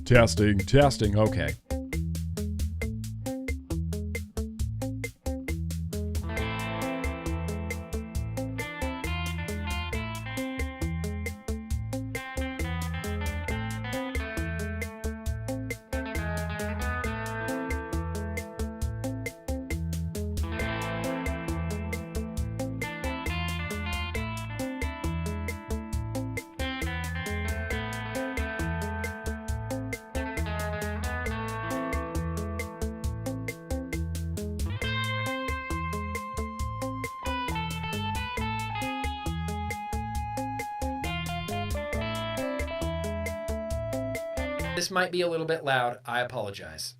Testing. Okay. This might be a little bit loud. I apologize.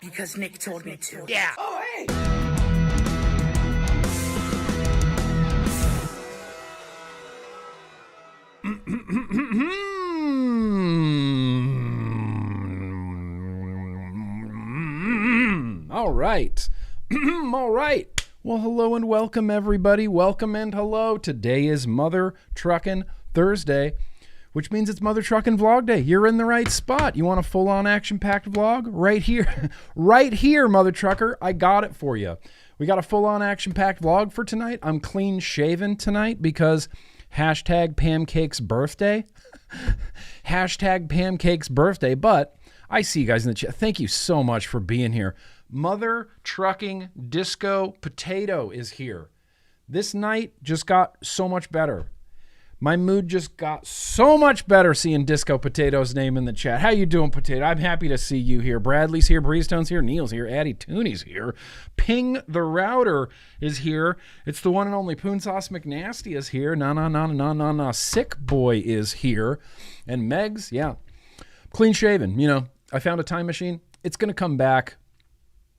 Because Nick told me to. Yeah. Oh, hey! All right. All right. Well, hello and welcome, everybody. Welcome and hello. Today is Mother Truckin' Thursday, which means it's Mother Truckin' Vlog Day. You're in the right spot. You want a full-on action-packed vlog? Right here. Right here, Mother Trucker. I got it for you. We got a full-on action-packed vlog for tonight. I'm clean-shaven tonight because hashtag Pamcake's birthday. Hashtag Pamcake's birthday. But I see you guys in the chat. Thank you so much for being here. Mother Trucking Disco Potato is here. This night just got so much better. My mood just got so much better seeing Disco Potato's name in the chat. How you doing, Potato? I'm happy to see you here. Bradley's here, Breestone's here, Neil's here, Addie Tooney's here. Ping the Router is here. It's the one and only Poon Sauce McNasty is here. Na Sick Boy is here. And Megs, yeah. Clean shaven. You know, I found a time machine. It's going to come back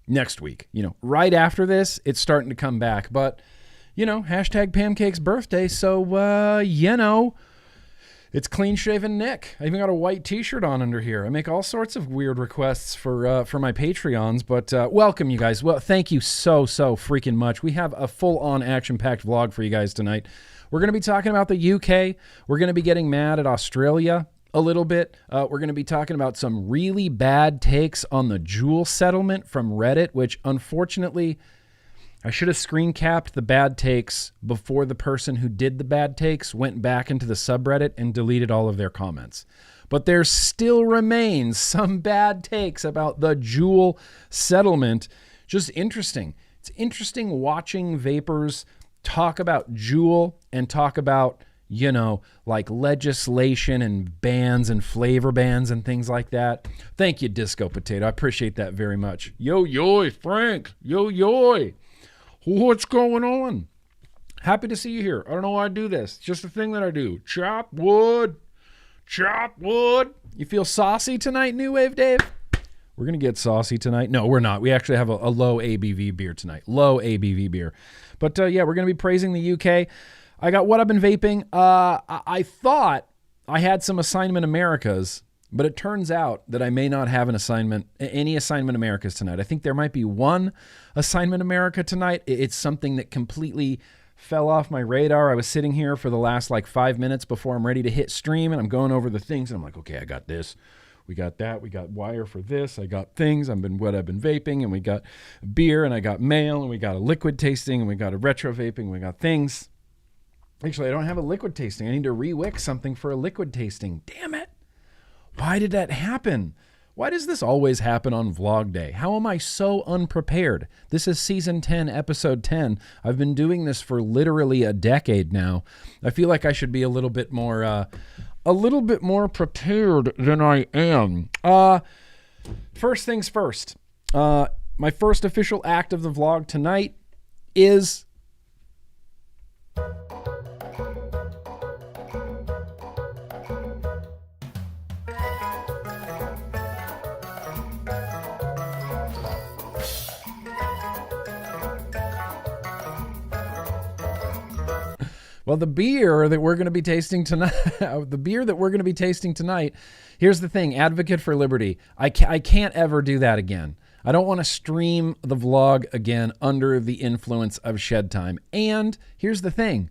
next week. You know, right after this, it's starting to come back. But, you know, hashtag Pamcake's birthday. So, you know, it's clean shaven Nick. I even got a white t-shirt on under here. I make all sorts of weird requests for my Patreons. But welcome, you guys. Well, thank you so freaking much. We have a full-on action-packed vlog for you guys tonight. We're going to be talking about the UK. We're going to be getting mad at Australia a little bit. We're going to be talking about some really bad takes on the Juul settlement from Reddit, which unfortunately I should have screen capped the bad takes before the person who did the bad takes went back into the subreddit and deleted all of their comments. But there still remains some bad takes about the Juul settlement. Just interesting. It's interesting watching vapors talk about Juul and talk about, you know, like legislation and bans and flavor bans and things like that. Thank you, Disco Potato. I appreciate that very much. Yo, Frank. Yo. What's going on? Happy to see you here. I don't know why I do this. It's just a thing that I do. Chop wood. You feel saucy tonight, New Wave Dave? We're going to get saucy tonight. No, we're not. We actually have a low ABV beer tonight. Low ABV beer. But yeah, we're going to be praising the UK. I got what I've been vaping. I thought I had some Assignment Americas, but it turns out that I may not have any Assignment Americas tonight. I think there might be one Assignment America tonight. It's something that completely fell off my radar. I was sitting here for the last like 5 minutes before I'm ready to hit stream, and I'm going over the things, and I'm like, okay, I got this. We got that. We got wire for this. I got things. I've been vaping, and we got beer, and I got mail, and we got a liquid tasting, and we got a retro vaping. And we got things. Actually, I don't have a liquid tasting. I need to re-wick something for a liquid tasting. Damn it. Why did that happen? Why does this always happen on vlog day? How am I so unprepared? This is season 10, episode 10. I've been doing this for literally a decade now. I feel like I should be a little bit more prepared than I am. First things first. My first official act of the vlog tonight is well, the beer that we're going to be tasting tonight, here's the thing, Advocate for Liberty. I can't ever do that again. I don't want to stream the vlog again under the influence of shed time. And here's the thing.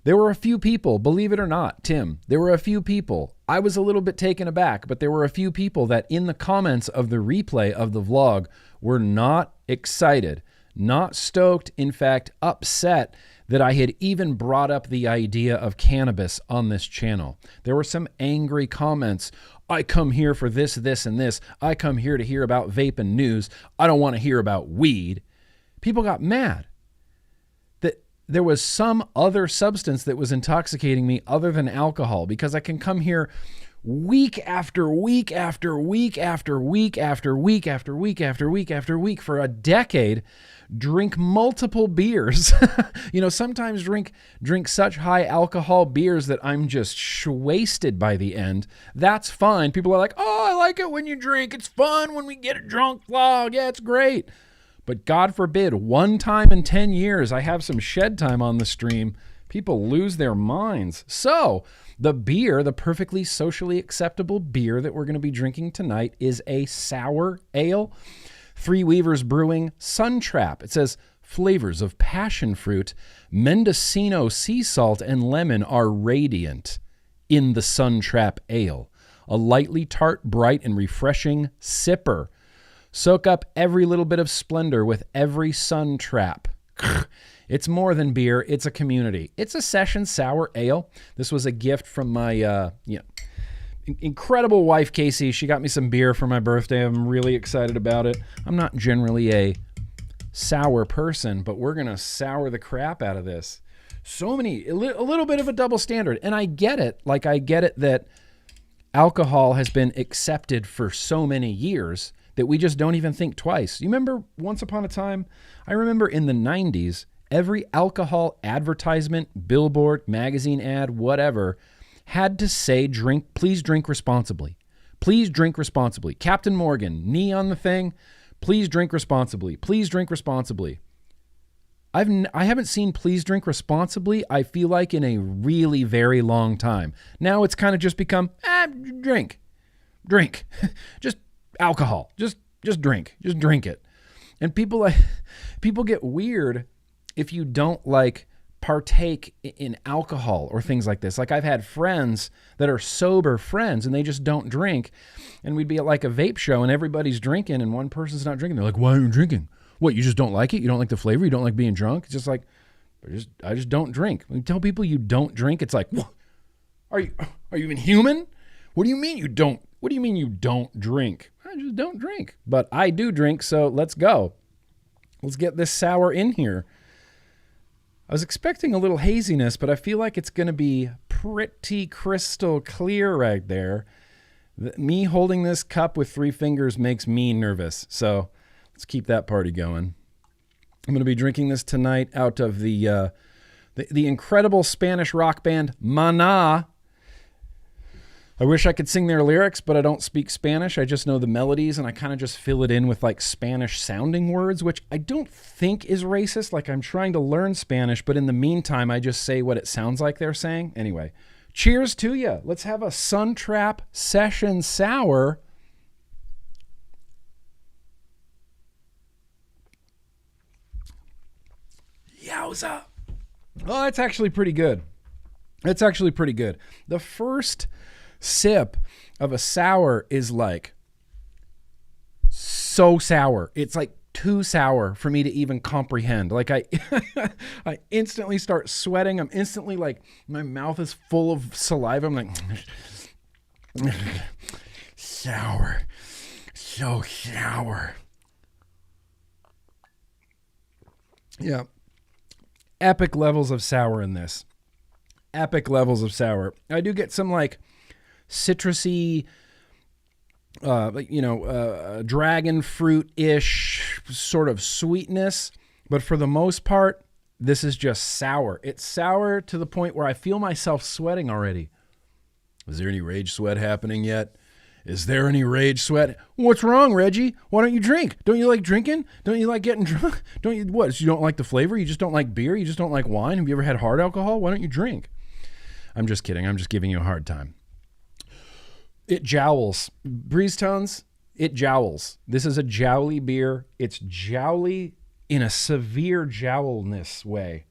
There were a few people, believe it or not, Tim, there were a few people. I was a little bit taken aback, but there were a few people that in the comments of the replay of the vlog were not excited, not stoked, in fact, upset that I had even brought up the idea of cannabis on this channel. There were some angry comments. I come here for this, this, and this. I come here to hear about vape and news. I don't want to hear about weed. People got mad that there was some other substance that was intoxicating me other than alcohol, because I can come here week after week after week after week after week after week after week after week for a decade, drink multiple beers, sometimes drink such high alcohol beers that I'm just wasted by the end. That's fine. People are like, oh, I like it when you drink. It's fun when we get a drunk vlog. Yeah, it's great. But God forbid, one time in 10 years, I have some shed time on the stream. People lose their minds. So the beer, the perfectly socially acceptable beer that we're going to be drinking tonight is a sour ale. Three Weavers Brewing Sun Trap. It says flavors of passion fruit, Mendocino sea salt, and lemon are radiant in the Sun Trap ale. A lightly tart, bright, and refreshing sipper. Soak up every little bit of splendor with every Sun Trap. It's more than beer. It's a community. It's a session sour ale. This was a gift from my incredible wife, Casey. She got me some beer for my birthday. I'm really excited about it. I'm not generally a sour person, but we're going to sour the crap out of this. A little bit of a double standard. And I get it. Like, I get it that alcohol has been accepted for so many years that we just don't even think twice. You remember once upon a time, I remember in the 90s, every alcohol advertisement, billboard, magazine ad, whatever, had to say, please drink responsibly. Please drink responsibly. Captain Morgan, knee on the thing, please drink responsibly. Please drink responsibly. I haven't seen please drink responsibly, I feel like, in a really very long time. Now it's kind of just become, drink. Just alcohol. Just drink. Just drink it. And people get weird if you don't partake in alcohol or things like this. Like, I've had friends that are sober friends and they just don't drink. And we'd be at like a vape show and everybody's drinking and one person's not drinking. They're like, why are you drinking? What, you just don't like it? You don't like the flavor? You don't like being drunk? It's just like, I just don't drink. When you tell people you don't drink, it's like, what? Are you even human? What do you mean you don't? What do you mean you don't drink? I just don't drink. But I do drink, so let's go. Let's get this sour in here. I was expecting a little haziness, but I feel like it's going to be pretty crystal clear right there. Me holding this cup with 3 fingers makes me nervous. So let's keep that party going. I'm going to be drinking this tonight out of the incredible Spanish rock band Maná. I wish I could sing their lyrics, but I don't speak Spanish. I just know the melodies, and I kind of just fill it in with like Spanish-sounding words, which I don't think is racist. Like, I'm trying to learn Spanish, but in the meantime, I just say what it sounds like they're saying. Anyway, cheers to you. Let's have a Sun Trap Session Sour. Yowza. Oh, that's actually pretty good. It's actually pretty good. The first sip of a sour is like so sour. It's like too sour for me to even comprehend. Like, I instantly start sweating. I'm instantly like, my mouth is full of saliva. I'm like, sour, so sour. Yeah. Epic levels of sour in this. Epic levels of sour. I do get some like citrusy, dragon fruit-ish sort of sweetness. But for the most part, this is just sour. It's sour to the point where I feel myself sweating already. Is there any rage sweat happening yet? Is there any rage sweat? What's wrong, Reggie? Why don't you drink? Don't you like drinking? Don't you like getting drunk? Don't you, what? You don't like the flavor? You just don't like beer? You just don't like wine? Have you ever had hard alcohol? Why don't you drink? I'm just kidding. I'm just giving you a hard time. It jowls. Breeze tones, It jowls. This is a jowly beer. It's jowly in a severe jowlness way.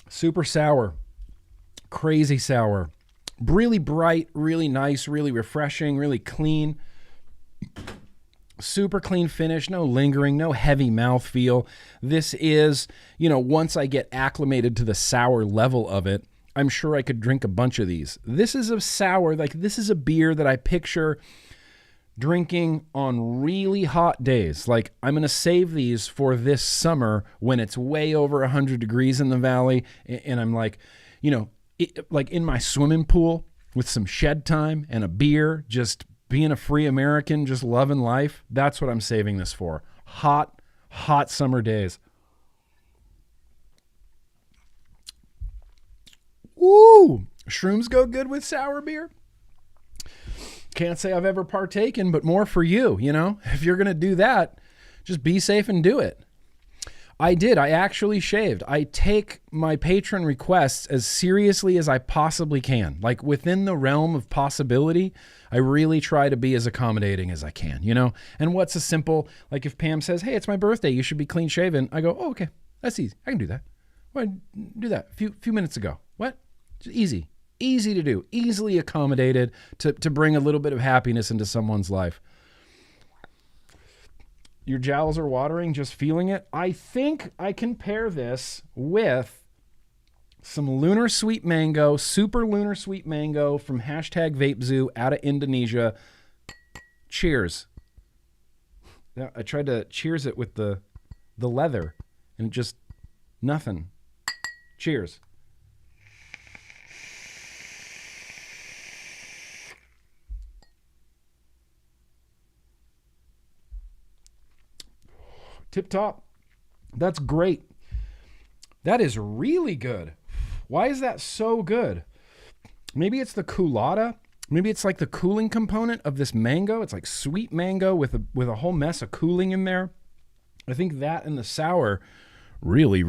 Super sour. Crazy sour. Really bright, really nice, really refreshing, really clean. Super clean finish, no lingering, no heavy mouthfeel. This is, once I get acclimated to the sour level of it, I'm sure I could drink a bunch of these. This is a sour, this is a beer that I picture drinking on really hot days. Like, I'm going to save these for this summer when it's way over 100 degrees in the valley. And I'm like, like in my swimming pool with some shed time and a beer, just being a free American, just loving life. That's what I'm saving this for. Hot summer days. Woo! Shrooms go good with sour beer. Can't say I've ever partaken, but more for you, If you're going to do that, just be safe and do it. I did. I actually shaved. I take my patron requests as seriously as I possibly can. Like, within the realm of possibility, I really try to be as accommodating as I can, And what's a simple, like if Pam says, hey, it's my birthday, you should be clean shaven. I go, oh, okay, that's easy. I can do that. Well, I do that a few minutes ago. What? Just easy to do, easily accommodated to bring a little bit of happiness into someone's life. Your jowls are watering, just feeling it. I think I can pair this with some Lunar Sweet Mango, Super Lunar Sweet Mango from #VapeZoo out of Indonesia. Cheers. Yeah, I tried to cheers it with the leather and it just nothing. Cheers. Tip top. That's great. That is really good. Why is that so good? Maybe it's the coolada. Maybe it's like the cooling component of this mango. It's like sweet mango with a whole mess of cooling in there. I think that and the sour really,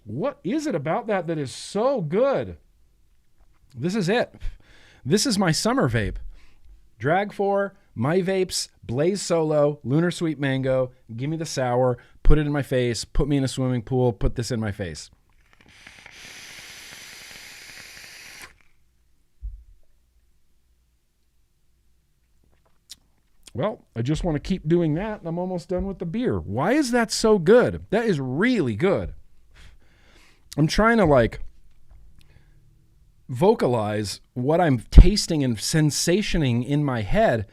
What is it about that is so good? This is it. This is my summer vape. Drag 4, my vapes, Blaze Solo, Lunar Sweet Mango. Give me the sour, put it in my face, put me in a swimming pool, put this in my face. Well, I just want to keep doing that, and I'm almost done with the beer. Why is that so good? That is really good. I'm trying to vocalize what I'm tasting and sensationing in my head.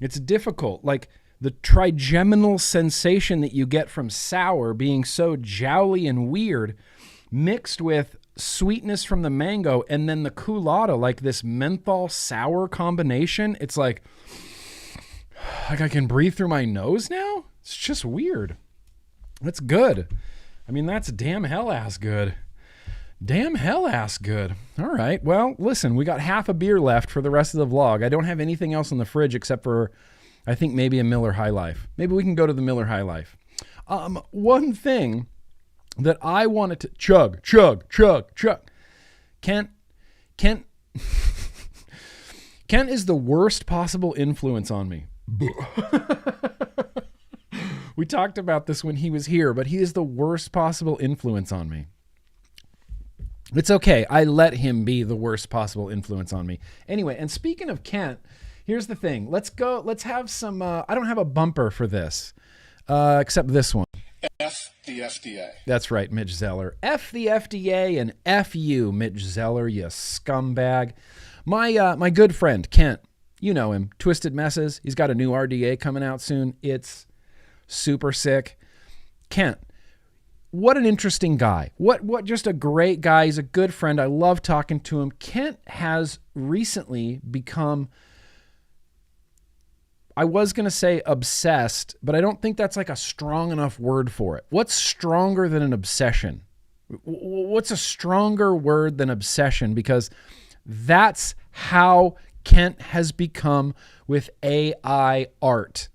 It's difficult. Like the trigeminal sensation that you get from sour being so jowly and weird, mixed with sweetness from the mango and then the coolada, like this menthol sour combination. It's like I can breathe through my nose now. It's just weird. That's good. I mean, that's damn hell ass good. Damn hell ass good. All right. Well, listen, we got half a beer left for the rest of the vlog. I don't have anything else in the fridge except for, I think, maybe a Miller High Life. Maybe we can go to the Miller High Life. One thing that I wanted to chug. Kent is the worst possible influence on me. We talked about this when he was here, but he is the worst possible influence on me. It's okay. I let him be the worst possible influence on me. Anyway, and speaking of Kent, here's the thing. Let's have some, I don't have a bumper for this, except this one. F the FDA. That's right, Mitch Zeller. F the FDA and F you, Mitch Zeller, you scumbag. My good friend, Kent, you know him, Twisted Messes. He's got a new RDA coming out soon. It's super sick. Kent, what an interesting guy. What just a great guy. He's a good friend. I love talking to him. Kent has recently become, I was going to say obsessed, but I don't think that's like a strong enough word for it. What's stronger than an obsession? What's a stronger word than obsession? Because that's how Kent has become with AI art.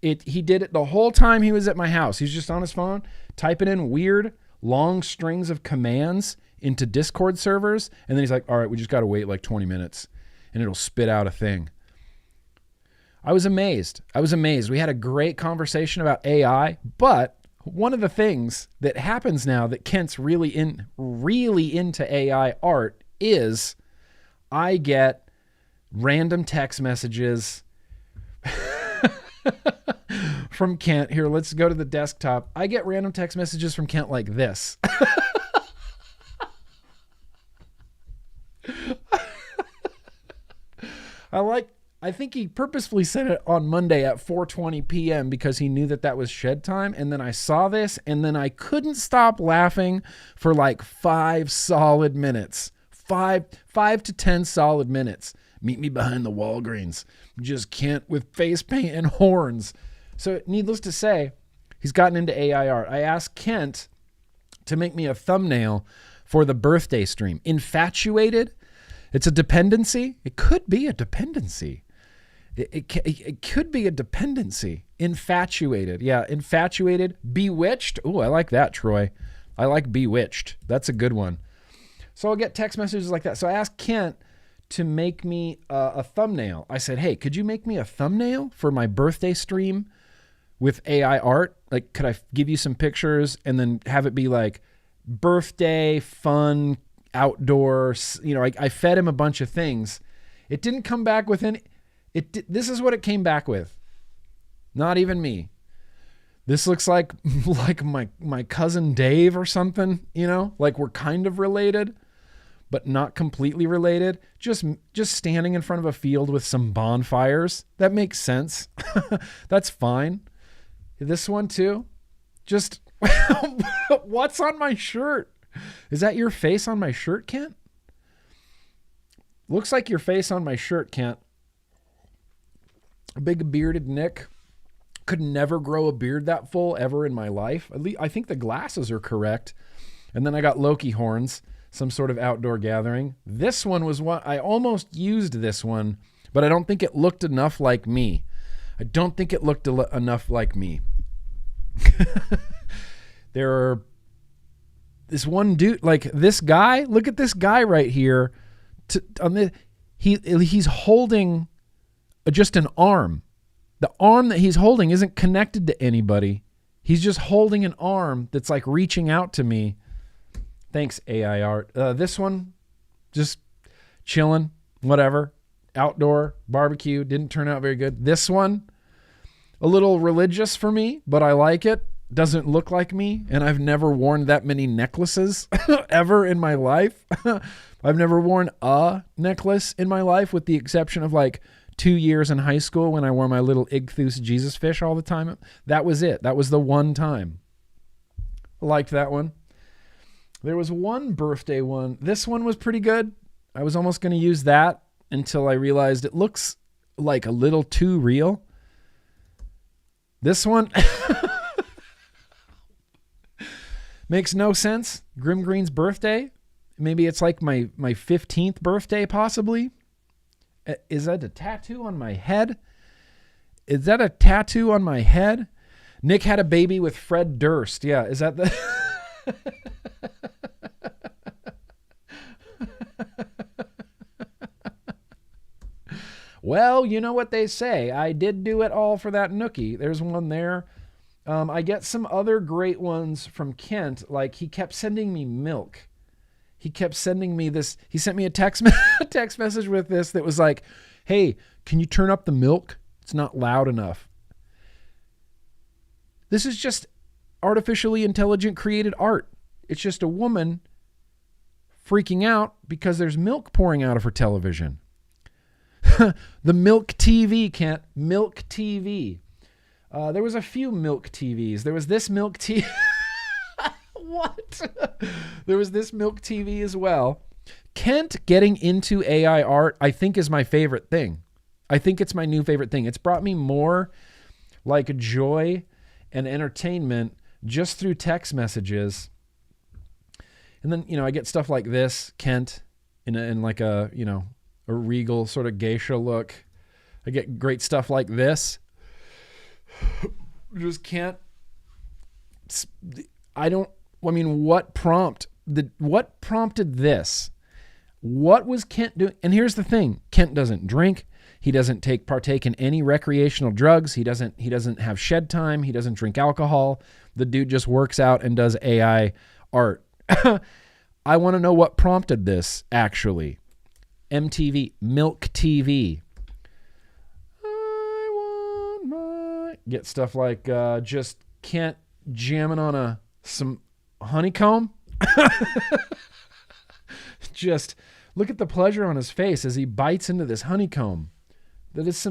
He did it the whole time he was at my house. He's just on his phone, typing in weird long strings of commands into Discord servers. And then he's like, all right, we just got to wait like 20 minutes and it'll spit out a thing. I was amazed. We had a great conversation about AI, but one of the things that happens now that Kent's really into AI art is I get random text messages from Kent. Here, let's go to the desktop. I get random text messages from Kent like this. I think he purposefully sent it on Monday at 4:20 p.m. because he knew that was shed time. And then I saw this and then I couldn't stop laughing for like 5 solid minutes. 5 to 10 solid minutes. Meet me behind the Walgreens. Just Kent with face paint and horns. So needless to say, he's gotten into AI art. I asked Kent to make me a thumbnail for the birthday stream. Infatuated. It's a dependency. It could be a dependency. It could be a dependency. Infatuated. Yeah, infatuated. Bewitched. Ooh, I like that, Troy. I like bewitched. That's a good one. So I'll get text messages like that. So I asked Kent to make me a thumbnail. I said, hey, could you make me a thumbnail for my birthday stream with AI art? Like, could I give you some pictures and then have it be like birthday, fun, outdoors? You know, I fed him a bunch of things. It didn't come back with any. This is what it came back with. Not even me. This looks like my cousin Dave or something, you know, like we're kind of related, but not completely related. Just standing in front of a field with some bonfires. That makes sense. That's fine. This one too. Just what's on my shirt? Is that your face on my shirt, Kent? Looks like your face on my shirt, Kent. A big bearded Nick. Could never grow a beard that full ever in my life. At least I think the glasses are correct. And then I got Loki horns, some sort of outdoor gathering. This one was one I almost used this one, but I don't think it looked enough like me. Enough like me. There are this one dude, like this guy. Look at this guy right here. He's holding just an arm. The arm that he's holding isn't connected to anybody. He's just holding an arm that's like reaching out to me. Thanks, AI art. This one, just chilling, whatever. Outdoor barbecue, didn't turn out very good. This one, a little religious for me, but I like it. Doesn't look like me, and I've never worn that many necklaces ever in my life. I've never worn a necklace in my life with the exception of like 2 years in high school when I wore my little Ichthus Jesus fish all the time. That was it. That was the one time. I liked that one. There was one birthday one. This one was pretty good. I was almost going to use that until I realized it looks like a little too real. This one makes no sense. GrimmGreen's birthday. Maybe it's like my 15th birthday, possibly. Is that a tattoo on my head? Nick had a baby with Fred Durst. Yeah, is that the... Well, you know what they say. I did do it all for that nookie. There's one there. I get some other great ones from Kent. Like, he kept sending me milk. He kept sending me this. He sent me a text message with this that was like, hey, can you turn up the milk? It's not loud enough. This is just artificially intelligent created art. It's just a woman freaking out because there's milk pouring out of her television. The milk TV, Kent. Milk TV. There was a few milk TVs. There was this milk TV. What? There was this milk TV as well. Kent getting into AI art, I think, is my favorite thing. I think it's my new favorite thing. It's brought me more like joy and entertainment just through text messages. And then, I get stuff like this, Kent, in like a, a regal sort of geisha look. I get great stuff like this. Just can't. What prompted this? What was Kent doing? And here's the thing. Kent doesn't drink. He doesn't partake in any recreational drugs. He doesn't have shed time. He doesn't drink alcohol. The dude just works out and does AI art. I want to know what prompted this, actually. MTV, Milk TV. Get stuff like just Kent jamming on some honeycomb. Just look at the pleasure on his face as he bites into this honeycomb. That is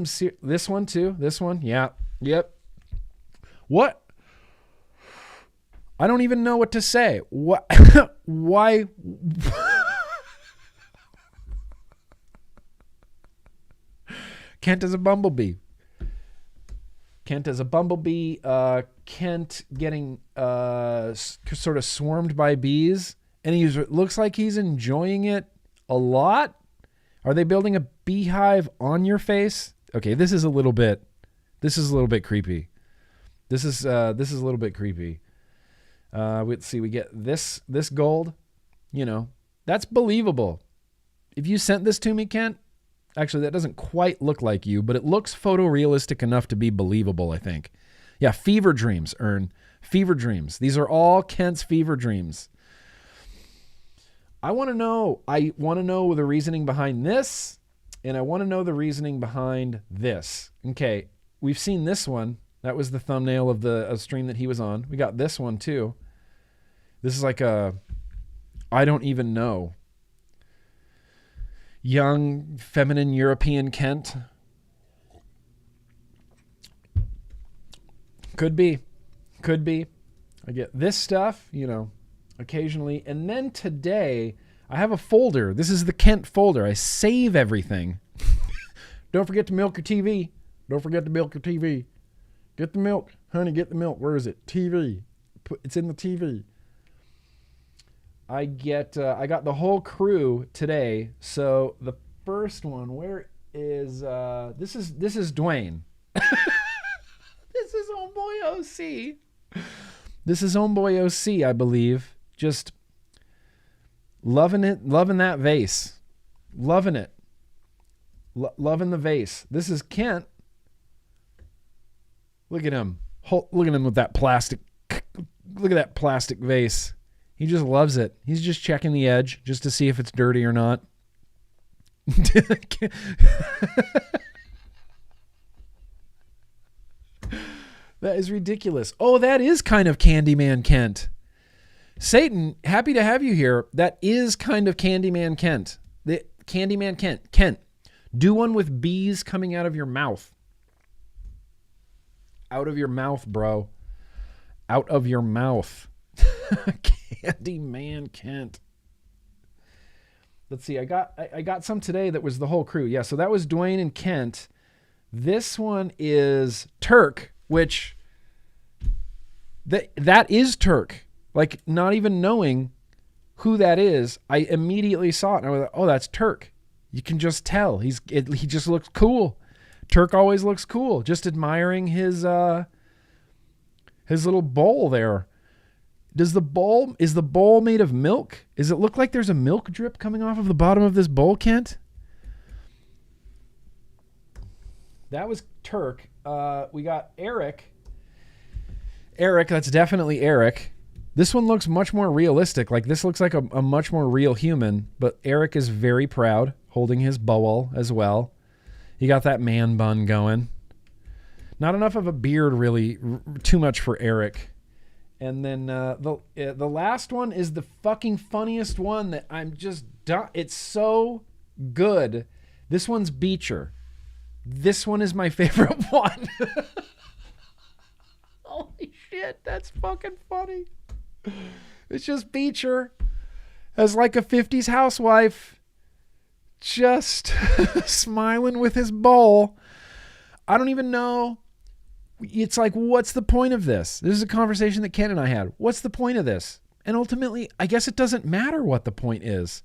this one too. This one, yeah, yep. What? I don't even know what to say. What? Why? Kent is a bumblebee. Kent is a bumblebee. Kent getting sort of swarmed by bees, and he looks like he's enjoying it a lot. Are they building a beehive on your face? Okay, this is a little bit creepy. This is a little bit creepy. Let's see. We get this gold. You know, that's believable. If you sent this to me, Kent. Actually, that doesn't quite look like you, but it looks photorealistic enough to be believable, I think. Yeah, fever dreams, Ern. Fever dreams. These are all Kent's fever dreams. I want to know the reasoning behind this, and I want to know the reasoning behind this. Okay, we've seen this one. That was the thumbnail of the stream that he was on. We got this one, too. This is like I don't even know. Young, feminine European Kent. Could be. I get this stuff, occasionally. And then today, I have a folder. This is the Kent folder. I save everything. Don't forget to milk your TV. Get the milk. Honey, get the milk. Where is it? TV. It's in the TV. I got the whole crew today. So the first one, where is this is Dwayne. This is Homeboy OC. This is Homeboy OC, I believe. Just loving it, loving that vase. Loving it. Loving the vase. This is Kent. Look at him. Look at him with that plastic. Look at that plastic vase. He just loves it. He's just checking the edge just to see if it's dirty or not. That is ridiculous. Oh, that is kind of Candyman Kent. Satan, happy to have you here. That is kind of Candyman Kent. The Candyman Kent. Kent, do one with bees coming out of your mouth. Out of your mouth, bro. Out of your mouth. Candyman Kent. Let's see. I got some today that was the whole crew. Yeah, so that was Dwayne and Kent. This one is Turk, which that is Turk. Like, not even knowing who that is, I immediately saw it and I was like, "Oh, that's Turk." You can just tell. He just looks cool. Turk always looks cool. Just admiring his little bowl there. Is the bowl made of milk? Does it look like there's a milk drip coming off of the bottom of this bowl, Kent? That was Turk. We got Eric. Eric, that's definitely Eric. This one looks much more realistic. Like, this looks like a much more real human, but Eric is very proud, holding his bowl as well. He got that man bun going. Not enough of a beard, really. Too much for Eric. And then the last one is the fucking funniest one that I'm just done. It's so good. This one's Beecher. This one is my favorite one. Holy shit, that's fucking funny. It's just Beecher as like a 50s housewife, just smiling with his bowl. I don't even know. It's like, what's the point of this? This is a conversation that Ken and I had. What's the point of this? And ultimately, I guess it doesn't matter what the point is.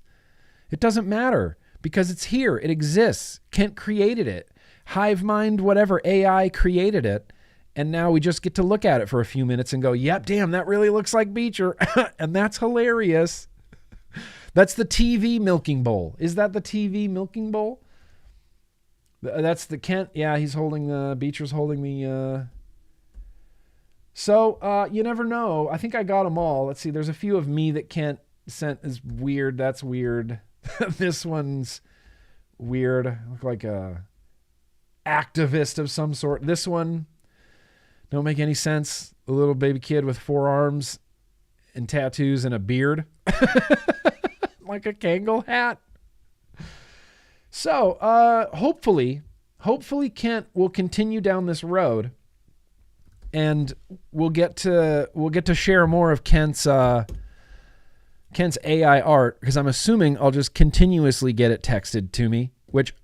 It doesn't matter because it's here. It exists. Kent created it. Hive mind, whatever, AI created it. And now we just get to look at it for a few minutes and go, yep, damn, that really looks like Beecher. And that's hilarious. That's the TV milking bowl. Is that the TV milking bowl? That's the Kent. Yeah, he's holding Beecher's holding the... So, you never know. I think I got them all. Let's see. There's a few of me that Kent sent is weird. That's weird. This one's weird. I look like a activist of some sort. This one don't make any sense. A little baby kid with 4 arms and tattoos and a beard. Like a Kangol hat. So, hopefully Kent will continue down this road, and we'll get to share more of Kent's AI art, because I'm assuming I'll just continuously get it texted to me, which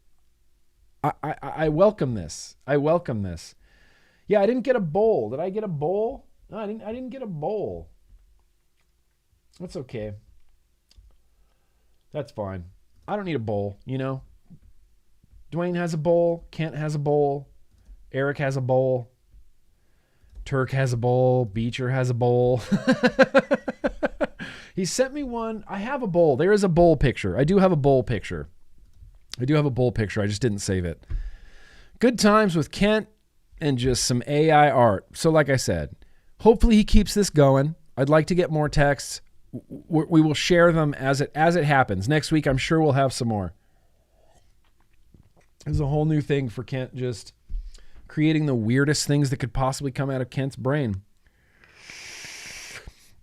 I welcome this. I welcome this. Yeah, I didn't get a bowl. Did I get a bowl? No, I didn't get a bowl. That's okay. That's fine. I don't need a bowl, you know? Dwayne has a bowl. Kent has a bowl. Eric has a bowl. Turk has a bowl. Beecher has a bowl. He sent me one. I have a bowl. There is a bowl picture. I do have a bowl picture. I just didn't save it. Good times with Kent and just some AI art. So like I said, hopefully he keeps this going. I'd like to get more texts. We will share them as it happens. Next week, I'm sure we'll have some more. There's a whole new thing for Kent, just creating the weirdest things that could possibly come out of Kent's brain.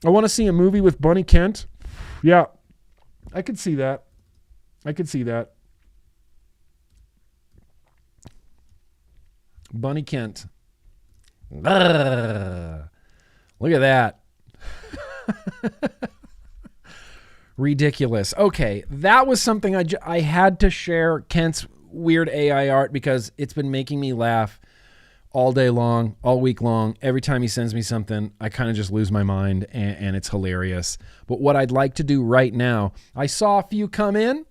I want to see a movie with Bunny Kent. Yeah, I could see that. Bunny Kent. Look at that. Ridiculous. Okay, that was something I had to share, Kent's weird AI art, because it's been making me laugh all day long, all week long. Every time he sends me something, I kind of just lose my mind, and it's hilarious. But what I'd like to do right now, I saw a few come in.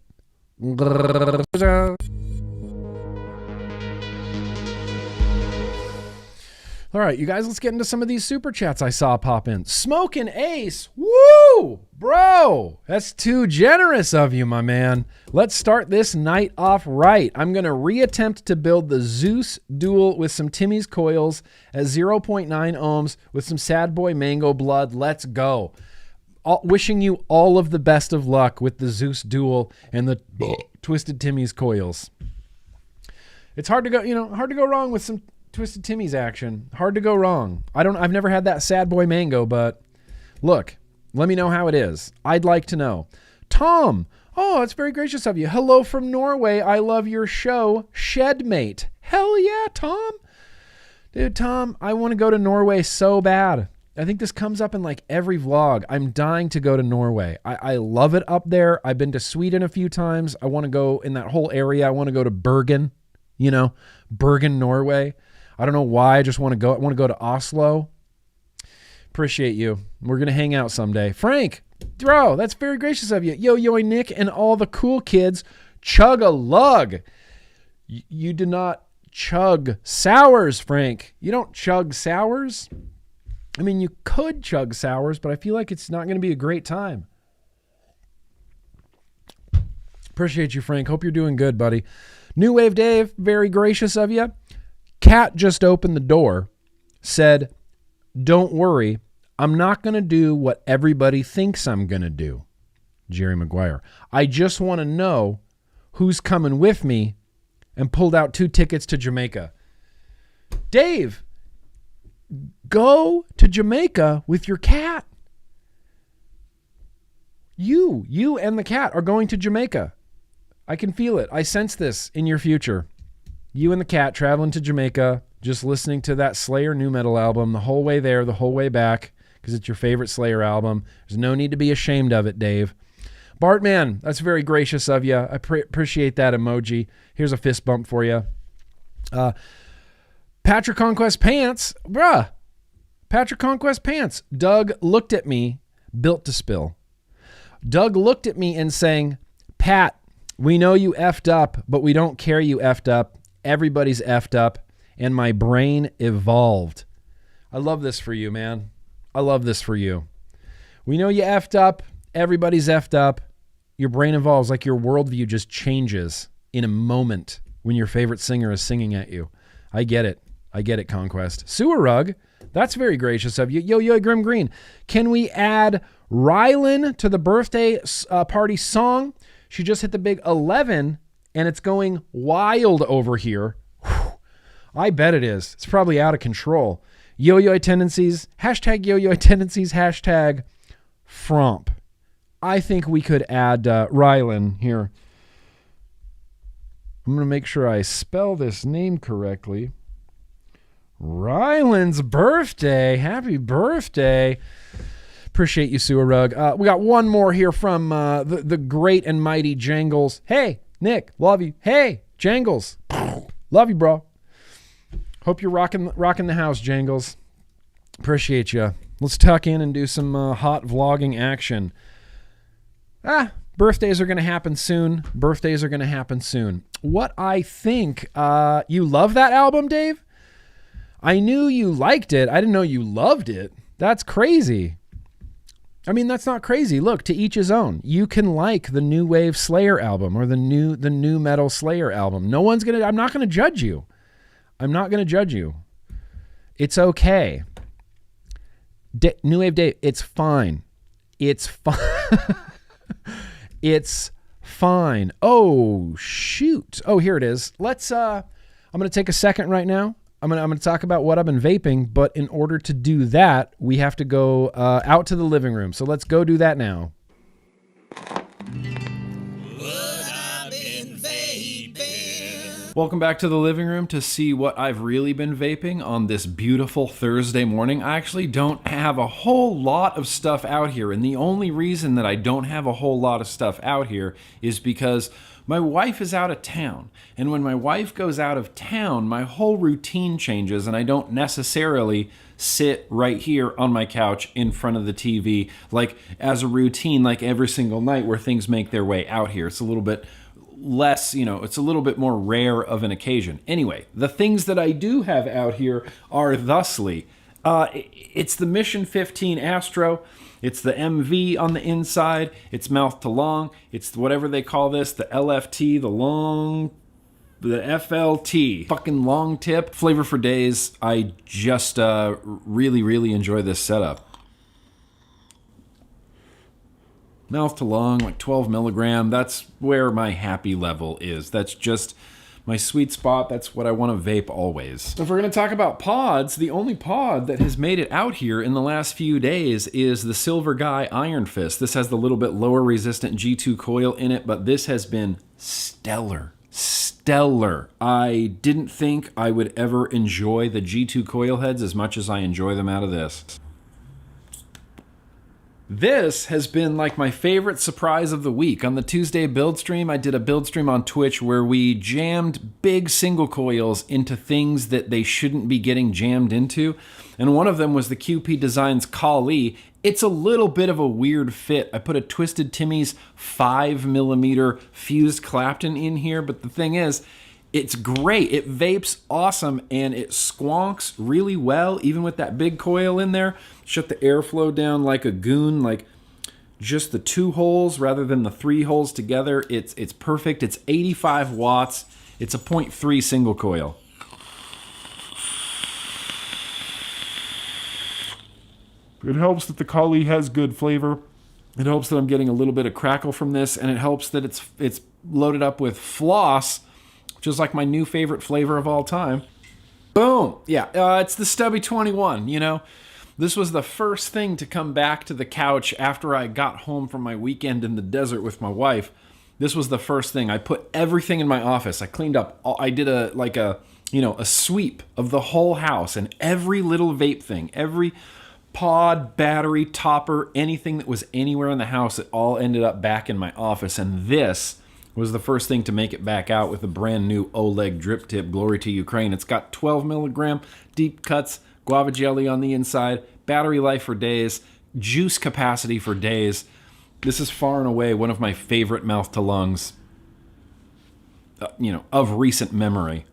All right, you guys, let's get into some of these super chats I saw pop in. Smokin' Ace. Woo! Bro, that's too generous of you, my man. Let's start this night off right. I'm going to reattempt to build the Zeus Dual with some Timmy's coils at 0.9 ohms with some Sad Boy Mango Blood. Let's go. Wishing you all of the best of luck with the Zeus Dual and the Twisted Timmy's coils. It's hard to go wrong with some Twisted Timmy's action. Hard to go wrong. I've never had that Sad Boy Mango, but look, let me know how it is. I'd like to know. Tom, oh, that's very gracious of you. Hello from Norway. I love your show, Shedmate. Hell yeah, Tom. Dude, Tom, I want to go to Norway so bad. I think this comes up in like every vlog. I'm dying to go to Norway. I love it up there. I've been to Sweden a few times. I want to go in that whole area. I want to go to Bergen, Bergen, Norway. I don't know why. I just want to go. I want to go to Oslo. Appreciate you. We're going to hang out someday. Frank, bro, that's very gracious of you. Yo, Nick, and all the cool kids. Chug a lug. You do not chug sours, Frank. You don't chug sours. I mean, you could chug sours, but I feel like it's not going to be a great time. Appreciate you, Frank. Hope you're doing good, buddy. New Wave Dave, very gracious of you. Cat just opened the door, said, don't worry, I'm not going to do what everybody thinks I'm going to do. Jerry Maguire. I just want to know who's coming with me, and pulled out 2 tickets to Jamaica. Dave, go to Jamaica with your cat. You and the cat are going to Jamaica. I can feel it. I sense this in your future. You and the cat traveling to Jamaica, just listening to that Slayer new metal album the whole way there, the whole way back, because it's your favorite Slayer album. There's no need to be ashamed of it, Dave. Bartman, that's very gracious of you. I appreciate that emoji. Here's a fist bump for you. Patrick Conquest Pants, bruh. Patrick Conquest Pants. Doug looked at me, built to spill. Doug looked at me and saying, Pat, we know you effed up, but we don't care you effed up. Everybody's effed up, and my brain evolved. I love this for you, man. I love this for you. We know you effed up. Everybody's effed up. Your brain evolves, like your worldview just changes in a moment when your favorite singer is singing at you. I get it. I get it, Conquest. Sewer Rug, that's very gracious of you. Yo, GrimmGreen. Can we add Rylan to the birthday party song? She just hit the big 11, and it's going wild over here. Whew. I bet it is. It's probably out of control. Yo-yo tendencies, hashtag yo-yo tendencies, hashtag fromp. I think we could add Rylan here. I'm going to make sure I spell this name correctly. Rylan's birthday. Happy birthday. Appreciate you, Sewer Rug. We got one more here from the great and mighty Jangles. Hey, Nick, love you. Hey, Jangles. Love you, bro. Hope you're rocking the house, Jangles. Appreciate you. Let's tuck in and do some hot vlogging action. Birthdays are going to happen soon. Birthdays are going to happen soon. What I think, you love that album, Dave? I knew you liked it. I didn't know you loved it. That's crazy. I mean, that's not crazy. Look, to each his own. You can like the new wave Slayer album or the new metal Slayer album. I'm not going to judge you. I'm not going to judge you. It's okay. New Wave Dave, it's fine. It's fine. It's fine. Oh, shoot. Oh, here it is. I'm going to take a second right now. I'm going to talk about what I've been vaping, but in order to do that, we have to go out to the living room. So let's go do that now. Welcome back to the living room to see what I've really been vaping on this beautiful Thursday morning. I actually don't have a whole lot of stuff out here, and the only reason that I don't have a whole lot of stuff out here is because my wife is out of town. And when my wife goes out of town, my whole routine changes, and I don't necessarily sit right here on my couch in front of the TV like as a routine, like every single night where things make their way out here. It's a little bit less, it's a little bit more rare of an occasion. Anyway, the things that I do have out here are thusly. It's the Mission 15 Astro. It's the MV on the inside. It's mouth to long. It's whatever they call this, the LFT, the FLT. Fucking long tip. Flavor for days. I just really, really enjoy this setup. Mouth to long, like 12 milligram. That's where my happy level is. That's just my sweet spot. That's what I want to vape always. If we're going to talk about pods, the only pod that has made it out here in the last few days is the Silver Guy Iron Fist. This has the little bit lower resistant G2 coil in it, but this has been stellar. Stellar. I didn't think I would ever enjoy the G2 coil heads as much as I enjoy them out of this. This has been like my favorite surprise of the week. On the Tuesday build stream, I did a build stream on Twitch where we jammed big single coils into things that they shouldn't be getting jammed into. And one of them was the QP Designs Kali. It's a little bit of a weird fit. I put a Twisted Timmy's 5mm fused Clapton in here, but the thing is, it's great. It vapes awesome, and it squonks really well, even with that big coil in there. Shut the airflow down like a goon, like just the 2 holes rather than the 3 holes together. It's perfect. It's 85 watts. It's a 0.3 single coil. It helps that the Kali has good flavor. It helps that I'm getting a little bit of crackle from this, and it helps that it's loaded up with floss, which is like my new favorite flavor of all time. Boom. Yeah, it's the Stubby 21, This was the first thing to come back to the couch after I got home from my weekend in the desert with my wife. This was the first thing. I put everything in my office. I cleaned up. I did a sweep of the whole house, and every little vape thing, every pod, battery, topper, anything that was anywhere in the house, it all ended up back in my office. And this was the first thing to make it back out with a brand new Oleg drip tip. Glory to Ukraine. It's got 12 milligram deep cuts, guava jelly on the inside, battery life for days, juice capacity for days. This is far and away one of my favorite mouth to lungs, of recent memory.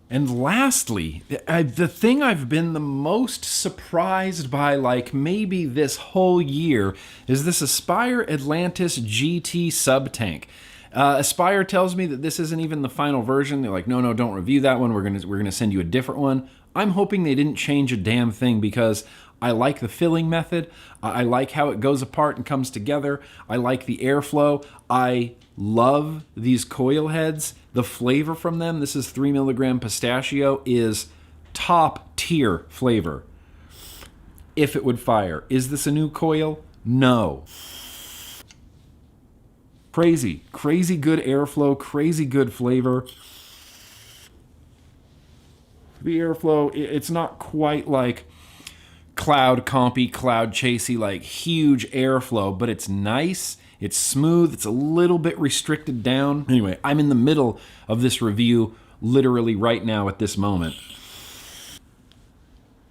And lastly, the thing I've been the most surprised by, like maybe this whole year, is this Aspire Atlantis GT sub tank. Aspire tells me that this isn't even the final version. They're like, no, don't review that one. We're gonna send you a different one. I'm hoping they didn't change a damn thing because I like the filling method. I like how it goes apart and comes together. I like the airflow. I love these coil heads. The flavor from them, this is 3 milligram pistachio, is top tier flavor. If it would fire. Is this a new coil? No. Crazy good airflow, crazy good flavor. The airflow, it's not quite like cloud compy, cloud chasey, like huge airflow, but it's nice, it's smooth, it's a little bit restricted down. Anyway, I'm in the middle of this review literally right now at this moment.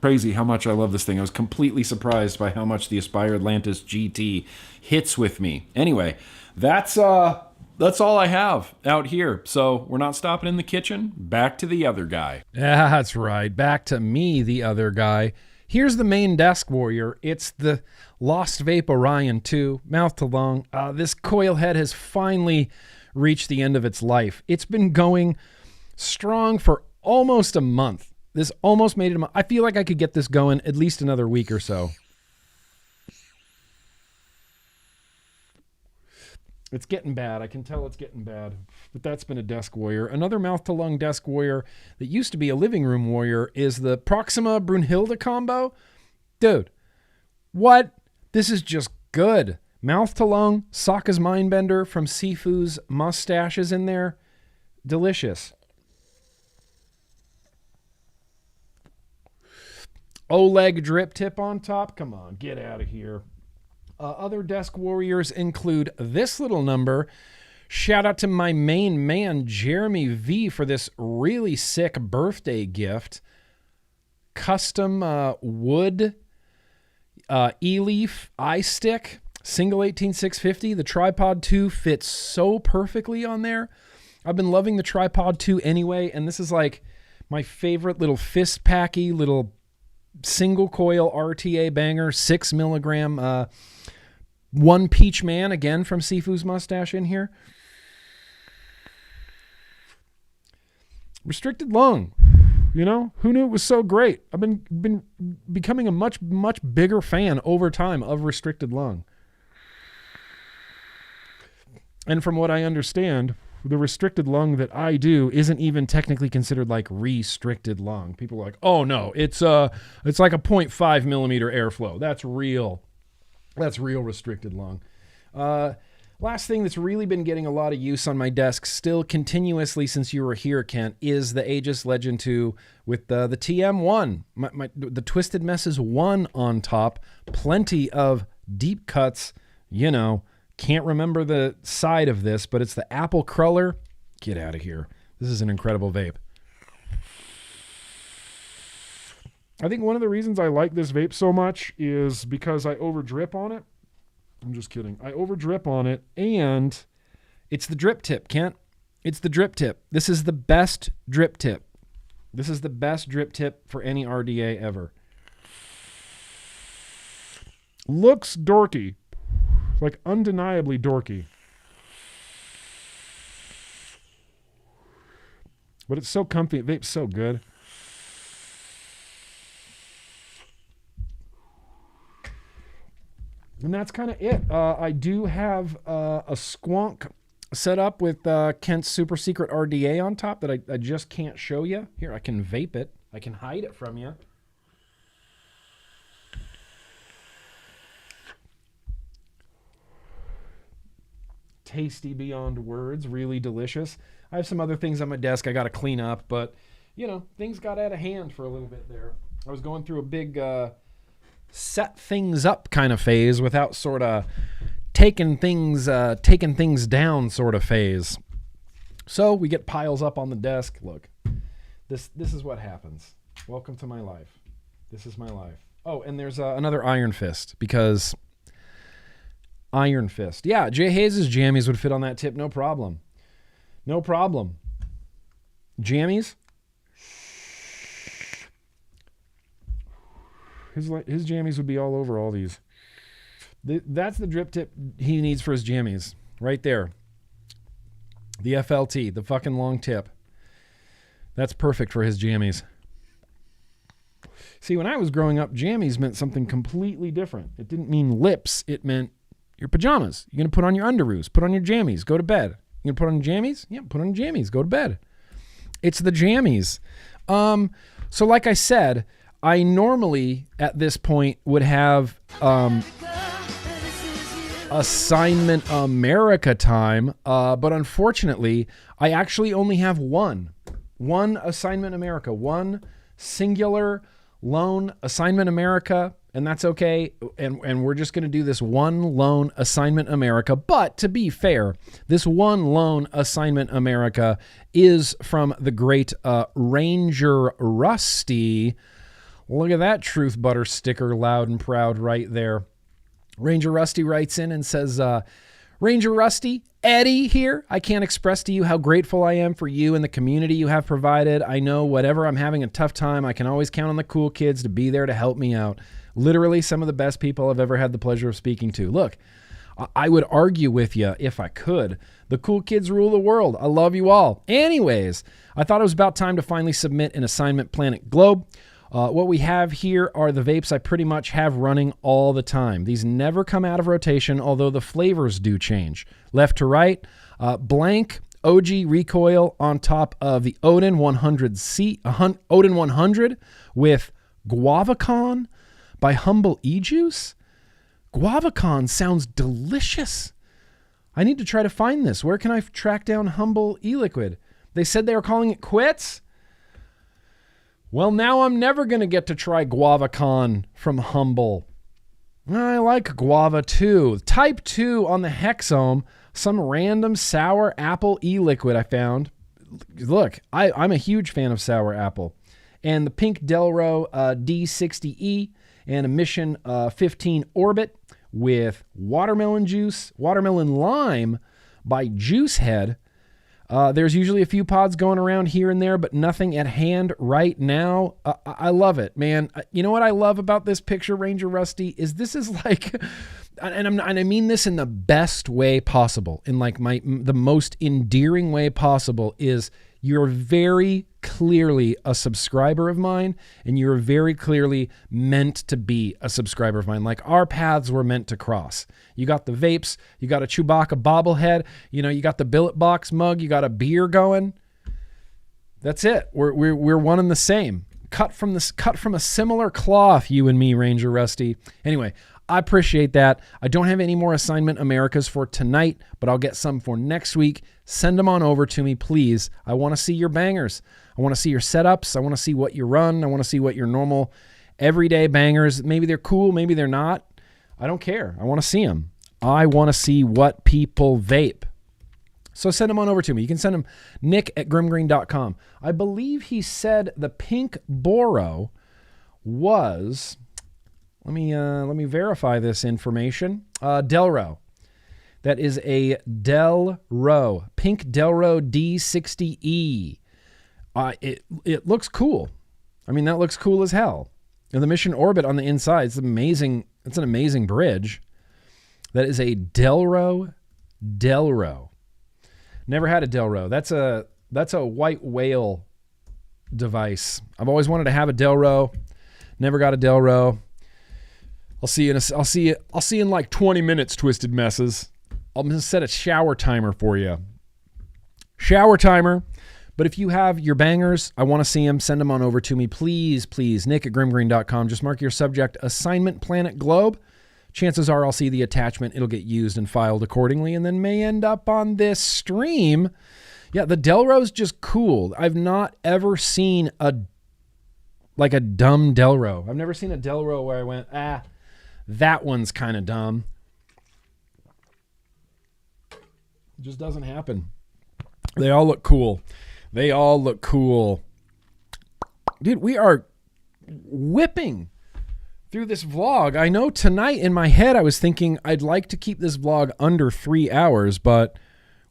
Crazy how much I love this thing. I was completely surprised by how much the Aspire Atlantis GT hits with me. Anyway, that's all I have out here. So we're not stopping in the kitchen. Back to the other guy. Yeah, that's right. Back to me, the other guy. Here's the main desk warrior. It's the Lost Vape Orion 2, mouth to lung. This coil head has finally reached the end of its life. It's been going strong for almost a month. This almost made it a month. I feel like I could get this going at least another week or so. It's getting bad. I can tell it's getting bad. But that's been a desk warrior. Another mouth-to-lung desk warrior that used to be a living room warrior is the Proxima Brunhilde combo. Dude, what? This is just good. Mouth-to-lung, Sokka's Mindbender from Sifu's mustaches in there. Delicious. Oleg drip tip on top. Come on, get out of here. Other desk warriors include this little number. Shout out to my main man, Jeremy V, for this really sick birthday gift. Custom wood E-leaf eye stick, single 18650. The Tripod 2 fits so perfectly on there. I've been loving the Tripod 2 anyway, and this is like my favorite little fist packy little single coil RTA banger, 6 milligram. One Peach Man, again from Sifu's mustache in here. Restricted lung. You know, who knew it was so great? I've been becoming a much bigger fan over time of restricted lung. And from what I understand, the restricted lung that I do isn't even technically considered like restricted lung. People are like, oh no, it's like a 0.5 millimeter airflow. That's real restricted lung. Last thing that's really been getting a lot of use on my desk still continuously since you were here, Kent, is the Aegis Legend 2 with the TM1. The Twisted Messes 1 on top. Plenty of deep cuts, you know. Can't remember the side of this, but it's the Apple Cruller. Get out of here. This is an incredible vape. I think one of the reasons I like this vape so much is because I over drip on it. I'm just kidding. I over drip on it, and it's the drip tip, Kent. It's the drip tip. This is the best drip tip. This is the best drip tip for any RDA ever. Looks dorky. Like undeniably dorky. But it's so comfy. It vapes so good. And that's kind of it. I do have a squonk set up with Kent's super secret RDA on top that I just can't show you. Here, I can vape it. I can hide it from you. Tasty beyond words, really delicious. I have some other things on my desk I got to clean up, but, you know, things got out of hand for a little bit there. I was going through a big set things up kind of phase without sort of taking things down sort of phase. So we get piles up on the desk. Look, this is what happens. Welcome to my life. This is my life. Oh, and there's another Iron Fist because Iron Fist. Yeah, Jay Hayes' jammies would fit on that tip. No problem. No problem. Jammies? his jammies would be all over all these. That's the drip tip he needs for his jammies. Right there. The FLT, the fucking long tip. That's perfect for his jammies. See, when I was growing up, jammies meant something completely different. It didn't mean lips. It meant your pajamas. You're going to put on your underoos, put on your jammies, go to bed. You're going to put on your jammies? Yeah, put on your jammies, go to bed. It's the jammies. So like I said, I normally at this point would have Assignment America time, but unfortunately, I actually only have one Assignment America, one singular lone Assignment America, and that's okay. And we're just going to do this one lone Assignment America. But to be fair, this one lone Assignment America is from the great Ranger Rusty. Look at that Truth Butter sticker, loud and proud right there. Ranger Rusty writes in and says, Ranger Rusty, Eddie here. I can't express to you how grateful I am for you and the community you have provided. I know whatever I'm having a tough time, I can always count on the cool kids to be there to help me out. Literally some of the best people I've ever had the pleasure of speaking to. Look, I would argue with you if I could. The cool kids rule the world. I love you all. Anyways, I thought it was about time to finally submit an assignment Planet Globe. What we have here are the vapes I pretty much have running all the time. These never come out of rotation, although the flavors do change. Left to right, blank OG recoil on top of the Odin 100 with GuavaCon by Humble E-Juice. GuavaCon sounds delicious. I need to try to find this. Where can I track down Humble E-Liquid? They said they were calling it quits. Well, now I'm never going to get to try GuavaCon from Humble. I like Guava too. Type 2 on the Hexome, some random sour apple e-liquid I found. Look, I'm a huge fan of sour apple. And the Pink Delro D60E and a Mission 15 Orbit with watermelon juice, watermelon lime by Juicehead. There's usually a few pods going around here and there, but nothing at hand right now. I love it, man. You know what I love about this picture, Ranger Rusty, is this is like, and I mean this in the best way possible, in like the most endearing way possible, is you're very clearly a subscriber of mine, and you're very clearly meant to be a subscriber of mine. Like our paths were meant to cross. You got the vapes, you got a Chewbacca bobblehead, you got the billet box mug, you got a beer going. That's it. We're one and the same. Cut from a similar cloth, you and me, Ranger Rusty. Anyway, I appreciate that. I don't have any more Assignment Americas for tonight, but I'll get some for next week. Send them on over to me, please. I want to see your bangers. I want to see your setups. I want to see what you run. I want to see what your normal everyday bangers. Maybe they're cool. Maybe they're not. I don't care. I want to see them. I want to see what people vape. So send them on over to me. You can send them nick@grimmgreen.com. I believe he said the pink Boro was... Let me verify this information. Delro. That is a Delro. Pink Delro D60E. It looks cool. I mean, that looks cool as hell. And the Mission Orbit on the inside, it's amazing. It's an amazing bridge. That is a Delro. Never had a Delro. That's a white whale device. I've always wanted to have a Delro. Never got a Delro. I'll see you in like 20 minutes, Twisted Messes. I'm going to set a shower timer for you. Shower timer. But if you have your bangers, I want to see them. Send them on over to me. Please, nick@grimmgreen.com. Just mark your subject, Assignment Planet Globe. Chances are I'll see the attachment. It'll get used and filed accordingly and then may end up on this stream. Yeah, the Delro's just cool. I've not ever seen a dumb Delro. I've never seen a Delro where I went, that one's kind of dumb. It just doesn't happen. They all look cool. Dude, we are whipping through this vlog. I know tonight in my head I was thinking I'd like to keep this vlog under 3 hours, but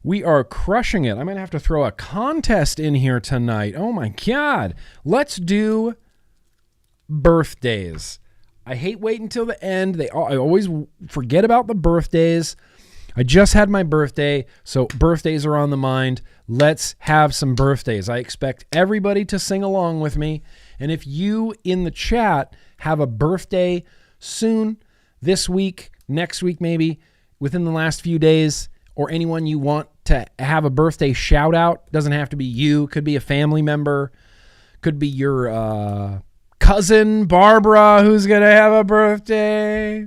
we are crushing it. I might have to throw a contest in here tonight. Oh my God. Let's do birthdays. I hate waiting until the end. I always forget about the birthdays. I just had my birthday, so birthdays are on the mind. Let's have some birthdays. I expect everybody to sing along with me. And if you in the chat have a birthday soon, this week, next week maybe, within the last few days, or anyone you want to have a birthday shout out, doesn't have to be you, could be a family member, could be your cousin Barbara who's going to have a birthday.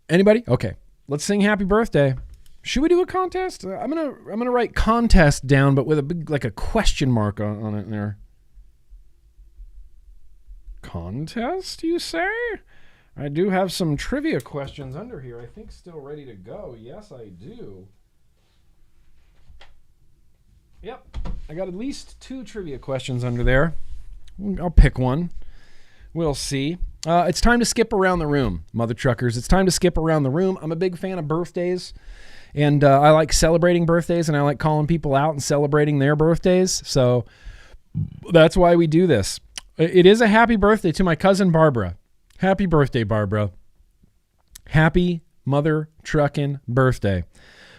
Anybody? Okay. Let's sing happy birthday. Should we do a contest? I'm gonna write contest down, but with a big, like a question mark on it there. Contest, you say? I do have some trivia questions under here. I think still ready to go. Yes, I do. Yep. I got at least 2 trivia questions under there. I'll pick one. We'll see. It's time to skip around the room, mother truckers. It's time to skip around the room. I'm a big fan of birthdays, and I like celebrating birthdays, and I like calling people out and celebrating their birthdays. So that's why we do this. It is a happy birthday to my cousin Barbara. Happy birthday, Barbara. Happy mother truckin' birthday.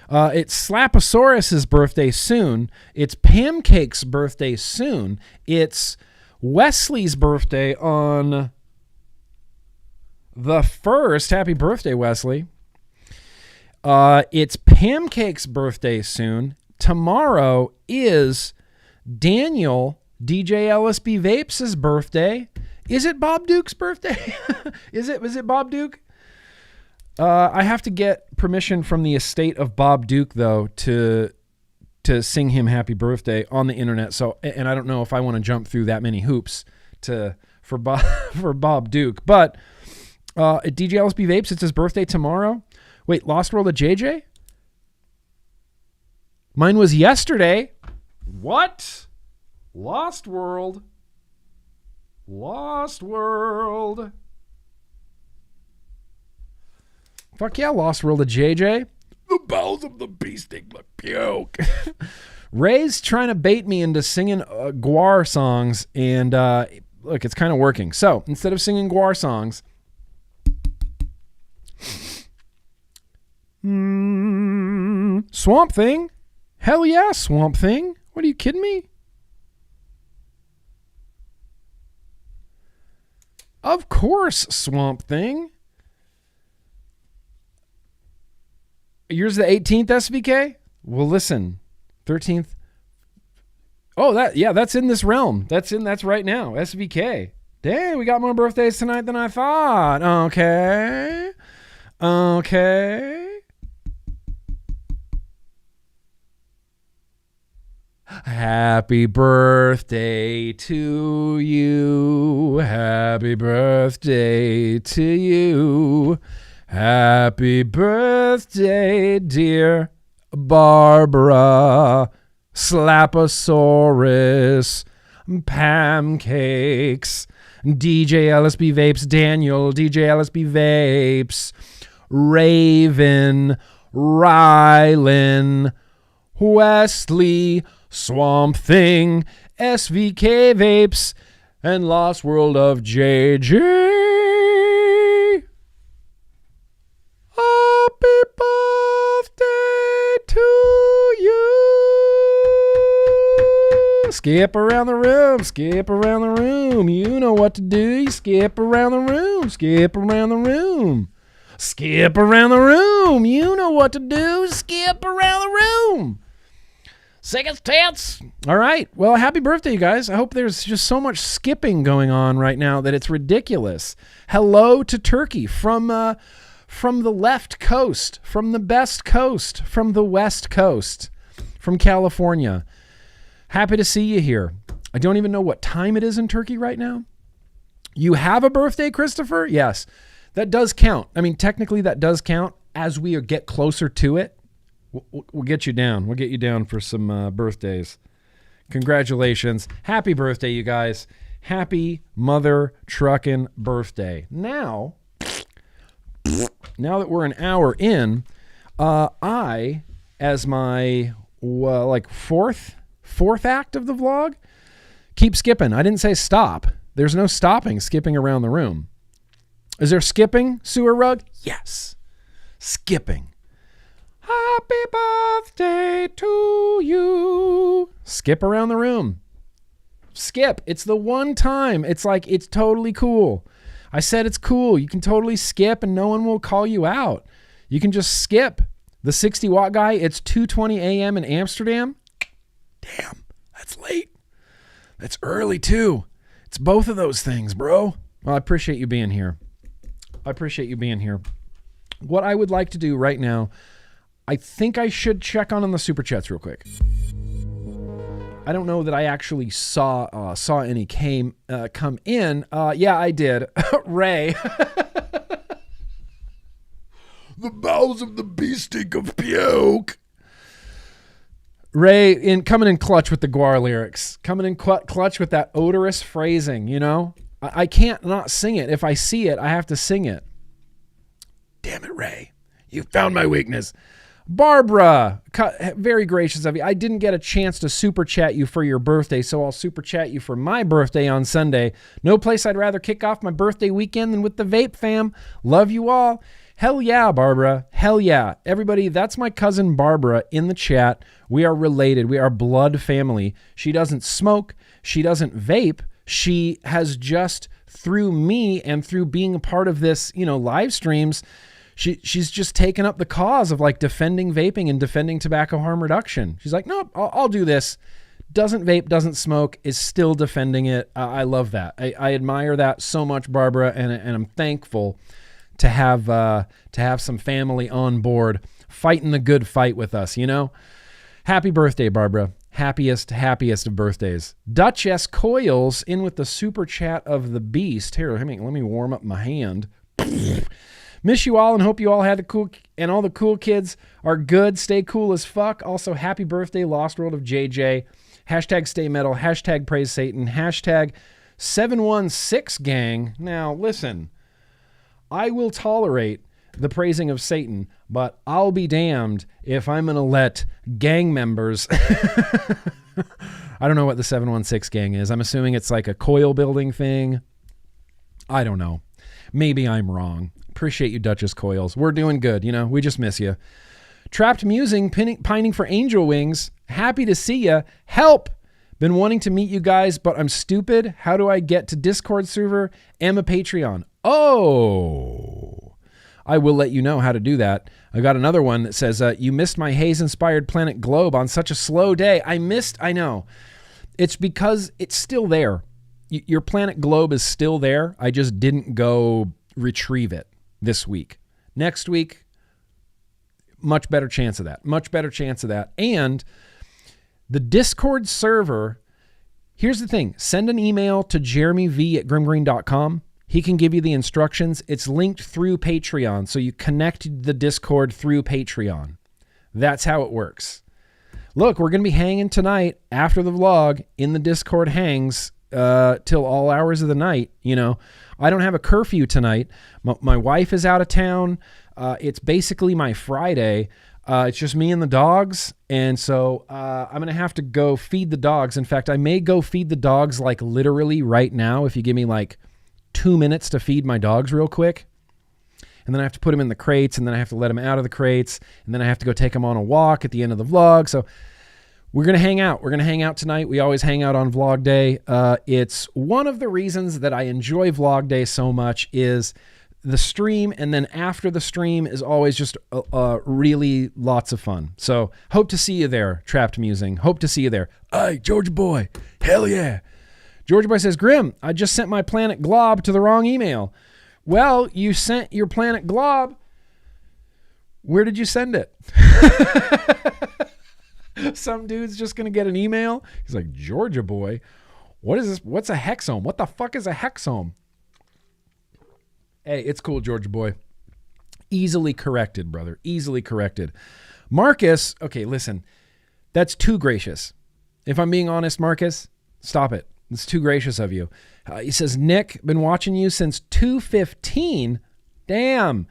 It's Slaposaurus's birthday soon. It's Pamcake's birthday soon. It's Wesley's birthday on the 1st. Happy birthday, Wesley. It's Pamcake's birthday soon. Tomorrow is Daniel, DJ LSB Vapes' birthday. Is it Bob Duke's birthday? Is it Bob Duke? I have to get permission from the estate of Bob Duke, though, to sing him happy birthday on the internet. So, and I don't know if I want to jump through that many hoops for Bob Duke. But at DJ LSB Vapes, it's his birthday tomorrow. Wait, Lost World of JJ? Mine was yesterday. What? Lost World. Fuck yeah, Lost World of JJ. The bowels of the beast take my puke. Ray's trying to bait me into singing Guar songs, and look, it's kind of working. So instead of singing Guar songs, Swamp Thing. Hell yeah, Swamp Thing. What, are you kidding me? Of course, Swamp Thing. Yours the 18th, SVK? Well, listen, 13th. Oh, that's in this realm. That's right now, SVK. Dang, we got more birthdays tonight than I thought. Okay. Happy birthday to you. Happy birthday to you. Happy birthday, dear Barbara. Slaposaurus. Pamcakes. DJ LSB Vapes. Daniel. DJ LSB Vapes. Raven. Rylan. Wesley. Swamp Thing, SVK Vapes, and Lost World of JJ. Happy birthday to you. Skip around the room, skip around the room. You know what to do. You skip around the room, skip around the room. Skip around the room. You know what to do. Skip around the room. Seconds, tense. All right. Well, happy birthday, you guys. I hope there's just so much skipping going on right now that it's ridiculous. Hello to Turkey from the left coast, from the best coast, from the west coast, from California. Happy to see you here. I don't even know what time it is in Turkey right now. You have a birthday, Christopher? Yes. That does count. I mean, technically that does count as we get closer to it. We'll get you down. We'll get you down for some birthdays. Congratulations. Happy birthday, you guys. Happy mother truckin' birthday. Now that we're an hour in, I, as my fourth act of the vlog, Keep skipping. I didn't say stop. There's no stopping skipping around the room. Is there skipping, Sewer Rug? Yes. Skipping. Happy birthday to you. Skip around the room. Skip. It's the one time. It's like, it's totally cool. I said it's cool. You can totally skip and no one will call you out. You can just skip. The 60 watt guy, it's 2:20 a.m. in Amsterdam. Damn, that's late. That's early too. It's both of those things, bro. Well, I appreciate you being here. What I would like to do right now, I think I should check on the super chats real quick. I don't know that I actually saw any come in. Yeah, I did. Ray. The bowels of the beast stink of puke. Ray coming in clutch with the Guar lyrics. Coming in clutch with that odorous phrasing, you know? I can't not sing it. If I see it, I have to sing it. Damn it, Ray. You found my weakness. Barbara, very gracious of you. I didn't get a chance to super chat you for your birthday, so I'll super chat you for my birthday on Sunday. No place I'd rather kick off my birthday weekend than with the Vape fam. Love you all. Hell yeah, Barbara. Hell yeah. Everybody, that's my cousin Barbara in the chat. We are related. We are blood family. She doesn't smoke. She doesn't vape. She has just, through me and through being a part of this, live streams, she's just taken up the cause of like defending vaping and defending tobacco harm reduction. She's like, nope, I'll do this. Doesn't vape, doesn't smoke, is still defending it. I love that. I admire that so much, Barbara, and I'm thankful to have some family on board fighting the good fight with us, Happy birthday, Barbara. Happiest of birthdays. Duchess Coils in with the super chat of the beast. Here, let me warm up my hand. Miss you all and hope you all had the cool, and all the cool kids are good. Stay cool as fuck. Also, happy birthday, Lost World of JJ. Hashtag stay metal. Hashtag praise Satan. Hashtag 716 gang. Now, listen, I will tolerate the praising of Satan, but I'll be damned if I'm going to let gang members... I don't know what the 716 gang is. I'm assuming it's like a coil building thing. I don't know. Maybe I'm wrong. Appreciate you, Duchess Coils. We're doing good, we just miss you. Trapped Musing, pining for angel wings. Happy to see ya. Help! Been wanting to meet you guys, but I'm stupid. How do I get to Discord server and a Patreon? Oh, I will let you know how to do that. I got another one that says, you missed my haze-inspired planet globe on such a slow day. I know. It's because it's still there. Your planet globe is still there. I just didn't go retrieve it this week. Next week, much better chance of that. And the Discord server, here's the thing. Send an email to jeremyv@grimmgreen.com. He can give you the instructions. It's linked through Patreon, so you connect the Discord through Patreon. That's how it works. Look, we're going to be hanging tonight after the vlog in the Discord hangs till all hours of the night. I don't have a curfew tonight. My wife is out of town. It's basically my Friday. It's just me and the dogs. And so I'm going to have to go feed the dogs. In fact, I may go feed the dogs like literally right now if you give me like 2 minutes to feed my dogs real quick. And then I have to put them in the crates, and then I have to let them out of the crates, and then I have to go take them on a walk at the end of the vlog. So we're going to hang out. We're going to hang out tonight. We always hang out on vlog day. It's one of the reasons that I enjoy vlog day so much is the stream, and then after the stream is always just really lots of fun. So hope to see you there, Trapped Musing. Hope to see you there. Hey, Georgia boy. Hell yeah. Georgia boy says, Grimm, I just sent my Planet Glob to the wrong email. Well, you sent your Planet Glob. Where did you send it? Some dude's just going to get an email. He's like, Georgia boy, what is this? What's a hexome? What the fuck is a hexome? Hey, it's cool, Georgia boy. Easily corrected, brother. Easily corrected. Marcus, okay, listen. That's too gracious. If I'm being honest, Marcus, stop it. It's too gracious of you. He says, Nick, been watching you since 2:15. Damn.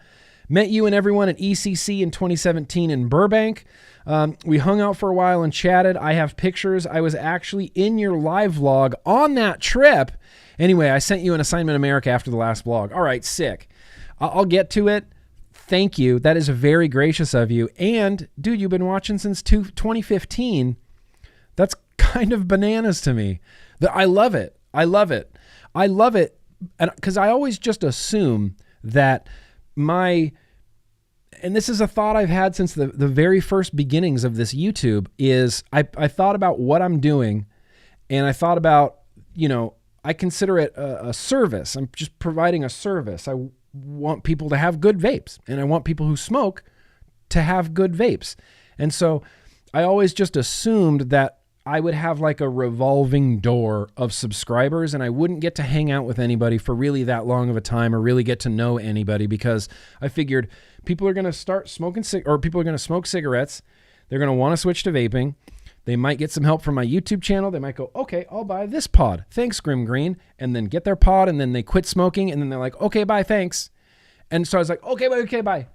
Met you and everyone at ECC in 2017 in Burbank. We hung out for a while and chatted. I have pictures. I was actually in your live vlog on that trip. Anyway, I sent you an assignment America after the last vlog. All right, sick. I'll get to it. Thank you. That is very gracious of you. And, dude, you've been watching since 2015. That's kind of bananas to me. I love it. I love it. I love it. And because I always just assume that and this is a thought I've had since the very first beginnings of this YouTube, is I thought about what I'm doing, and I thought about, I consider it a service. I'm just providing a service. I want people to have good vapes, and I want people who smoke to have good vapes. And so I always just assumed that I would have like a revolving door of subscribers, and I wouldn't get to hang out with anybody for really that long of a time or really get to know anybody, because I figured people are going to start smoking or people are going to smoke cigarettes. They're going to want to switch to vaping. They might get some help from my YouTube channel. They might go, okay, I'll buy this pod. Thanks, GrimmGreen. And then get their pod, and then they quit smoking, and then they're like, okay, bye, thanks. And so I was like, okay, bye.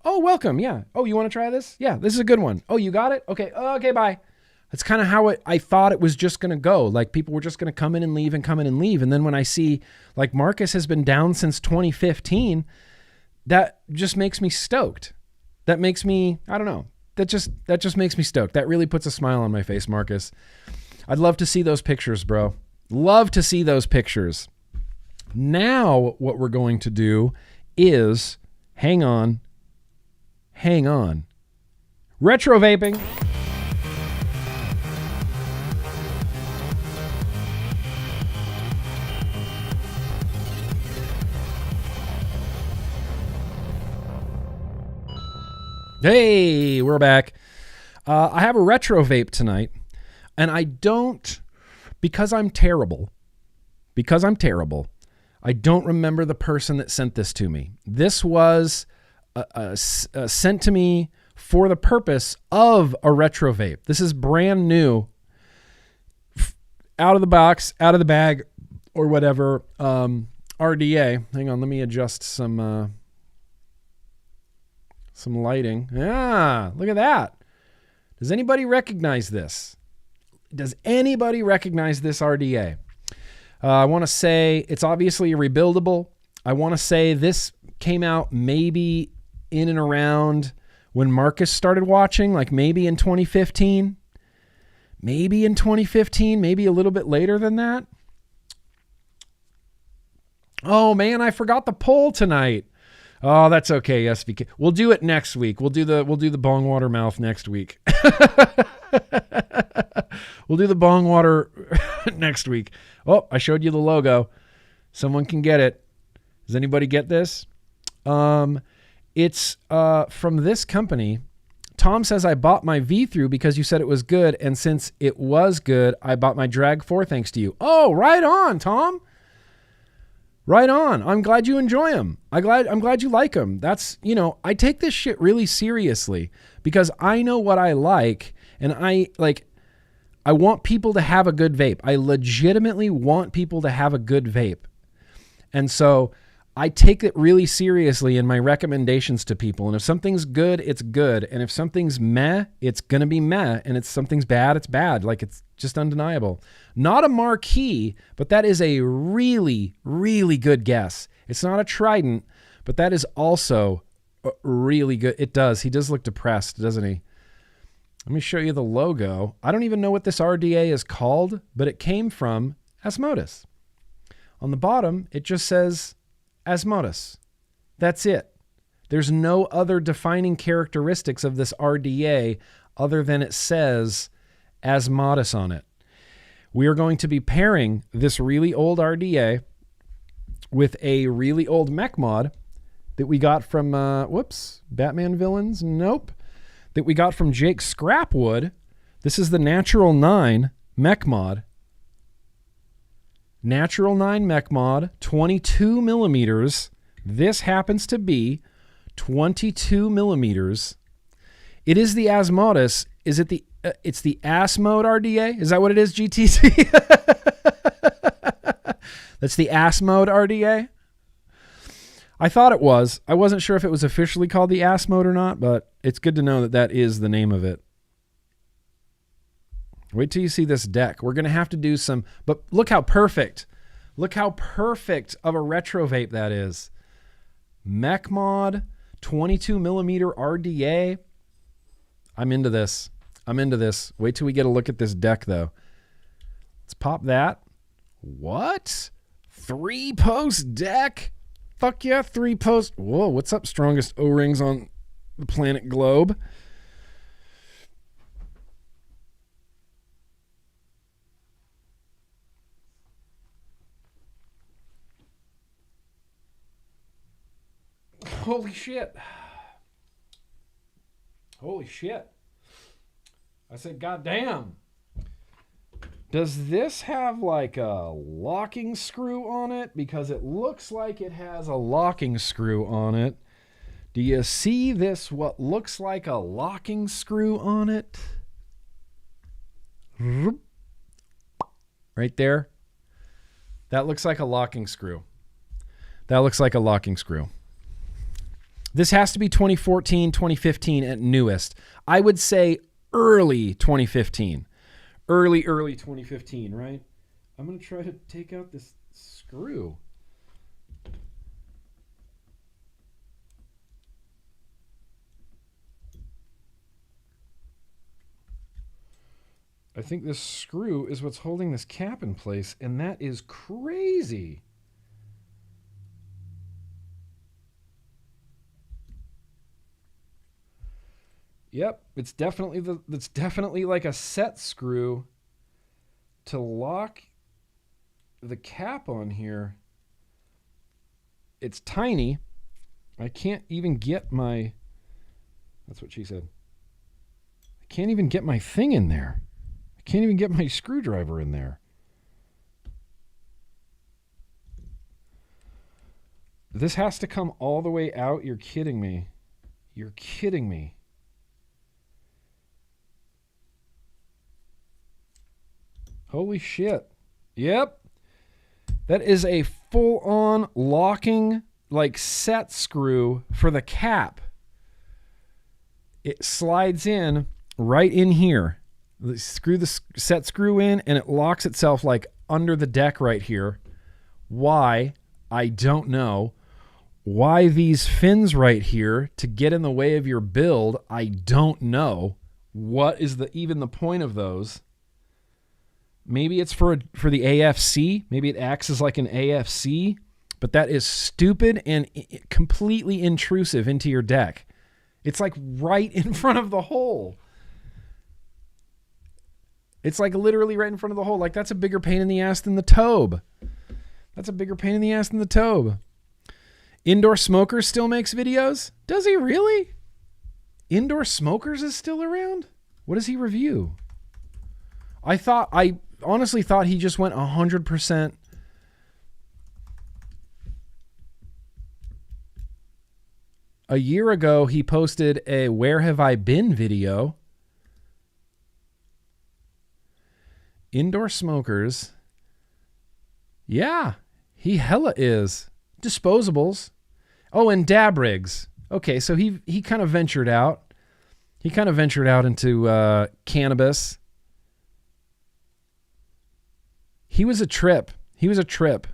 Oh, welcome, yeah. Oh, you want to try this? Yeah, this is a good one. Oh, you got it? Okay, bye. That's kind of how I thought it was just going to go. Like, people were just going to come in and leave and come in and leave. And then when I see, like, Marcus has been down since 2015, that just makes me stoked. That makes me, I don't know. That just makes me stoked. That really puts a smile on my face, Marcus. I'd love to see those pictures, bro. Love to see those pictures. Now what we're going to do is, hang on. Retro vaping. Hey, we're back. I have a retro vape tonight, and I don't, because I'm terrible, I don't remember the person that sent this to me. This was sent to me for the purpose of a retro vape. This is brand new, out of the box, out of the bag, or whatever. RDA. Hang on, let me adjust some lighting. Ah, look at that. Does anybody recognize this? Does anybody recognize this RDA? I want to say it's obviously a rebuildable. I want to say this came out maybe in and around when Marcus started watching, like maybe in 2015. Maybe a little bit later than that. Oh man, I forgot the poll tonight. Oh, that's okay. SVK. We'll do it next week. We'll do the bong water mouth next week. We'll do the bong water next week. Oh, I showed you the logo. Someone can get it. Does anybody get this? It's from this company. Tom says, I bought my V-Through because you said it was good, and since it was good, I bought my Drag 4 thanks to you. Oh, right on, Tom. Right on. I'm glad you enjoy them. I'm glad you like them. That's, I take this shit really seriously because I know what I like, and I want people to have a good vape. I legitimately want people to have a good vape. And so I take it really seriously in my recommendations to people. And if something's good, it's good. And if something's meh, it's going to be meh. And if something's bad, it's bad. Like, it's just undeniable. Not a marquee, but that is a really, really good guess. It's not a Trident, but that is also really good. It does. He does look depressed, doesn't he? Let me show you the logo. I don't even know what this RDA is called, but it came from Asmodus. On the bottom, it just says Asmodus. That's it. There's no other defining characteristics of this RDA other than it says Asmodus on it. We are going to be pairing this really old RDA with a really old mech mod that we got from, Batman Villains? Nope. That we got from Jake Scrapwood. This is the Natural 9 mech mod. Natural 9 mech mod, 22 millimeters. This happens to be 22 millimeters. It is the Asmodus. Is it it's the ass mode RDA? Is that what it is, GTC? That's the ass mode RDA. I thought it was. I wasn't sure if it was officially called the ass mode or not, but it's good to know that that is the name of it. Wait till you see this deck. We're going to have to do some, but look how perfect. Look how perfect of a retro vape that is. Mech mod, 22 millimeter RDA. I'm into this. I'm into this. Wait till we get a look at this deck though. Let's pop that. What? 3-post deck? Fuck yeah, 3-post. Whoa, what's up, strongest O-rings on the planet globe? Holy shit. Holy shit. I said, goddamn. Does this have like a locking screw on it? Because it looks like it has a locking screw on it. Do you see this, what looks like a locking screw on it? Right there. That looks like a locking screw. That looks like a locking screw. This has to be 2014, 2015 at newest. I would say early 2015. Early 2015, right? I'm going to try to take out this screw. I think this screw is what's holding this cap in place, and that is crazy. Yep, it's definitely like a set screw to lock the cap on here. It's tiny. I can't even get my, that's what she said. I can't even get my thing in there. I can't even get my screwdriver in there. This has to come all the way out. You're kidding me. You're kidding me. Holy shit. Yep. That is a full-on locking, like, set screw for the cap. It slides in right in here. Screw the set screw in, and it locks itself, like, under the deck right here. Why? I don't know. Why these fins right here to get in the way of your build? I don't know. What is even the point of those? Maybe it's for the AFC. Maybe it acts as like an AFC, but that is stupid and completely intrusive into your deck. It's like right in front of the hole. It's like literally right in front of the hole. Like that's a bigger pain in the ass than the tobe. That's a bigger pain in the ass than the tobe. Indoor Smokers still makes videos? Does he really? Indoor Smokers is still around? What does he review? I honestly thought he just went 100%. A year ago, he posted a Where Have I Been video. Indoor Smokers. Yeah, he hella is. Disposables. Oh, and dab rigs. Okay, so he kind of ventured out. He kind of ventured out into cannabis. He was a trip. He was a trip.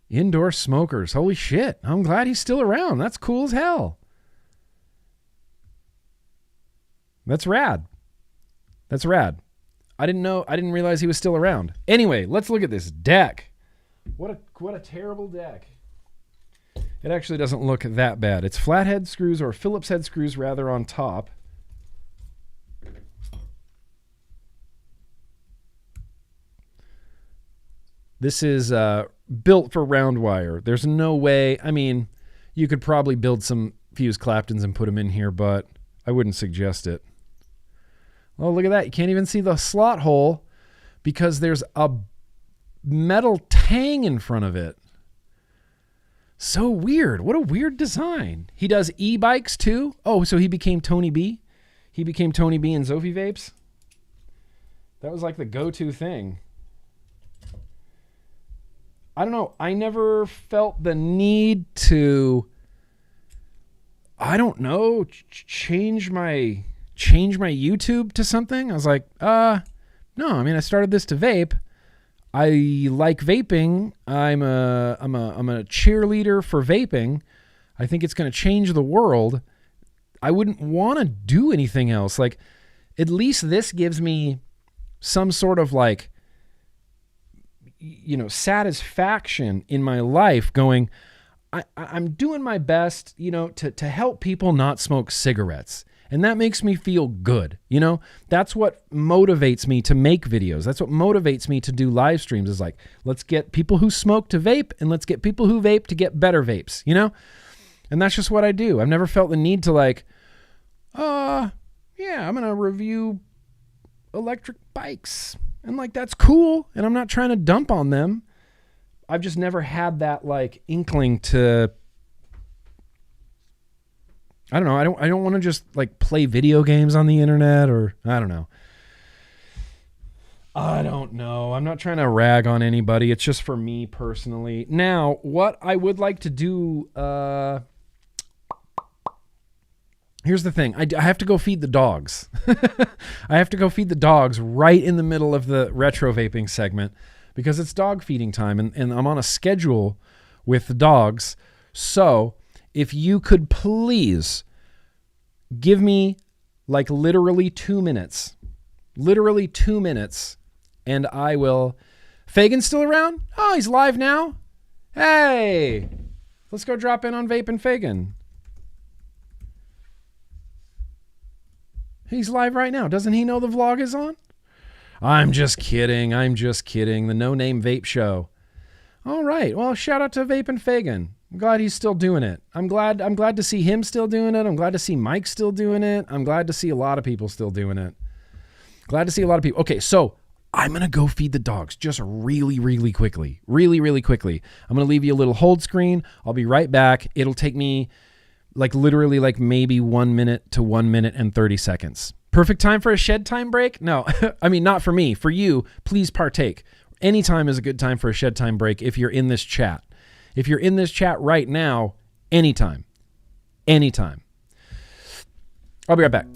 Indoor Smokers. Holy shit. I'm glad he's still around. That's cool as hell. That's rad. That's rad. I didn't realize he was still around. Anyway, let's look at this deck. What a terrible deck. It actually doesn't look that bad. It's flathead screws, or Phillips head screws rather, on top. This is built for round wire. There's no way. I mean, you could probably build some fused Claptons and put them in here, but I wouldn't suggest it. Oh, look at that. You can't even see the slot hole because there's a metal tang in front of it. So weird. What a weird design. He does e-bikes too. Oh, so he became Tony B? He became Tony B in Zophie Vapes? That was like the go-to thing. I don't know. I never felt the need to, I don't know, change my YouTube to something. I was like, no, I mean, I started this to vape. I like vaping. I'm a cheerleader for vaping. I think it's going to change the world. I wouldn't want to do anything else. Like, at least this gives me some sort of like, you know, satisfaction in my life going, I'm doing my best, you know, to help people not smoke cigarettes. And that makes me feel good. You know, that's what motivates me to make videos. That's what motivates me to do live streams, is like, let's get people who smoke to vape, and let's get people who vape to get better vapes, you know? And that's just what I do. I've never felt the need to like, yeah, I'm going to review electric bikes. And like, that's cool. And I'm not trying to dump on them. I've just never had that like inkling to, I don't know. I don't want to just like play video games on the internet, or I don't know. I'm not trying to rag on anybody. It's just for me personally. Now, what I would like to do, here's the thing. I have to go feed the dogs. I have to go feed the dogs right in the middle of the retro vaping segment because it's dog feeding time, and I'm on a schedule with the dogs. So if you could please give me like literally 2 minutes, and I will. Fagan's still around? Oh, he's live now. Hey, let's go drop in on Vape and Fagan. He's live right now. Doesn't he know the vlog is on? I'm just kidding. The No Name Vape Show. All right. Well, shout out to Vape and Fagan. I'm glad he's still doing it. I'm glad to see him still doing it. I'm glad to see Mike still doing it. I'm glad to see a lot of people still doing it. Glad to see a lot of people. Okay, so I'm going to go feed the dogs just really quickly. Really quickly. I'm going to leave you a little hold screen. I'll be right back. It'll take me like literally like maybe 1 minute to 1 minute and 30 seconds. Perfect time for a shed time break? No, I mean, not for me. For you, please partake. Any time is a good time for a shed time break if you're in this chat. If you're in this chat right now, anytime. I'll be right back.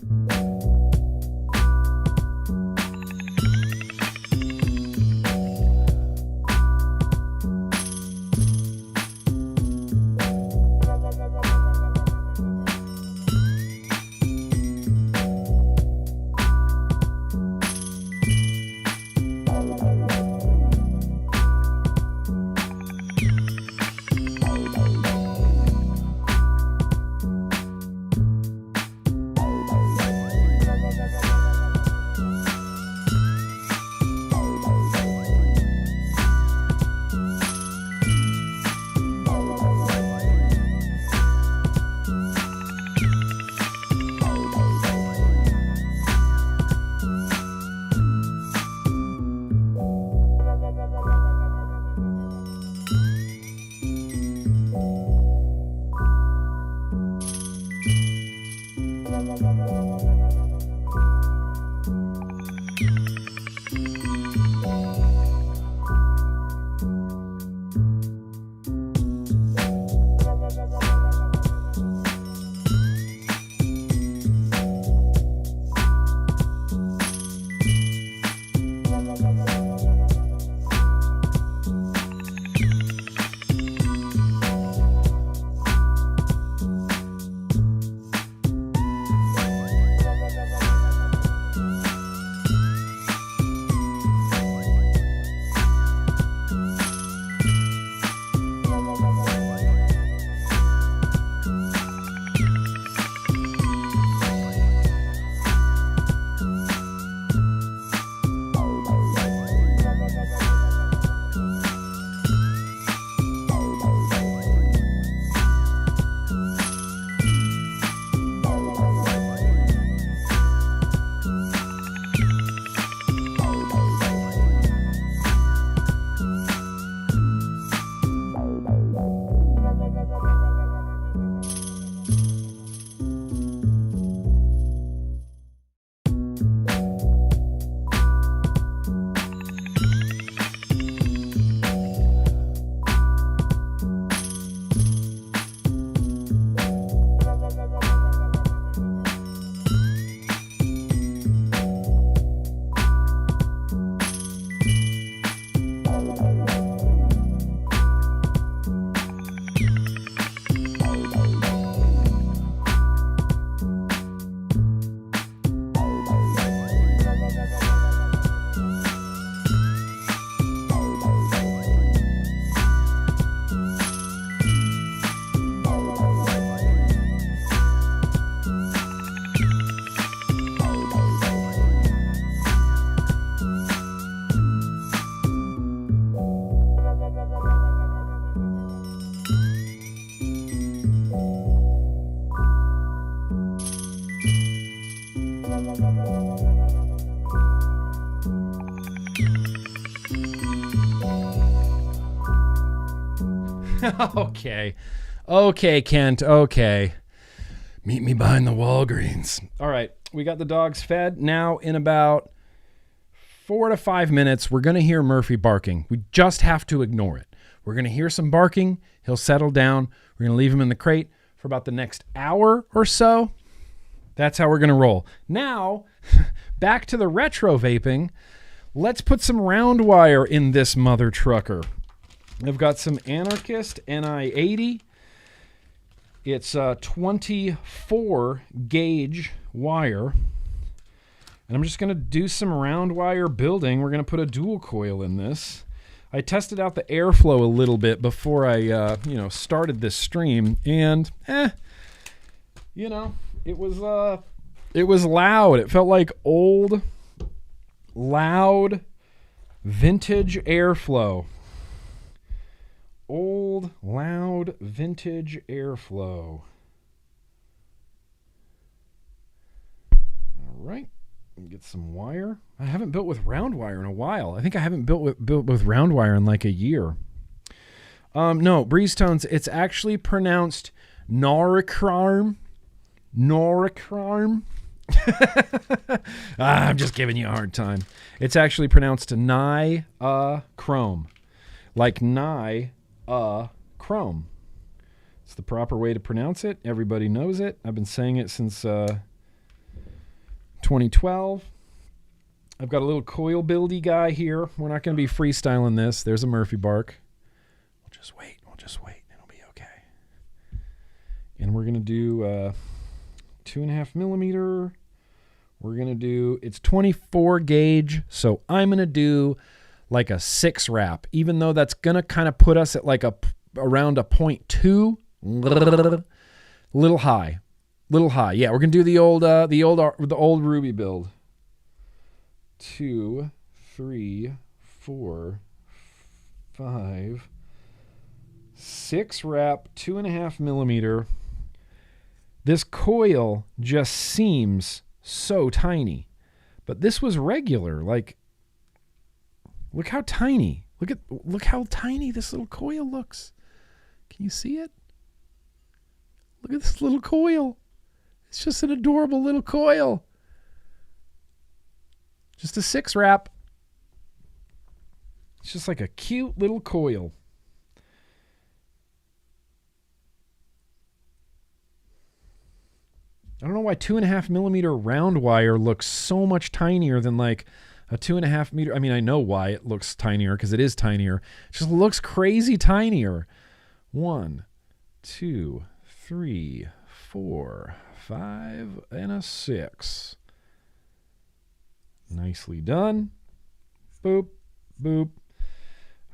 Okay. Okay, Kent. Okay. Meet me behind the Walgreens. All right. We got the dogs fed. Now, in about 4 to 5 minutes, we're going to hear Murphy barking. We just have to ignore it. We're going to hear some barking. He'll settle down. We're going to leave him in the crate for about the next hour or so. That's how we're going to roll. Now, back to the retro vaping. Let's put some round wire in this mother trucker. I've got some Anarchist NI80. It's a 24 gauge wire. And I'm just going to do some round wire building. We're going to put a dual coil in this. I tested out the airflow a little bit before I, started this stream. And, it was loud. It felt like old, loud, vintage airflow. Old, loud, vintage airflow. All right. Get some wire. I haven't built with round wire in a while. I think I haven't built with round wire in like a year. No, Breeze Tones, it's actually pronounced Noricharm. Noricharm. I'm just giving you a hard time. It's actually pronounced Chrome. Like Chrome. It's the proper way to pronounce it. Everybody knows it. I've been saying it since 2012. I've got a little coil buildy guy here. We're not going to be freestyling this. There's a Murphy bark. We'll just wait. It'll be okay. And we're going to do 2.5 millimeter. We're going to do, it's 24 gauge. So I'm going to do like a 6 wrap, even though that's going to kind of put us at like around a 0.2, little high. Yeah, we're going to do the old Ruby build. 2, 3, 4, 5, 6 wrap, 2.5 millimeter. This coil just seems so tiny, but this was regular. Like, look how tiny. Look how tiny this little coil looks. Can you see it? Look at this little coil. It's just an adorable little coil. Just a 6 wrap. It's just like a cute little coil. I don't know why 2.5 millimeter round wire looks so much tinier than like a 2.5 meter. I mean, I know why it looks tinier because it is tinier. It just looks crazy tinier. 1, 2, 3, 4, 5, and a 6. Nicely done. Boop, boop.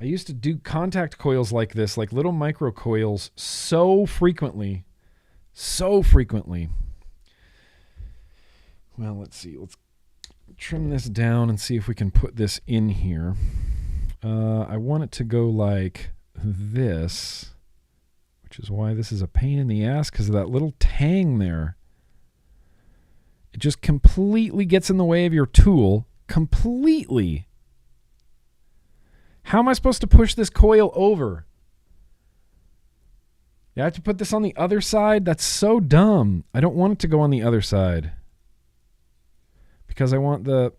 I used to do contact coils like this, like little micro coils, so frequently. Well, let's see. Let's trim this down and see if we can put this in here. I want it to go like this, which is why this is a pain in the ass, because of that little tang there. It just completely gets in the way of your tool. Completely. How am I supposed to push this coil over? I have to put this on the other side? That's so dumb. I don't want it to go on the other side. Because I want the...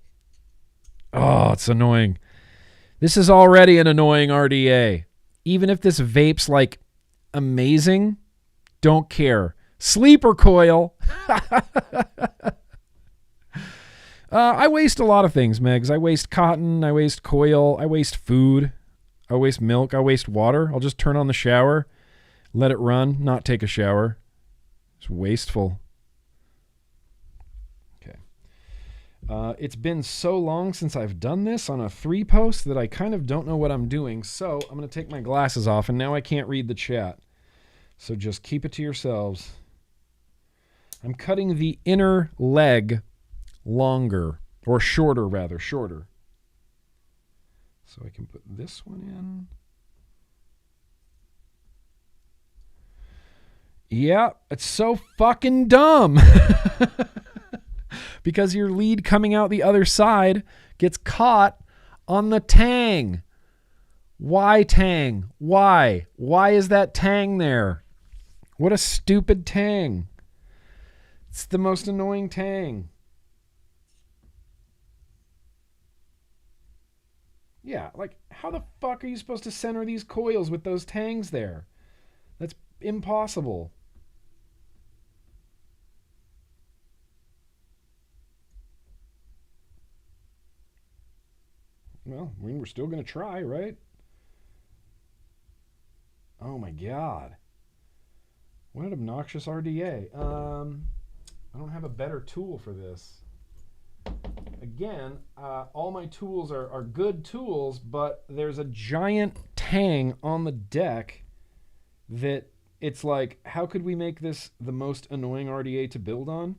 Oh, it's annoying. This is already an annoying RDA. Even if this vape's like amazing, don't care. Sleeper coil. I waste a lot of things, Megs. I waste cotton. I waste coil. I waste food. I waste milk. I waste water. I'll just turn on the shower, let it run, not take a shower. It's wasteful. Okay. It's been so long since I've done this on a 3-post that I kind of don't know what I'm doing. So I'm going to take my glasses off, and now I can't read the chat. So just keep it to yourselves. I'm cutting the inner leg longer, or shorter rather, shorter. So I can put this one in. Yeah, it's so fucking dumb. Because your lead coming out the other side gets caught on the tang. Why tang? Why? Why is that tang there? What a stupid tang. It's the most annoying tang. Yeah, like, how the fuck are you supposed to center these coils with those tangs there? That's impossible. Well, I mean, we're still going to try, right? Oh my God. What an obnoxious RDA. I don't have a better tool for this. Again, all my tools are good tools, but there's a giant tang on the deck that it's like, how could we make this the most annoying RDA to build on?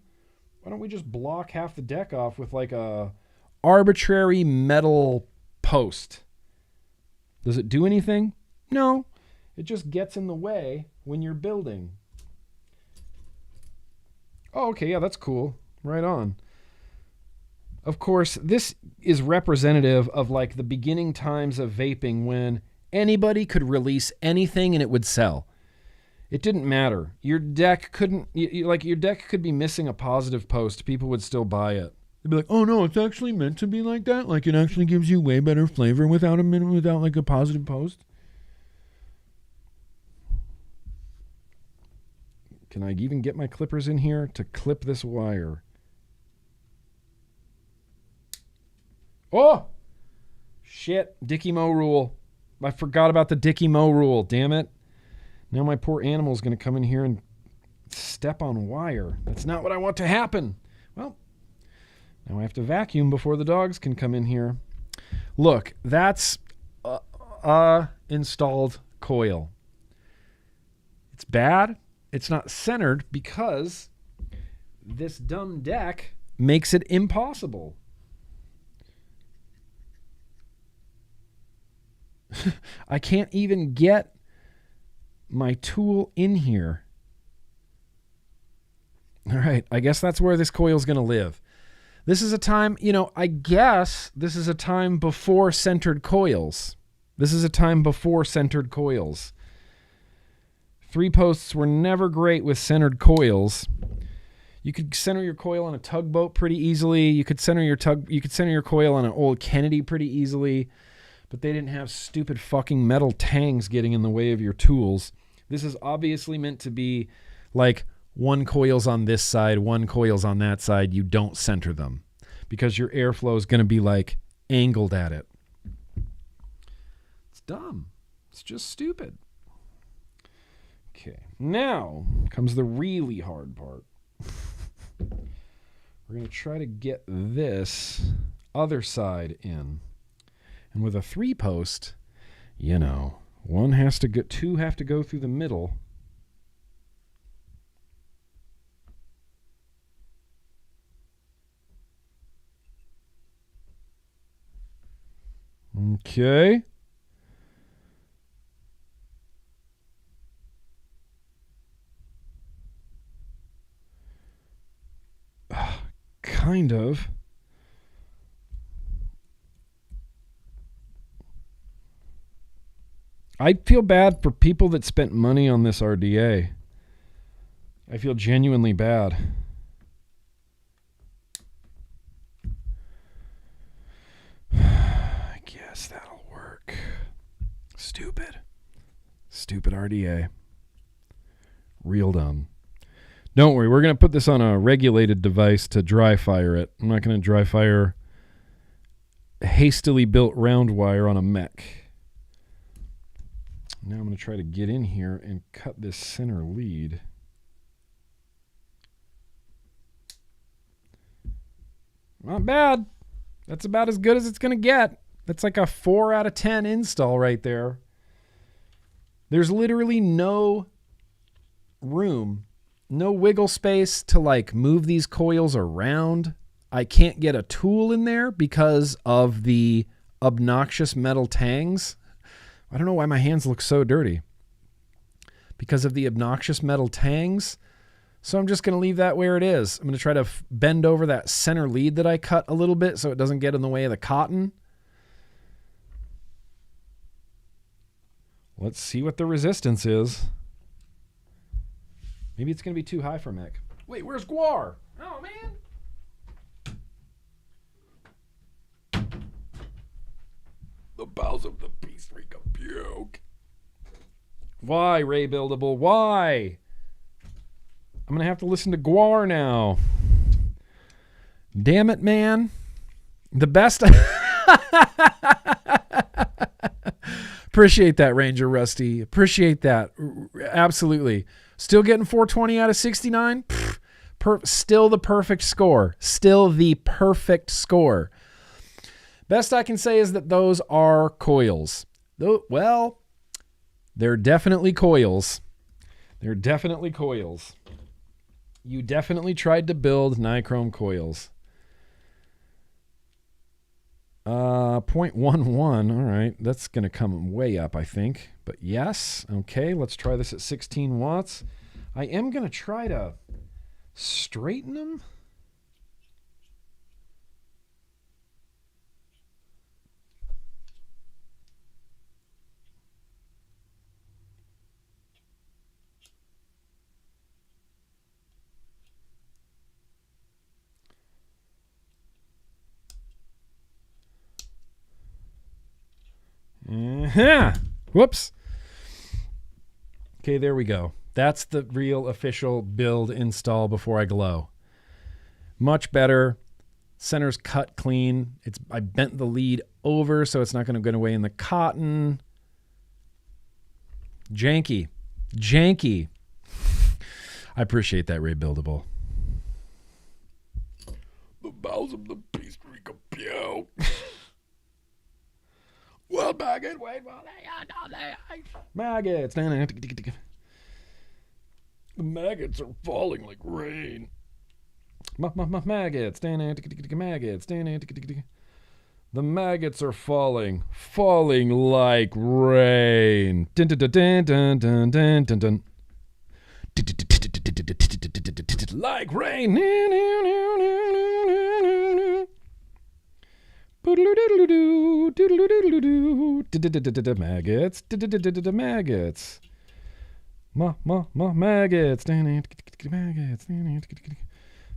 Why don't we just block half the deck off with like a arbitrary metal post? Does it do anything? No. It just gets in the way when you're building. Oh, okay, yeah, that's cool. Right on. Of course, this is representative of like the beginning times of vaping when anybody could release anything and it would sell. It didn't matter. Your deck couldn't, like your deck could be missing a positive post. People would still buy it. They'd be like, oh no, it's actually meant to be like that. Like it actually gives you way better flavor without like a positive post. Can I even get my clippers in here to clip this wire? Oh! Shit. Dickie Mo rule. I forgot about the Dickie Mo rule. Damn it. Now my poor animal's going to come in here and step on wire. That's not what I want to happen. Well, now I have to vacuum before the dogs can come in here. Look, that's a installed coil. It's bad. It's not centered because this dumb deck makes it impossible. I can't even get my tool in here. All right, I guess that's where this coil is going to live. This is a time, I guess this is a time before centered coils. This is a time before centered coils. 3 posts were never great with centered coils. You could center your coil on a tugboat pretty easily. You could center your coil on an old Kennedy pretty easily, but they didn't have stupid fucking metal tangs getting in the way of your tools. This is obviously meant to be like one coil's on this side, one coil's on that side. You don't center them because your airflow is going to be like angled at it. It's dumb. It's just stupid. Okay, now comes the really hard part. We're going to try to get this other side in. And with a 3-post, one has to go, 2 have to go through the middle. Okay. Kind of. I feel bad for people that spent money on this RDA. I feel genuinely bad. I guess that'll work. Stupid. Stupid RDA. Real dumb. Don't worry, we're going to put this on a regulated device to dry fire it. I'm not going to dry fire a hastily built round wire on a mech. Now I'm going to try to get in here and cut this center lead. Not bad. That's about as good as it's going to get. That's like a 4 out of 10 install right there. There's literally no room, no wiggle space to like move these coils around. I can't get a tool in there because of the obnoxious metal tangs. I don't know why my hands look so dirty. Because of the obnoxious metal tangs. So I'm just going to leave that where it is. I'm going to try to bend over that center lead that I cut a little bit so it doesn't get in the way of the cotton. Let's see what the resistance is. Maybe it's going to be too high for Mick. Wait, where's Guar? Oh, man. The bowels of the beast reek of puke. Why, Ray Buildable? Why? I'm going to have to listen to Guar now. Damn it, man. The best... Appreciate that, Ranger Rusty. Appreciate that. Absolutely. Still getting 420 out of 69? Still the perfect score. Still the perfect score. Best I can say is that those are coils. Well, they're definitely coils. They're definitely coils. You definitely tried to build nichrome coils. 0.11. All right. That's going to come way up, I think. But yes. Okay. Let's try this at 16 watts. I am going to try to straighten them. Whoops. Okay, there we go. That's the real official build install before I glow. Much better. Center's cut clean. I bent the lead over so it's not going to get away in the cotton. Janky. Janky. I appreciate that, Ray Buildable. The bowels of the beast reek of puke. Well, maggot, wait while they are maggots. The maggots are falling like rain. Maggots. Maggots. The maggots are falling like rain. Like rain. Maggots. Maggots. Maggots.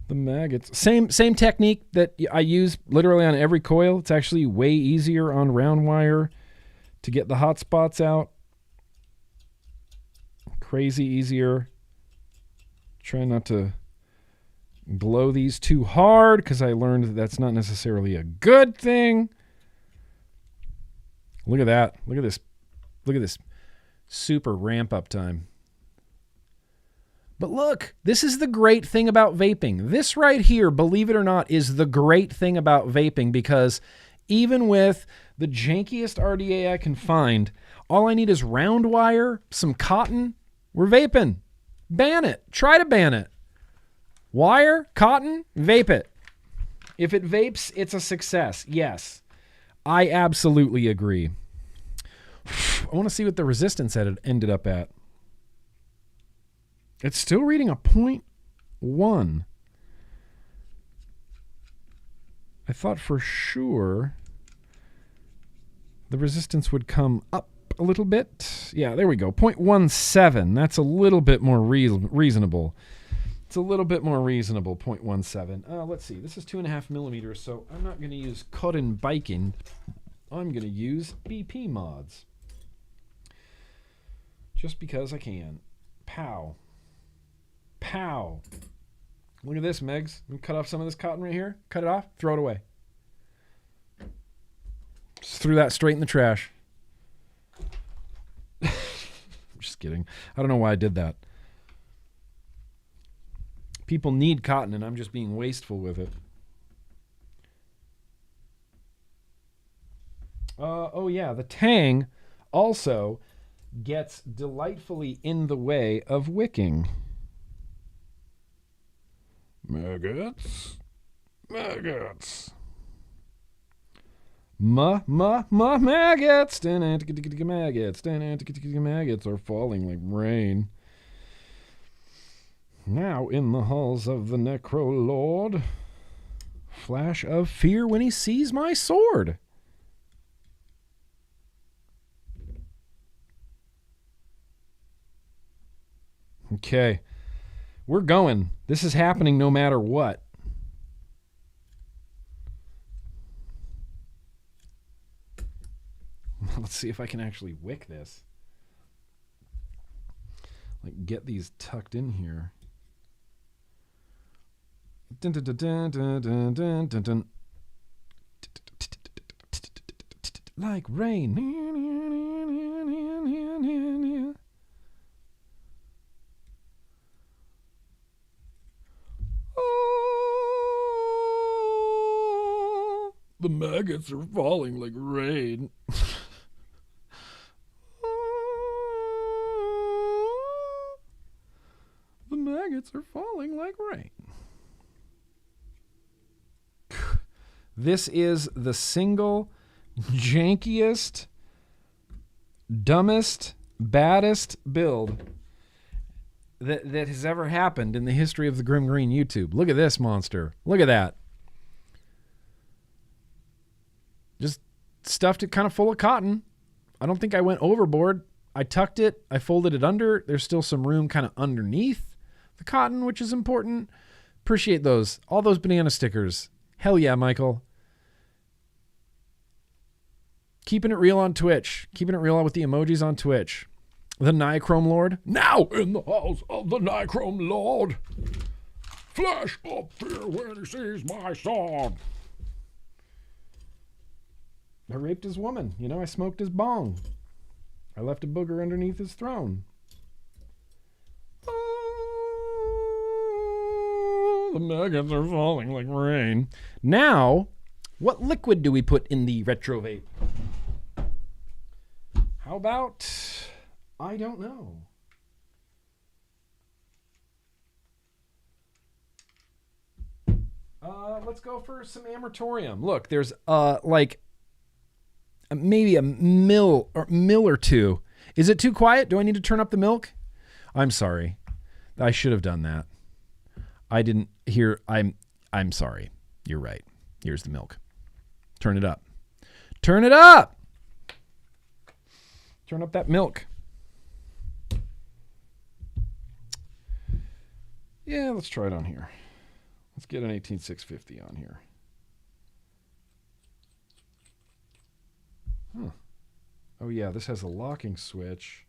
The maggots. Same technique that I use literally on every coil. It's actually way easier on round wire to get the hot spots out. Crazy easier. Try not to blow these too hard because I learned that that's not necessarily a good thing. Look at that. Look at this. Look at this super ramp up time. But look, this is the great thing about vaping. This right here, believe it or not, is the great thing about vaping, because even with the jankiest RDA I can find, all I need is round wire, some cotton. We're vaping. Ban it. Try to ban it. Wire, cotton, vape it. If it vapes, it's a success. Yes, I absolutely agree. I want to see what the resistance ended up at. It's still reading a 0.1. I thought for sure the resistance would come up a little bit. Yeah, there we go. 0.17. That's a little bit more reasonable. It's a little bit more reasonable, 0.17. Let's see. This is 2.5 millimeters, so I'm not going to use cotton biking. I'm going to use BP mods. Just because I can. Pow. Pow. Look at this, Megs. I'm cut off some of this cotton right here. Cut it off. Throw it away. Just threw that straight in the trash. Just kidding. I don't know why I did that. People need cotton, and I'm just being wasteful with it. Oh, yeah. The tang also gets delightfully in the way of wicking. Maggots. Maggots. Maggots. Maggots. Maggots are falling like rain. Now in the halls of the Necro Lord, flash of fear when he sees my sword. Okay. We're going. This is happening no matter what. Let's see if I can actually wick this. Like, get these tucked in here. Dun, dun, dun, dun, dun, dun, dun, dun, dun. Like rain. Oh, the maggots are falling like rain. The maggots are falling like rain. This is the single jankiest, dumbest, baddest build that has ever happened in the history of the GrimmGreen YouTube. Look at this monster. Look at that. Just stuffed it kind of full of cotton. I don't think I went overboard. I tucked it. I folded it under. There's still some room kind of underneath the cotton, which is important. Appreciate those. All those banana stickers. Hell yeah, Michael. Keeping it real on Twitch. Keeping it real with the emojis on Twitch. The Nichrome Lord. Now in the house of the Nichrome Lord. Flash up fear when he sees my sword. I raped his woman. You know, I smoked his bong. I left a booger underneath his throne. Oh, the maggots are falling like rain. Now, what liquid do we put in the retro vape? How about, I don't know. Let's go for some Amatorium. Look, there's like maybe a mill or two. Is it too quiet? Do I need to turn up the milk? I'm sorry. I should have done that. I didn't hear. I'm sorry. You're right. Here's the milk. Turn it up. Turn it up. Turn up that milk. Yeah, let's try it on here. Let's get an 18650 on here. Huh. Oh yeah, this has a locking switch.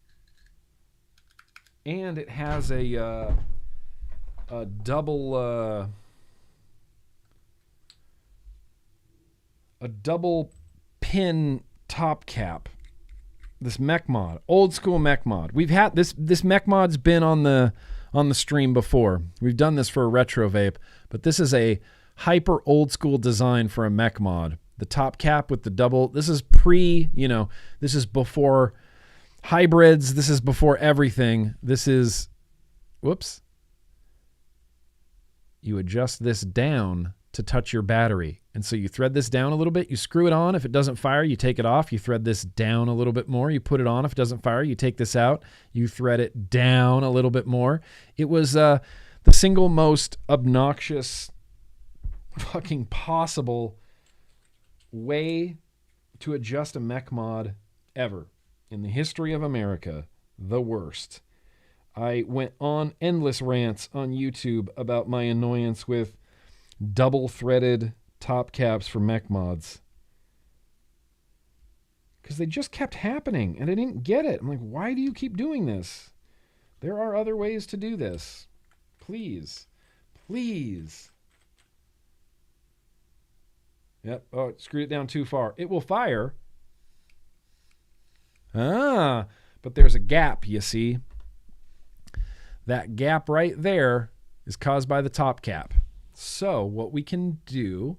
And it has a double pin top cap. This mech mod, old school mech mod. We've had this mech mod's been on the stream before. We've done this for a retro vape, but this is a hyper old school design for a mech mod. The top cap with the double. This is this is before hybrids. This is before everything. This is, whoops. You adjust this down to touch your battery. And so you thread this down a little bit, you screw it on. If it doesn't fire, you take it off. You thread this down a little bit more. You put it on. If it doesn't fire, you take this out. You thread it down a little bit more. It was the single most obnoxious fucking possible way to adjust a mech mod ever. In the history of America, the worst. I went on endless rants on YouTube about my annoyance with double-threaded top caps for mech mods. Because they just kept happening, and I didn't get it. I'm like, why do you keep doing this? There are other ways to do this. Please. Please. Yep. Oh, it screwed it down too far. It will fire. Ah, but there's a gap, you see. That gap right there is caused by the top cap. So what we can do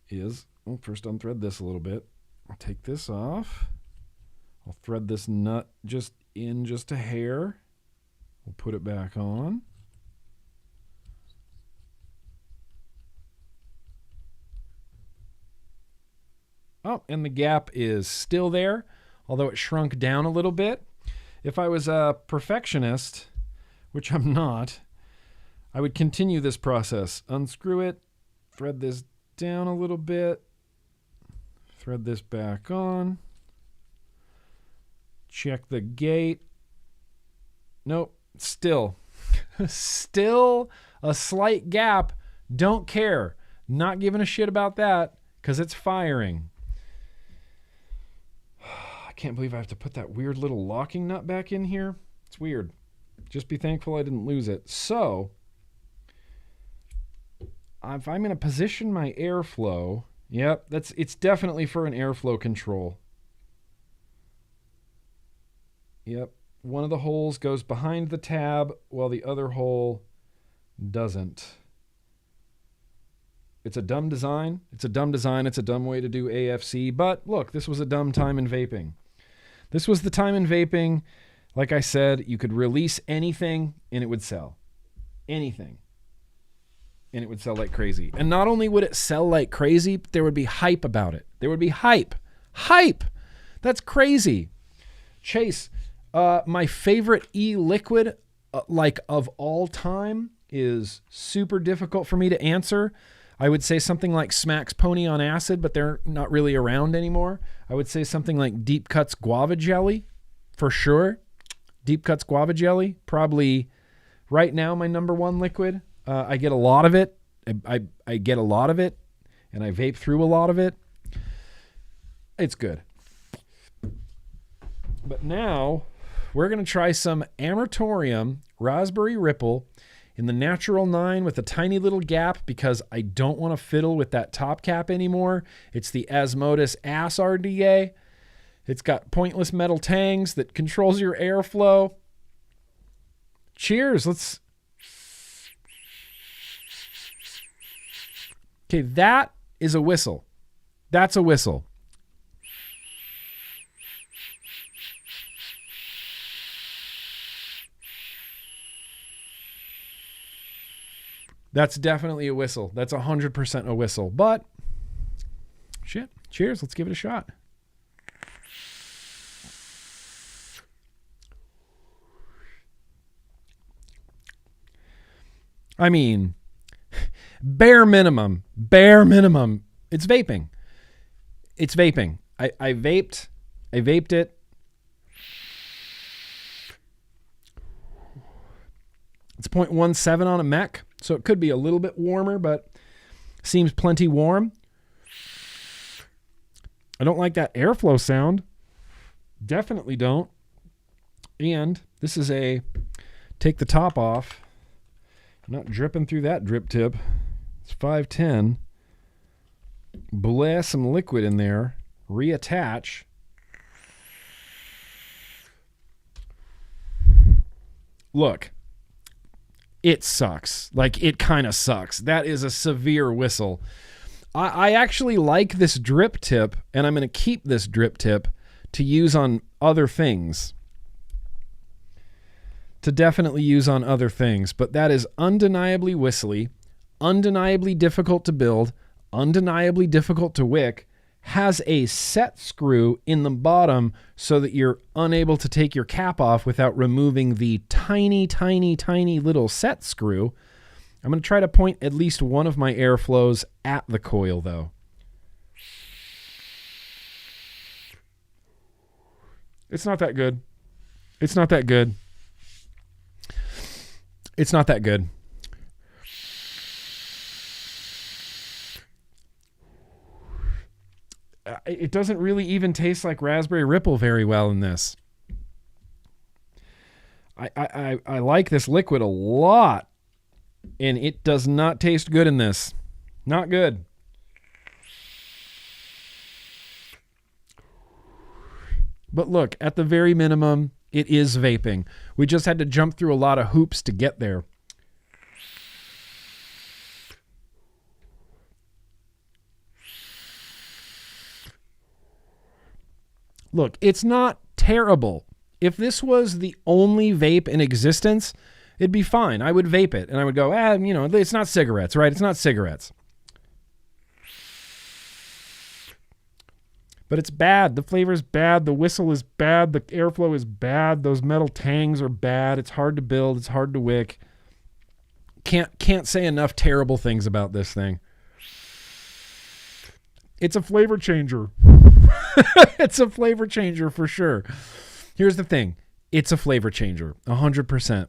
is, well, first unthread this a little bit. I'll take this off. I'll thread this nut just a hair. We'll put it back on. Oh, and the gap is still there, although it shrunk down a little bit. If I was a perfectionist, which I'm not, I would continue this process. Unscrew it, thread this down a little bit, thread this back on, check the gate. Nope, Still a slight gap. Don't care. Not giving a shit about that because it's firing. I can't believe I have to put that weird little locking nut back in here. It's weird. Just be thankful I didn't lose it. So if I'm going to position my airflow, yep, it's definitely for an airflow control. Yep. One of the holes goes behind the tab while the other hole doesn't. It's a dumb design. It's a dumb way to do AFC. But look, this was a dumb time in vaping. This was the time in vaping. Like I said, you could release anything and it would sell. Anything. And it would sell like crazy. And not only would it sell like crazy, but there would be hype about it. There would be hype. Hype! That's crazy. Chase, my favorite e-liquid of all time is super difficult for me to answer. I would say something like Smack's Pony on Acid, but they're not really around anymore. I would say something like Deep Cuts Guava Jelly, for sure. Deep Cuts Guava Jelly, probably right now my number one liquid. I get a lot of it. I get a lot of it, and I vape through a lot of it. It's good. But now we're going to try some Amatorium Raspberry Ripple in the natural 9 with a tiny little gap because I don't want to fiddle with that top cap anymore. It's the Asmodus Ass RDA. It's got pointless metal tangs that controls your airflow. Cheers. Let's... Okay, that is a whistle. That's a whistle. That's definitely a whistle. That's 100% a whistle. But, shit, cheers. Let's give it a shot. I mean, bare minimum, it's vaping. It's vaping. I vaped it. It's 0.17 on a mech, so it could be a little bit warmer, but seems plenty warm. I don't like that airflow sound. Definitely don't. And this is a take the top off. I'm not dripping through that drip tip. It's 510. Blast some liquid in there. Reattach. Look. It sucks. Like, it kind of sucks. That is a severe whistle. I actually like this drip tip, and I'm going to keep this drip tip to use on other things. To definitely use on other things. But that is undeniably whistly, undeniably difficult to build, undeniably difficult to wick, has a set screw in the bottom so that you're unable to take your cap off without removing the tiny, tiny, tiny little set screw. I'm going to try to point at least one of my airflows at the coil, though. It's not that good. It's not that good. It's not that good. It doesn't really even taste like Raspberry Ripple very well in this. I like this liquid a lot, and it does not taste good in this. Not good. But look, at the very minimum, it is vaping. We just had to jump through a lot of hoops to get there. Look, it's not terrible. If this was the only vape in existence, it'd be fine. I would vape it, and I would go, it's not cigarettes, right? It's not cigarettes. But it's bad. The flavor's bad. The whistle is bad. The airflow is bad. Those metal tangs are bad. It's hard to build. It's hard to wick. Can't say enough terrible things about this thing. It's a flavor changer. It's a flavor changer for sure. Here's the thing. It's a flavor changer. 100%.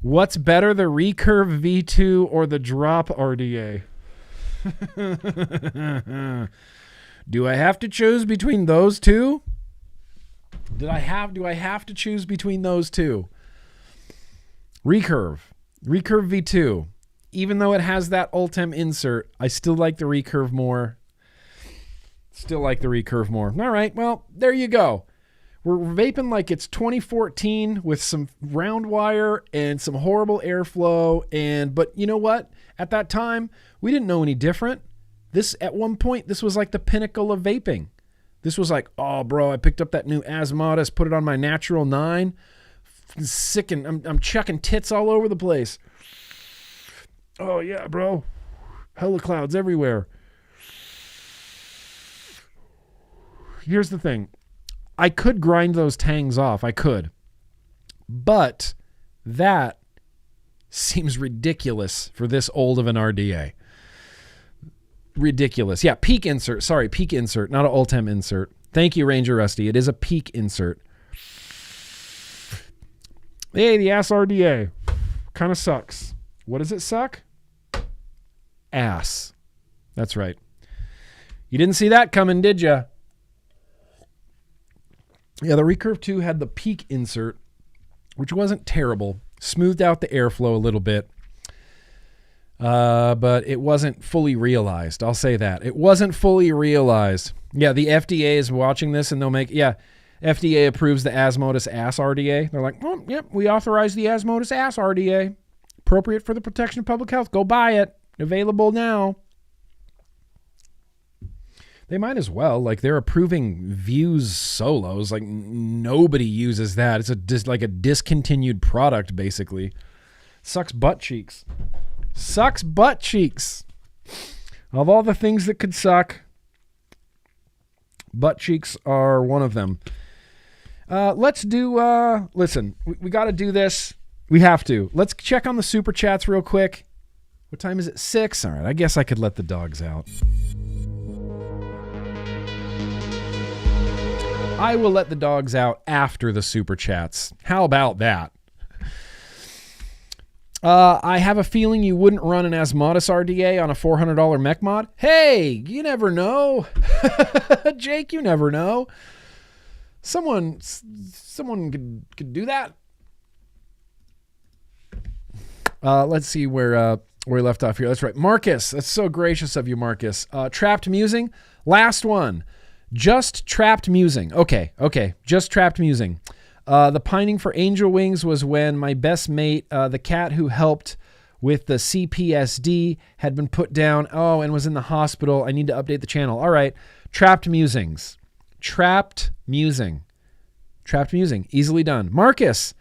What's better, the Recurve V2 or the Drop RDA? Do I have to choose between those two? Do I have to choose between those two? Recurve V2. Even though it has that Ultem insert, I still like the Recurve more. All right, well, there you go. We're vaping like it's 2014 with some round wire and some horrible airflow. But you know what? At that time, we didn't know any different. At one point, this was like the pinnacle of vaping. This was like, oh, bro, I picked up that new Asmodeus, put it on my Natural 9. Sick, and I'm chucking tits all over the place. Oh, yeah, bro. Hella clouds everywhere. Here's the thing. I could grind those tangs off. I could. But that seems ridiculous for this old of an RDA. Ridiculous. Yeah, peak insert. Sorry, peak insert, not an Ultem insert. Thank you, Ranger Rusty. It is a peak insert. Hey, the ass RDA. Kind of sucks. What does it suck? Ass. That's right. You didn't see that coming, did you? Yeah, the Recurve 2 had the peak insert, which wasn't terrible. Smoothed out the airflow a little bit. But it wasn't fully realized. I'll say that. It wasn't fully realized. Yeah, the FDA is watching this and they'll FDA approves the Asmodeus Ass RDA. They're like, oh, yep, we authorize the Asmodeus Ass RDA. Appropriate for the protection of public health. Go buy it. Available now. They might as well. Like, they're approving Views Solos. Like, nobody uses that. It's like a discontinued product, basically. Sucks butt cheeks. Sucks butt cheeks. Of all the things that could suck, butt cheeks are one of them. Let's do, listen, we got to do this. We have to. Let's check on the super chats real quick. What time is it? 6? All right, I guess I could let the dogs out. I will let the dogs out after the super chats. How about that? I have a feeling you wouldn't run an Asmodeus RDA on a $400 mech mod. Hey, you never know. Jake, you never know. Someone could do that. Let's see where we left off here. That's right. Marcus, that's so gracious of you, Marcus. Trapped Musing. Last one. Just Trapped Musing. Okay. Just Trapped Musing. The pining for angel wings was when my best mate, the cat who helped with the CPSD, had been put down. Oh, and was in the hospital. I need to update the channel. All right. Trapped Musings. Trapped Musing. Easily done. Marcus,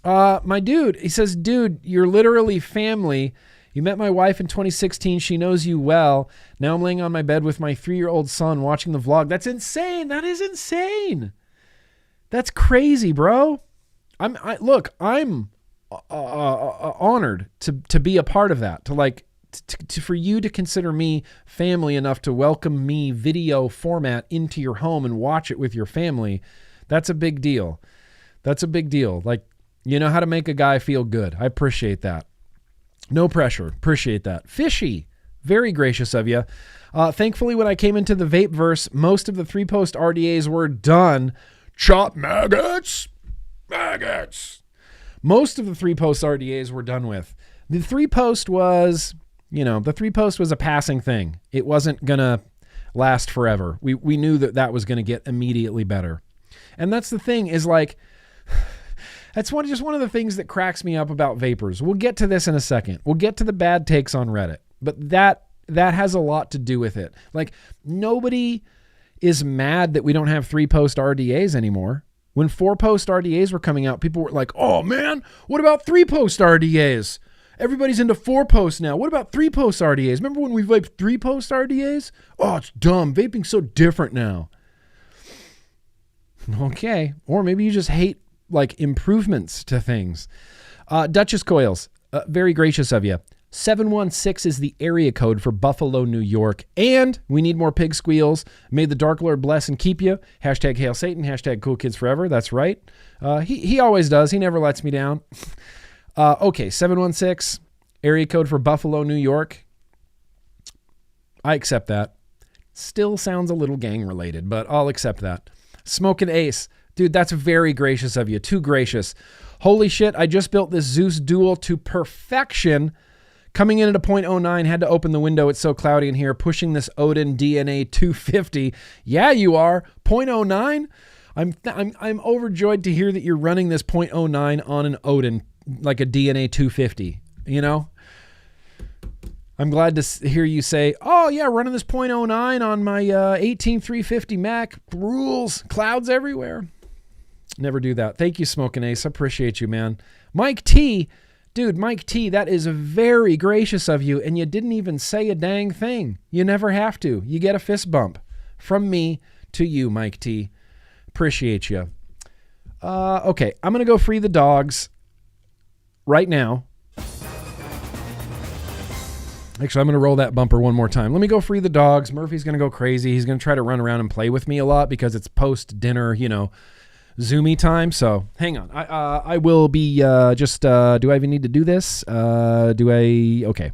my dude, he says, dude, you're literally family. You met my wife in 2016. She knows you well. Now I'm laying on my bed with my 3-year-old son watching the vlog. That's insane. That is insane. That's crazy, bro. I'm honored to be a part of that. For you to consider me family enough to welcome me video format into your home and watch it with your family. That's a big deal. Like, you know how to make a guy feel good. I appreciate that. No pressure. Appreciate that. Fishy. Very gracious of you. Thankfully, when I came into the Vapeverse, most of the 3-post RDAs were done. Chop maggots. Most of the 3-post RDAs were done with. The 3-post was, a passing thing. It wasn't going to last forever. We knew that was going to get immediately better. And that's the thing is like, that's just one of the things that cracks me up about vapors. We'll get to this in a second. We'll get to the bad takes on Reddit, but that has a lot to do with it. Like, nobody is mad that we don't have 3-post RDAs anymore. When 4-post RDAs were coming out, people were like, oh man, what about 3-post RDAs? Everybody's into 4-post now. What about 3-post RDAs? Remember when we vaped 3-post RDAs? Oh, it's dumb. Vaping's so different now. Okay. Or maybe you just hate like improvements to things. Duchess Coils, very gracious of you. 716 is the area code for Buffalo, New York. And we need more pig squeals. May the Dark Lord bless and keep you. Hashtag Hail Satan. Hashtag Cool Kids Forever. That's right. He always does. He never lets me down. Okay, 716, area code for Buffalo, New York. I accept that. Still sounds a little gang related, but I'll accept that. Smoking Ace. Dude, that's very gracious of you. Too gracious. Holy shit, I just built this Zeus Dual to perfection. Coming in at a 0.09, had to open the window. It's so cloudy in here. Pushing this Odin DNA 250. Yeah, you are. 0.09? I'm overjoyed to hear that you're running this 0.09 on an Odin, like a DNA 250, you know? I'm glad to hear you say, oh yeah, running this 0.09 on my 18350 Mac. Rules. Clouds everywhere. Never do that. Thank you, Smoking Ace. I appreciate you, man. Mike T. Dude, Mike T, that is very gracious of you, and you didn't even say a dang thing. You never have to. You get a fist bump. From me to you, Mike T. Appreciate you. Okay, I'm going to go free the dogs right now. Actually, I'm going to roll that bumper one more time. Let me go free the dogs. Murphy's going to go crazy. He's going to try to run around and play with me a lot because it's post-dinner, you know, Zoomy time. So hang on. I will be do I even need to do this? Okay.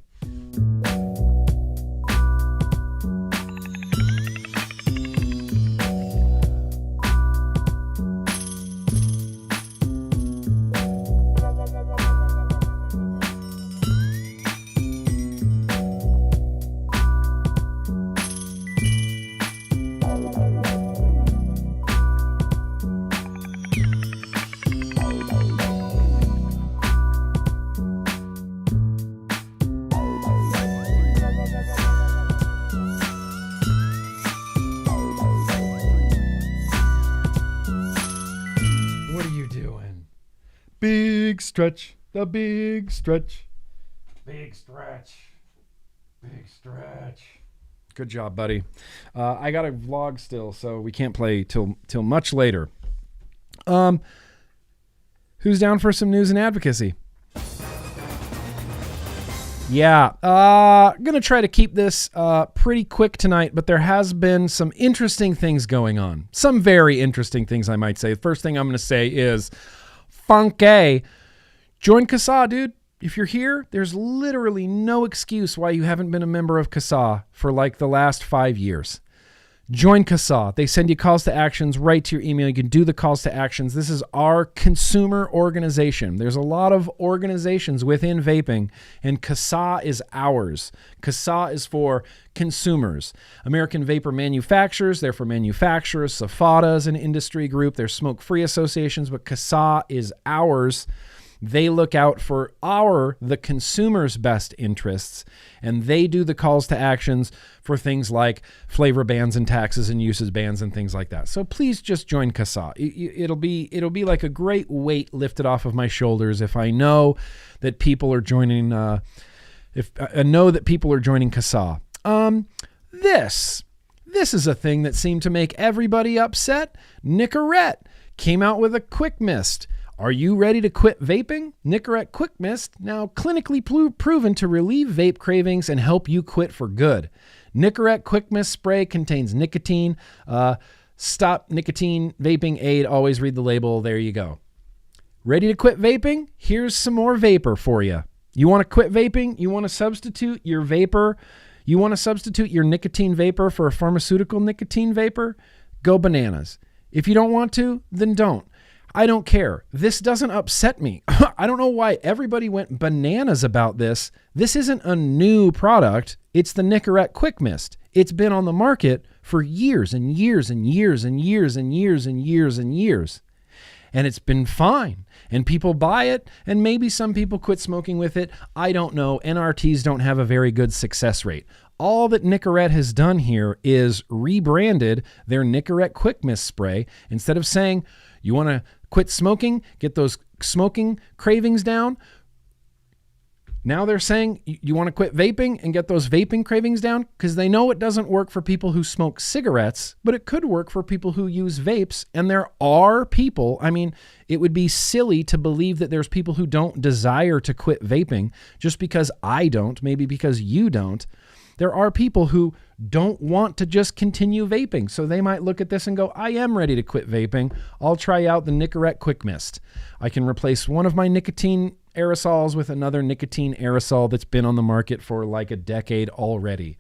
Big stretch, the big stretch. Big stretch. Big stretch. Good job, buddy. I got a vlog still, so we can't play till much later. Who's down for some news and advocacy? Yeah, gonna try to keep this pretty quick tonight, but there has been some interesting things going on. Some very interesting things, I might say. The first thing I'm gonna say is funky. Join CASA, dude. If you're here, there's literally no excuse why you haven't been a member of CASA for like the last 5 years. Join CASA. They send you calls to actions right to your email. You can do the calls to actions. This is our consumer organization. There's a lot of organizations within vaping, and CASA is ours. CASA is for consumers. American Vapor Manufacturers, they're for manufacturers. SAFADA is an industry group. There's smoke-free associations, but CASA is ours. They look out for the consumer's best interests, and they do the calls to actions for things like flavor bans and taxes and uses bans and things like that. So please just join CASA. It'll be like a great weight lifted off of my shoulders if I know that people are joining. If I know that people are joining CASA. This is a thing that seemed to make everybody upset. Nicorette came out with a quick mist. Are you ready to quit vaping? Nicorette Quick Mist, now clinically proven to relieve vape cravings and help you quit for good. Nicorette Quick Mist spray contains nicotine. Stop nicotine vaping aid. Always read the label. There you go. Ready to quit vaping? Here's some more vapor for you. You want to quit vaping? You want to substitute your vapor? You want to substitute your nicotine vapor for a pharmaceutical nicotine vapor? Go bananas. If you don't want to, then don't. I don't care. This doesn't upset me. I don't know why everybody went bananas about this. This isn't a new product. It's the Nicorette Quick Mist. It's been on the market for years and years and years and years and years and years and years. And it's been fine. And people buy it, and maybe some people quit smoking with it. I don't know. NRTs don't have a very good success rate. All that Nicorette has done here is rebranded their Nicorette Quick Mist spray. Instead of saying, you want to quit smoking, get those smoking cravings down. Now they're saying you want to quit vaping and get those vaping cravings down because they know it doesn't work for people who smoke cigarettes, but it could work for people who use vapes. And there are people, I mean, it would be silly to believe that there's people who don't desire to quit vaping just because I don't, maybe because you don't. There are people who don't want to just continue vaping. So they might look at this and go, I am ready to quit vaping. I'll try out the Nicorette Quick Mist. I can replace one of my nicotine aerosols with another nicotine aerosol that's been on the market for like a decade already.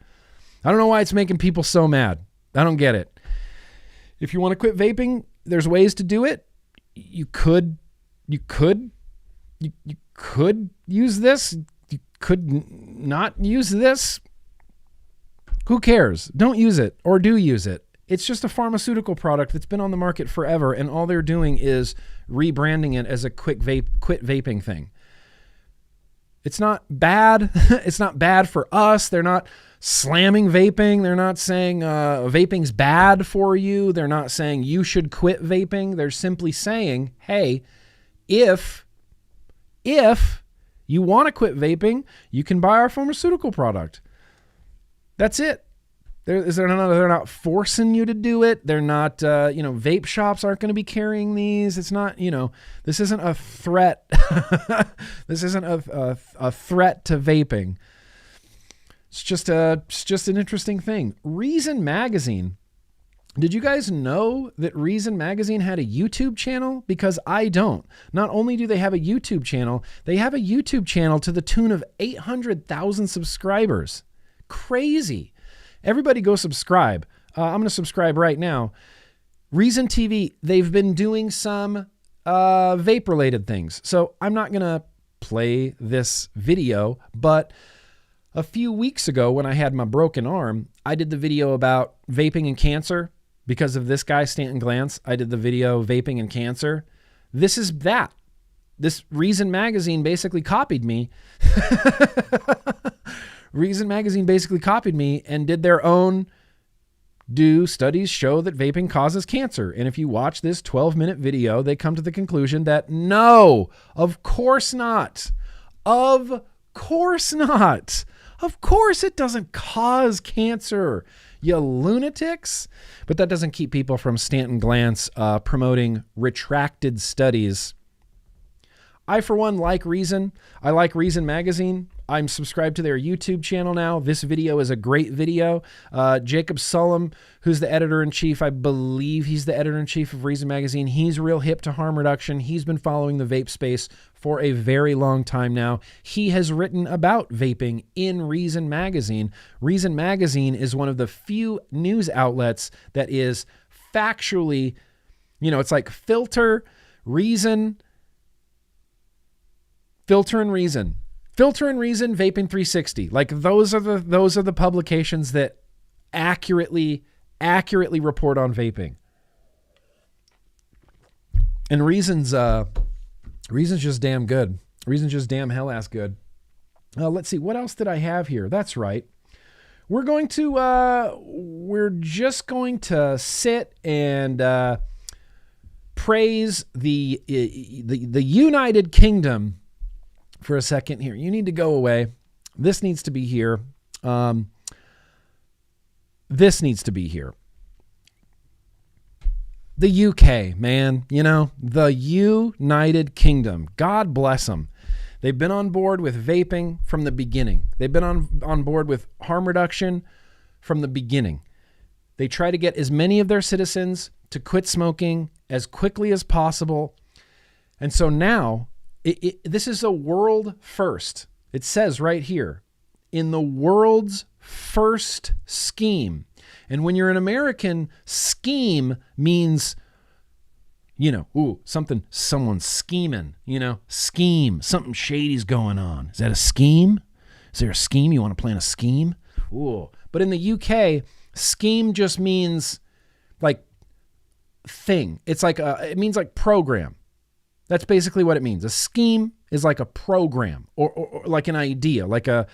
I don't know why it's making people so mad. I don't get it. If you want to quit vaping, there's ways to do it. You could use this. You could not use this. Who cares? Don't use it, or do use it. It's just a pharmaceutical product that's been on the market forever, and all they're doing is rebranding it as a quit vaping thing. It's not bad. It's not bad for us. They're not slamming vaping. They're not saying vaping's bad for you. They're not saying you should quit vaping. They're simply saying, hey, if you want to quit vaping, you can buy our pharmaceutical product. That's it. They're not forcing you to do it. They're not, vape shops aren't going to be carrying these. It's not, this isn't a threat. This isn't a threat to vaping. It's just an interesting thing. Reason Magazine. Did you guys know that Reason Magazine had a YouTube channel? Because I don't. Not only do they have a YouTube channel, they have a YouTube channel to the tune of 800,000 subscribers. Crazy. Everybody go subscribe. I'm going to subscribe right now. Reason TV, they've been doing some vape-related things. So I'm not going to play this video, but a few weeks ago when I had my broken arm, I did the video about vaping and cancer. Because of this guy, Stanton Glantz, I did the video Vaping and Cancer. This is that. This Reason Magazine basically copied me. Reason Magazine basically copied me and did their own studies show that vaping causes cancer. And if you watch this 12-minute video, they come to the conclusion that no, of course not. Of course not. Of course it doesn't cause cancer, you lunatics. But that doesn't keep people from Stanton Glantz promoting retracted studies. I, for one, like Reason. I like Reason Magazine. I'm subscribed to their YouTube channel now. This video is a great video. Jacob Sullum, who's the editor-in-chief, I believe he's the editor-in-chief of Reason Magazine. He's real hip to harm reduction. He's been following the vape space for a very long time now. He has written about vaping in Reason Magazine. Reason Magazine is one of the few news outlets that is factually, it's like Filter and Reason, Vaping 360. Like those are the publications that accurately report on vaping. And Reason's just damn good. Reason's just damn hell ass good. Let's see, what else did I have here? That's right. We're just going to sit and praise the United Kingdom for a second here. You need to go away. This needs to be here. This needs to be here. The UK, man, the United Kingdom. God bless them. They've been on board with vaping from the beginning. They've been on board with harm reduction from the beginning. They try to get as many of their citizens to quit smoking as quickly as possible. And so now, this is a world first. It says right here, in the world's first scheme. And when you're an American, scheme means, someone's scheming, scheme, something shady's going on. Is that a scheme? Is there a scheme? You want to plan a scheme? Ooh. But in the UK, scheme just means like thing. It's like it means like program. That's basically what it means. A scheme is like a program or like an idea, like I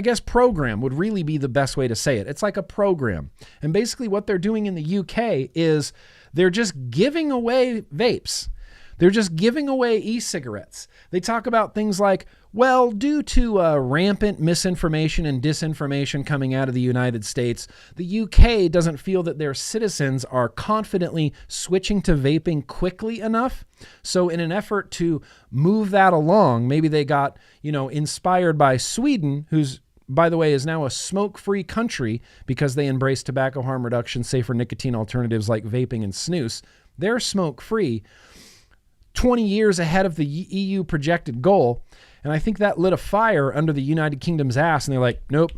guess program would really be the best way to say it. It's like a program. And basically what they're doing in the UK is they're just giving away vapes. They're just giving away e-cigarettes. They talk about things like, well, due to rampant misinformation and disinformation coming out of the United States, the UK doesn't feel that their citizens are confidently switching to vaping quickly enough. So in an effort to move that along, maybe they got, inspired by Sweden, who's, by the way, is now a smoke-free country because they embrace tobacco harm reduction, safer nicotine alternatives like vaping and snus. They're smoke-free. 20 years ahead of the EU projected goal. And I think that lit a fire under the United Kingdom's ass. And they're like, nope,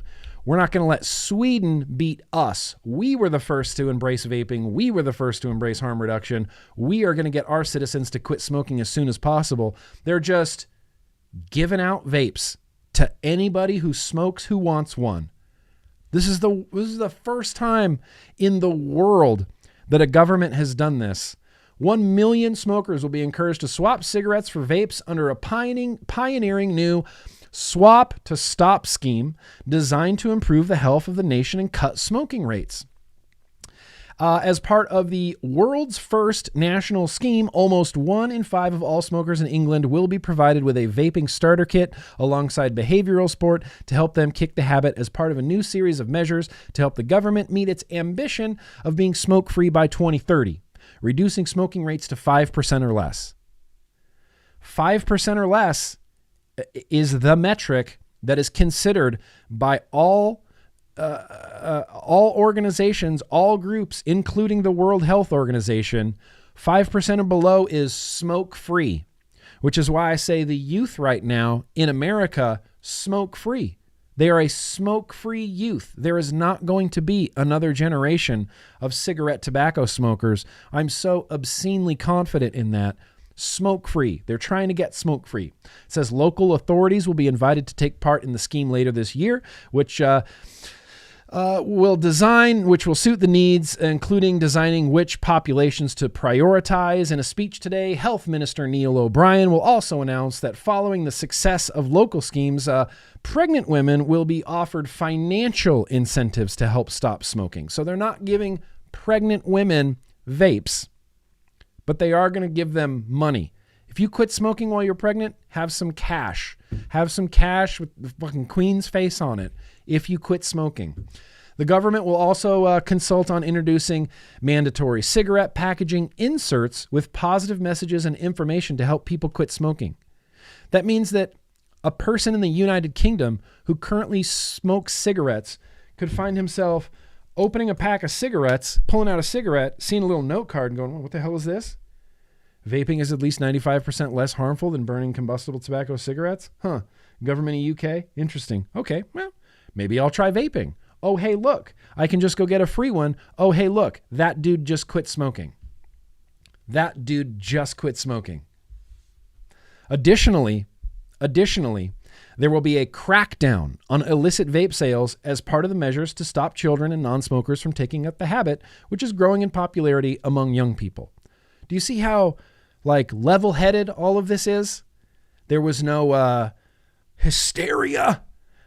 we're not going to let Sweden beat us. We were the first to embrace vaping. We were the first to embrace harm reduction. We are going to get our citizens to quit smoking as soon as possible. They're just giving out vapes to anybody who smokes who wants one. This is the first time in the world that a government has done this. 1 million smokers will be encouraged to swap cigarettes for vapes under a pioneering new Swap to Stop scheme designed to improve the health of the nation and cut smoking rates. As part of the world's first national scheme, almost 1 in 5 of all smokers in England will be provided with a vaping starter kit alongside behavioral support to help them kick the habit as part of a new series of measures to help the government meet its ambition of being smoke-free by 2030, reducing smoking rates to 5% or less. 5% or less is the metric that is considered by all organizations, all groups, including the World Health Organization. 5% or below is smoke-free, which is why I say the youth right now in America, smoke-free. They are a smoke-free youth. There is not going to be another generation of cigarette tobacco smokers. I'm so obscenely confident in that. Smoke-free. They're trying to get smoke-free. It says local authorities will be invited to take part in the scheme later this year, which will suit the needs, including designing which populations to prioritize. In a speech today, Health Minister Neil O'Brien will also announce that following the success of local schemes, pregnant women will be offered financial incentives to help stop smoking. So they're not giving pregnant women vapes, but they are going to give them money. If you quit smoking while you're pregnant, have some cash. Have some cash with the fucking Queen's face on it if you quit smoking. The government will also consult on introducing mandatory cigarette packaging inserts with positive messages and information to help people quit smoking. That means that a person in the United Kingdom who currently smokes cigarettes could find himself opening a pack of cigarettes, pulling out a cigarette, seeing a little note card and going, well, what the hell is this? Vaping is at least 95% less harmful than burning combustible tobacco cigarettes? Huh. Government of UK? Interesting. Okay, well, maybe I'll try vaping. Oh, hey, look, I can just go get a free one. Oh, hey, look, that dude just quit smoking. That dude just quit smoking. Additionally, there will be a crackdown on illicit vape sales as part of the measures to stop children and non-smokers from taking up the habit, which is growing in popularity among young people. Do you see how, level-headed all of this is? There was no hysteria.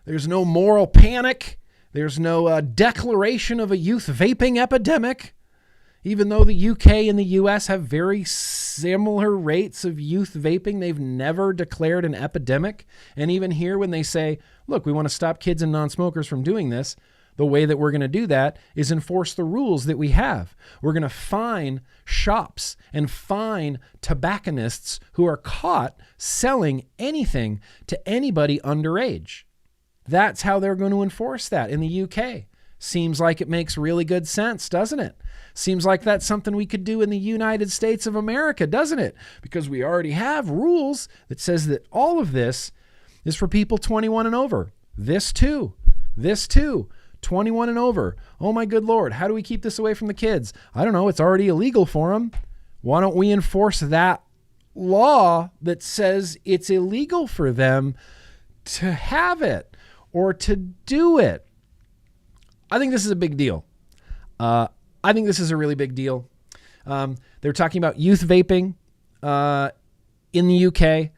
There's no moral panic. There's no declaration of a youth vaping epidemic. Even though the UK and the US have very similar rates of youth vaping, they've never declared an epidemic. And even here, when they say, look, we want to stop kids and non-smokers from doing this, the way that we're going to do that is enforce the rules that we have. We're going to fine shops and fine tobacconists who are caught selling anything to anybody underage. That's how they're going to enforce that in the UK. Seems like it makes really good sense, doesn't it? Seems like that's something we could do in the United States of America, doesn't it? Because we already have rules that says that all of this is for people 21 and over. This too. 21 and over. Oh my good Lord, how do we keep this away from the kids? I don't know, it's already illegal for them. Why don't we enforce that law that says it's illegal for them to have it or to do it? I think this is a big deal. I think this is a really big deal. They're talking about youth vaping in the UK.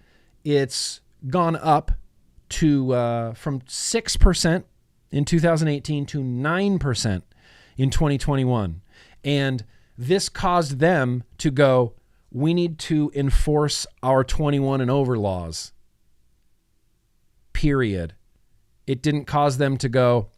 It's gone up to from 6% in 2018 to 9% in 2021. And this caused them to go, we need to enforce our 21 and over laws. Period. It didn't cause them to go,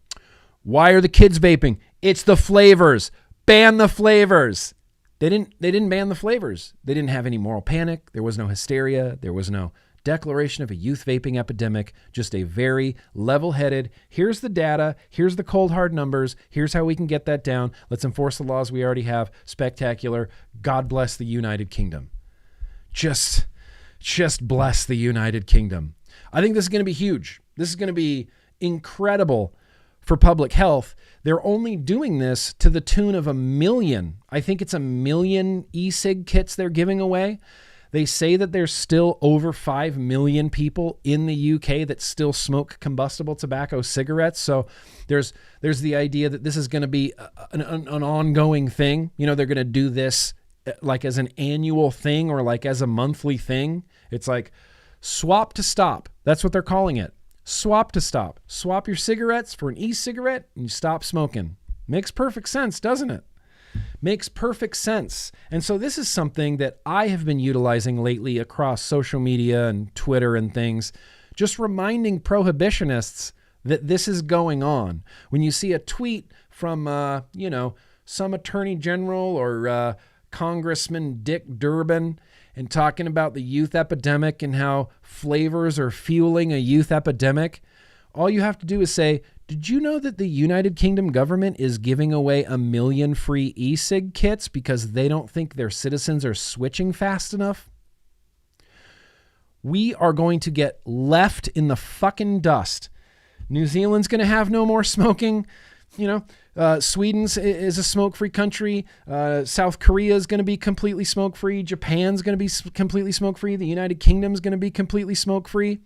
why are the kids vaping? It's the flavors. Ban the flavors. They didn't ban the flavors. They didn't have any moral panic. There was no hysteria. There was no declaration of a youth vaping epidemic. Just a very level-headed, here's the data, here's the cold hard numbers, here's how we can get that down. Let's enforce the laws we already have. Spectacular. God bless the United Kingdom. just bless the United Kingdom. I think this is going to be huge. This is going to be incredible for public health. They're only doing this to the tune of 1 million. I think it's 1 million e-cig kits they're giving away. They say that there's still over 5 million people in the UK that still smoke combustible tobacco cigarettes. So there's the idea that this is going to be an ongoing thing. You know, they're going to do this like as an annual thing or like as a monthly thing. It's like swap to stop. That's what they're calling it. Swap to stop. Swap your cigarettes for an e-cigarette and you stop smoking. Makes perfect sense, doesn't it? Makes perfect sense. And so this is something that I have been utilizing lately across social media and Twitter and things, just reminding prohibitionists that this is going on. When you see a tweet from, some attorney general or Congressman Dick Durbin and talking about the youth epidemic and how flavors are fueling a youth epidemic, all you have to do is say, did you know that the United Kingdom government is giving away 1 million free e-cig kits because they don't think their citizens are switching fast enough? We are going to get left in the fucking dust. New Zealand's going to have no more smoking. Sweden's is a smoke-free country. South Korea is going to be completely smoke-free. Japan's going to be completely smoke-free. The United Kingdom's going to be completely smoke-free.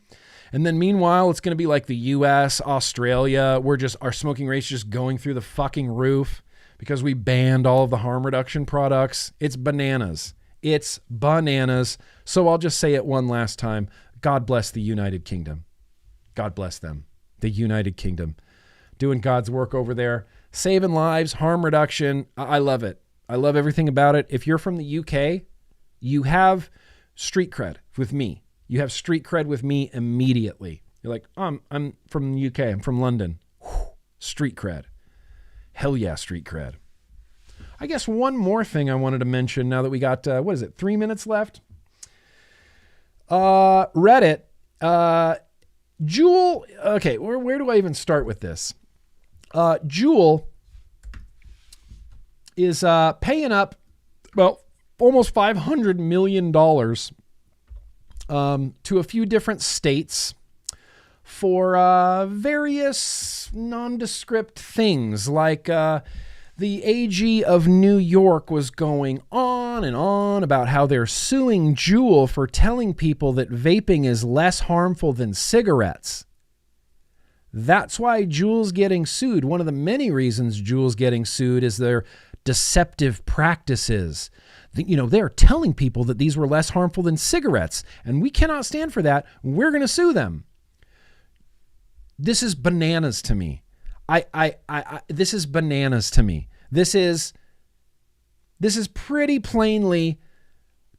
And then meanwhile, it's going to be like the US, Australia. Our smoking rate's just going through the fucking roof because we banned all of the harm reduction products. It's bananas. It's bananas. So I'll just say it one last time. God bless the United Kingdom. God bless them. The United Kingdom. Doing God's work over there. Saving lives, harm reduction. I love it. I love everything about it. If you're from the UK, you have street cred with me. You have street cred with me immediately. You're like, I'm from the UK. I'm from London. Whew, street cred. Hell yeah, street cred. I guess one more thing I wanted to mention now that we got, 3 minutes left? Reddit. Juul. Okay, where do I even start with this? Juul is paying up about almost $500 million to a few different states for various nondescript things. Like the AG of New York was going on and on about how they're suing Juul for telling people that vaping is less harmful than cigarettes. That's why Juul's getting sued. One of the many reasons Juul's getting sued is their deceptive practices. They're telling people that these were less harmful than cigarettes, and we cannot stand for that. We're going to sue them. This is bananas to me. This is bananas to me. This is pretty plainly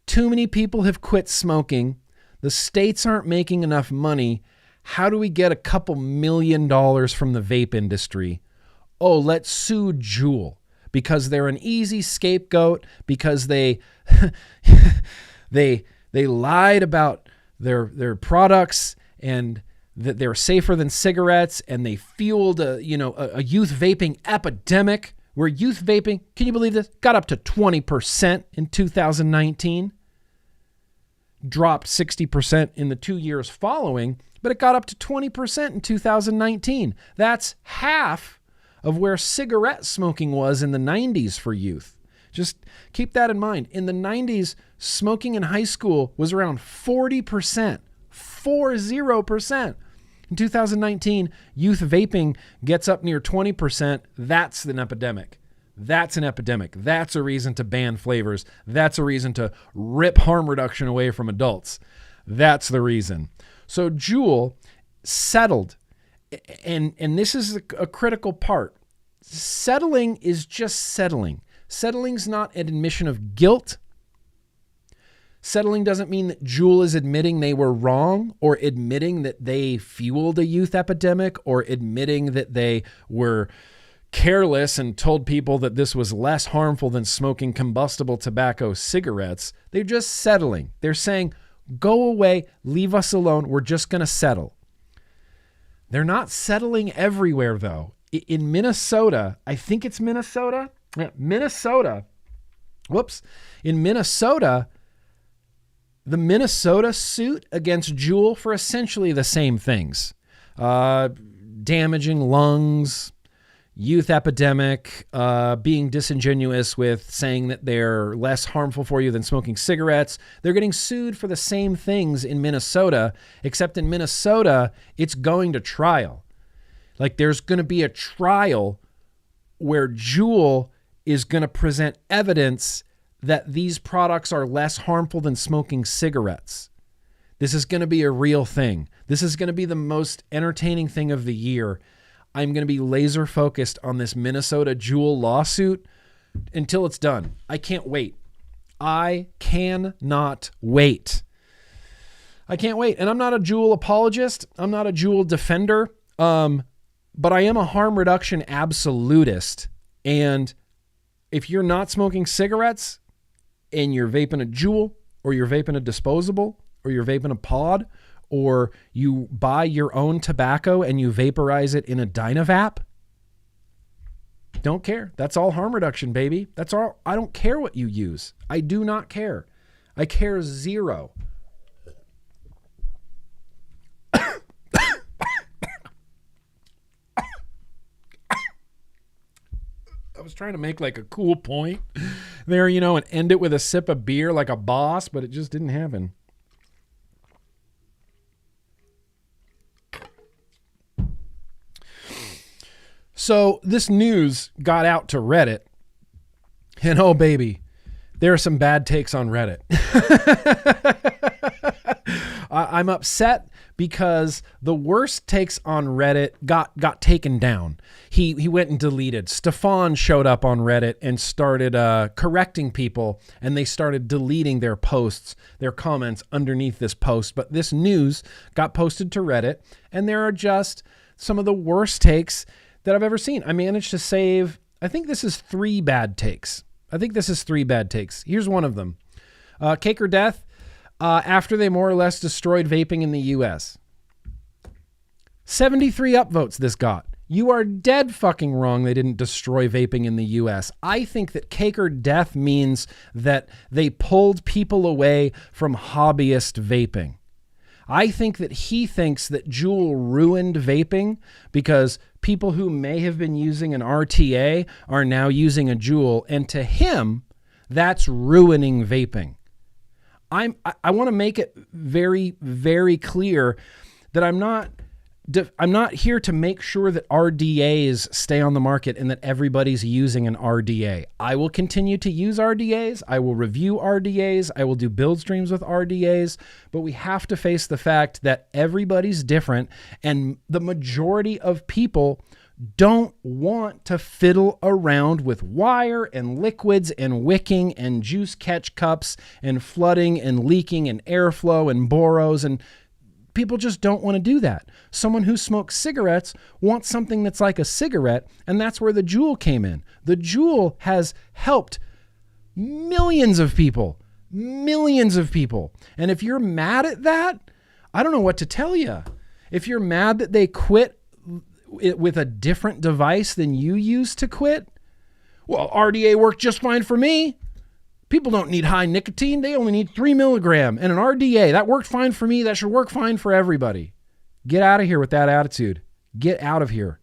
too many people have quit smoking. The states aren't making enough money. How do we get a couple $1 million from the vape industry? Oh, let's sue Juul. Because they're an easy scapegoat, because they lied about their products and that they're safer than cigarettes, and they fueled a youth vaping epidemic where youth vaping, can you believe this, got up to 20% in 2019, dropped 60% in the 2 years following, but it got up to 20% in 2019. That's half of where cigarette smoking was in the 90s for youth. Just keep that in mind. In the 90s, smoking in high school was around 40%. 40%. In 2019, youth vaping gets up near 20%. That's an epidemic. That's an epidemic. That's a reason to ban flavors. That's a reason to rip harm reduction away from adults. That's the reason. So Juul settled. And this is a critical part. Settling is just settling. Settling's not an admission of guilt. Settling doesn't mean that Juul is admitting they were wrong or admitting that they fueled a youth epidemic or admitting that they were careless and told people that this was less harmful than smoking combustible tobacco cigarettes. They're just settling. They're saying, go away, leave us alone. We're just going to settle. They're not settling everywhere, though. In Minnesota, I think it's Minnesota. In Minnesota, the Minnesota suit against Juul for essentially the same things. Damaging lungs, youth epidemic, being disingenuous with saying that they're less harmful for you than smoking cigarettes. They're getting sued for the same things in Minnesota, except in Minnesota, it's going to trial. Like there's going to be a trial where Juul is going to present evidence that these products are less harmful than smoking cigarettes. This is going to be a real thing. This is going to be the most entertaining thing of the year. I'm going to be laser focused on this Minnesota Juul lawsuit until it's done. I can't wait. I cannot wait. I can't wait. And I'm not a Juul apologist. I'm not a Juul defender. But I am a harm reduction absolutist. And if you're not smoking cigarettes and you're vaping a Juul, or you're vaping a disposable, or you're vaping a pod, or you buy your own tobacco and you vaporize it in a Dynavap, don't care. That's all harm reduction, baby. That's all. I don't care what you use. I do not care. I care zero. I was trying to make like a cool point there, and end it with a sip of beer like a boss, but it just didn't happen. So this news got out to Reddit, and oh baby, there are some bad takes on Reddit. I'm upset because the worst takes on Reddit got taken down. He went and deleted. Stefan showed up on Reddit and started correcting people, and they started deleting their posts, their comments underneath this post. But this news got posted to Reddit, and there are just some of the worst takes that I've ever seen. I managed to save, I think this is 3 bad takes. Here's one of them. Cake or Death, after they more or less destroyed vaping in the US. 73 upvotes this got. You are dead fucking wrong they didn't destroy vaping in the US. I think that Cake or Death means that they pulled people away from hobbyist vaping. I think that he thinks that Juul ruined vaping because people who may have been using an RTA are now using a Juul, and to him, that's ruining vaping. I want to make it very, very clear that I'm not here to make sure that RDAs stay on the market and that everybody's using an RDA. I will continue to use RDAs. I will review RDAs. I will do build streams with RDAs, but we have to face the fact that everybody's different, and the majority of people don't want to fiddle around with wire and liquids and wicking and juice catch cups and flooding and leaking and airflow and boros, and people just don't want to do that. Someone who smokes cigarettes wants something that's like a cigarette, and that's where the Juul came in. The Juul has helped millions of people. And if you're mad at that, I don't know what to tell you. If you're mad that they quit it with a different device than you used to quit, well, RDA worked just fine for me. People don't need high nicotine. They only need 3 milligram. And an RDA, that worked fine for me. That should work fine for everybody. Get out of here with that attitude. Get out of here.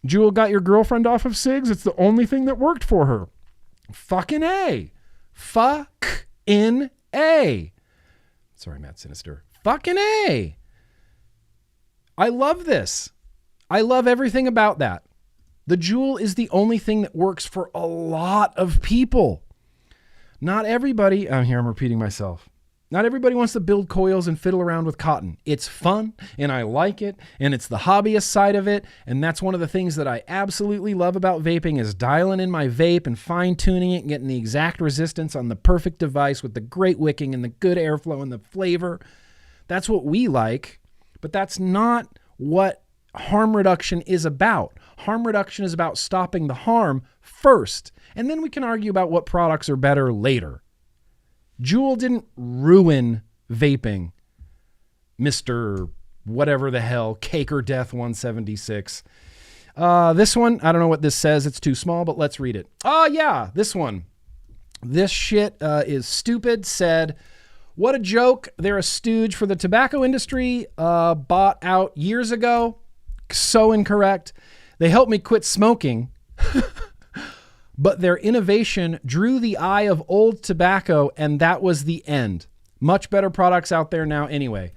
Juul got your girlfriend off of cigs. It's the only thing that worked for her. Fucking A. Fucking A. Sorry, Matt Sinister. Fucking A. I love this. I love everything about that. The Juul is the only thing that works for a lot of people. Not everybody, I'm repeating myself. Not everybody wants to build coils and fiddle around with cotton. It's fun, and I like it, and it's the hobbyist side of it, and that's one of the things that I absolutely love about vaping is dialing in my vape and fine-tuning it and getting the exact resistance on the perfect device with the great wicking and the good airflow and the flavor. That's what we like, but that's not what harm reduction is about. Harm reduction is about stopping the harm first, and then we can argue about what products are better later. Juul didn't ruin vaping, Mr. whatever the hell, Cake or Death 176. This one, I don't know what this says. It's too small, but let's read it. Oh, yeah, this one. This shit is stupid. Said, what a joke. They're a stooge for the tobacco industry. Bought out years ago. So incorrect. They helped me quit smoking. But their innovation drew the eye of old tobacco, and that was the end. Much better products out there now anyway.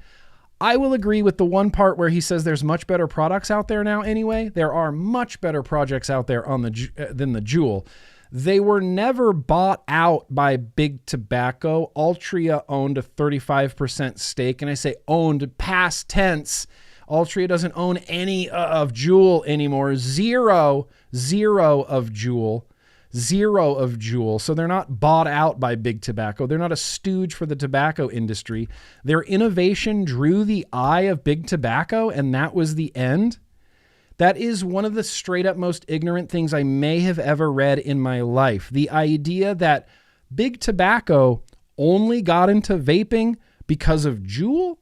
I will agree with the one part where he says there's much better products out there now anyway. There are much better projects out there than the Juul. They were never bought out by big tobacco. Altria owned a 35% stake, and I say owned past tense. Altria doesn't own any of Juul anymore. Zero of Juul. Zero of Juul. So they're not bought out by big tobacco. They're not a stooge for the tobacco industry. Their innovation drew the eye of big tobacco, and that was the end. That is one of the straight up most ignorant things I may have ever read in my life. The idea that big tobacco only got into vaping because of Juul.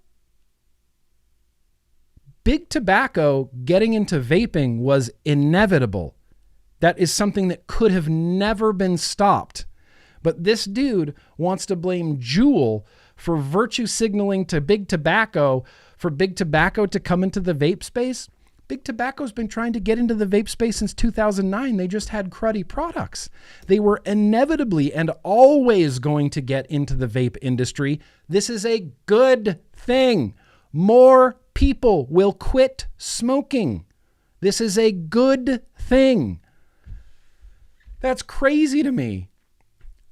Big tobacco getting into vaping was inevitable. That is something that could have never been stopped. But this dude wants to blame Juul for virtue signaling to big tobacco, for big tobacco to come into the vape space. Big tobacco's been trying to get into the vape space since 2009. They just had cruddy products. They were inevitably and always going to get into the vape industry. This is a good thing. More people will quit smoking. This is a good thing. That's crazy to me.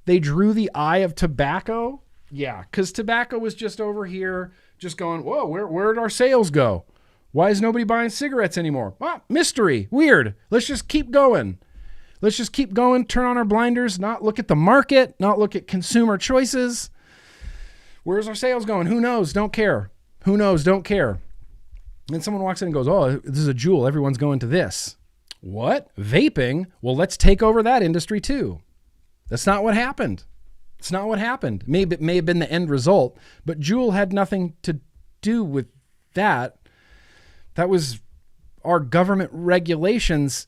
They drew the eye of tobacco. Yeah, because tobacco was just over here just going, whoa, where'd our sales go? Why is nobody buying cigarettes anymore? Ah, mystery. Weird. Let's just keep going. Let's just keep going, turn on our blinders, not look at the market, not look at consumer choices. Where's our sales going? Who knows? Don't care. Who knows? Don't care. And someone walks in and goes, oh, this is a Juul. Everyone's going to this. What? Vaping? Well, let's take over that industry too. That's not what happened. It's not what happened. Maybe it may have been the end result, but Juul had nothing to do with that. That was our government regulations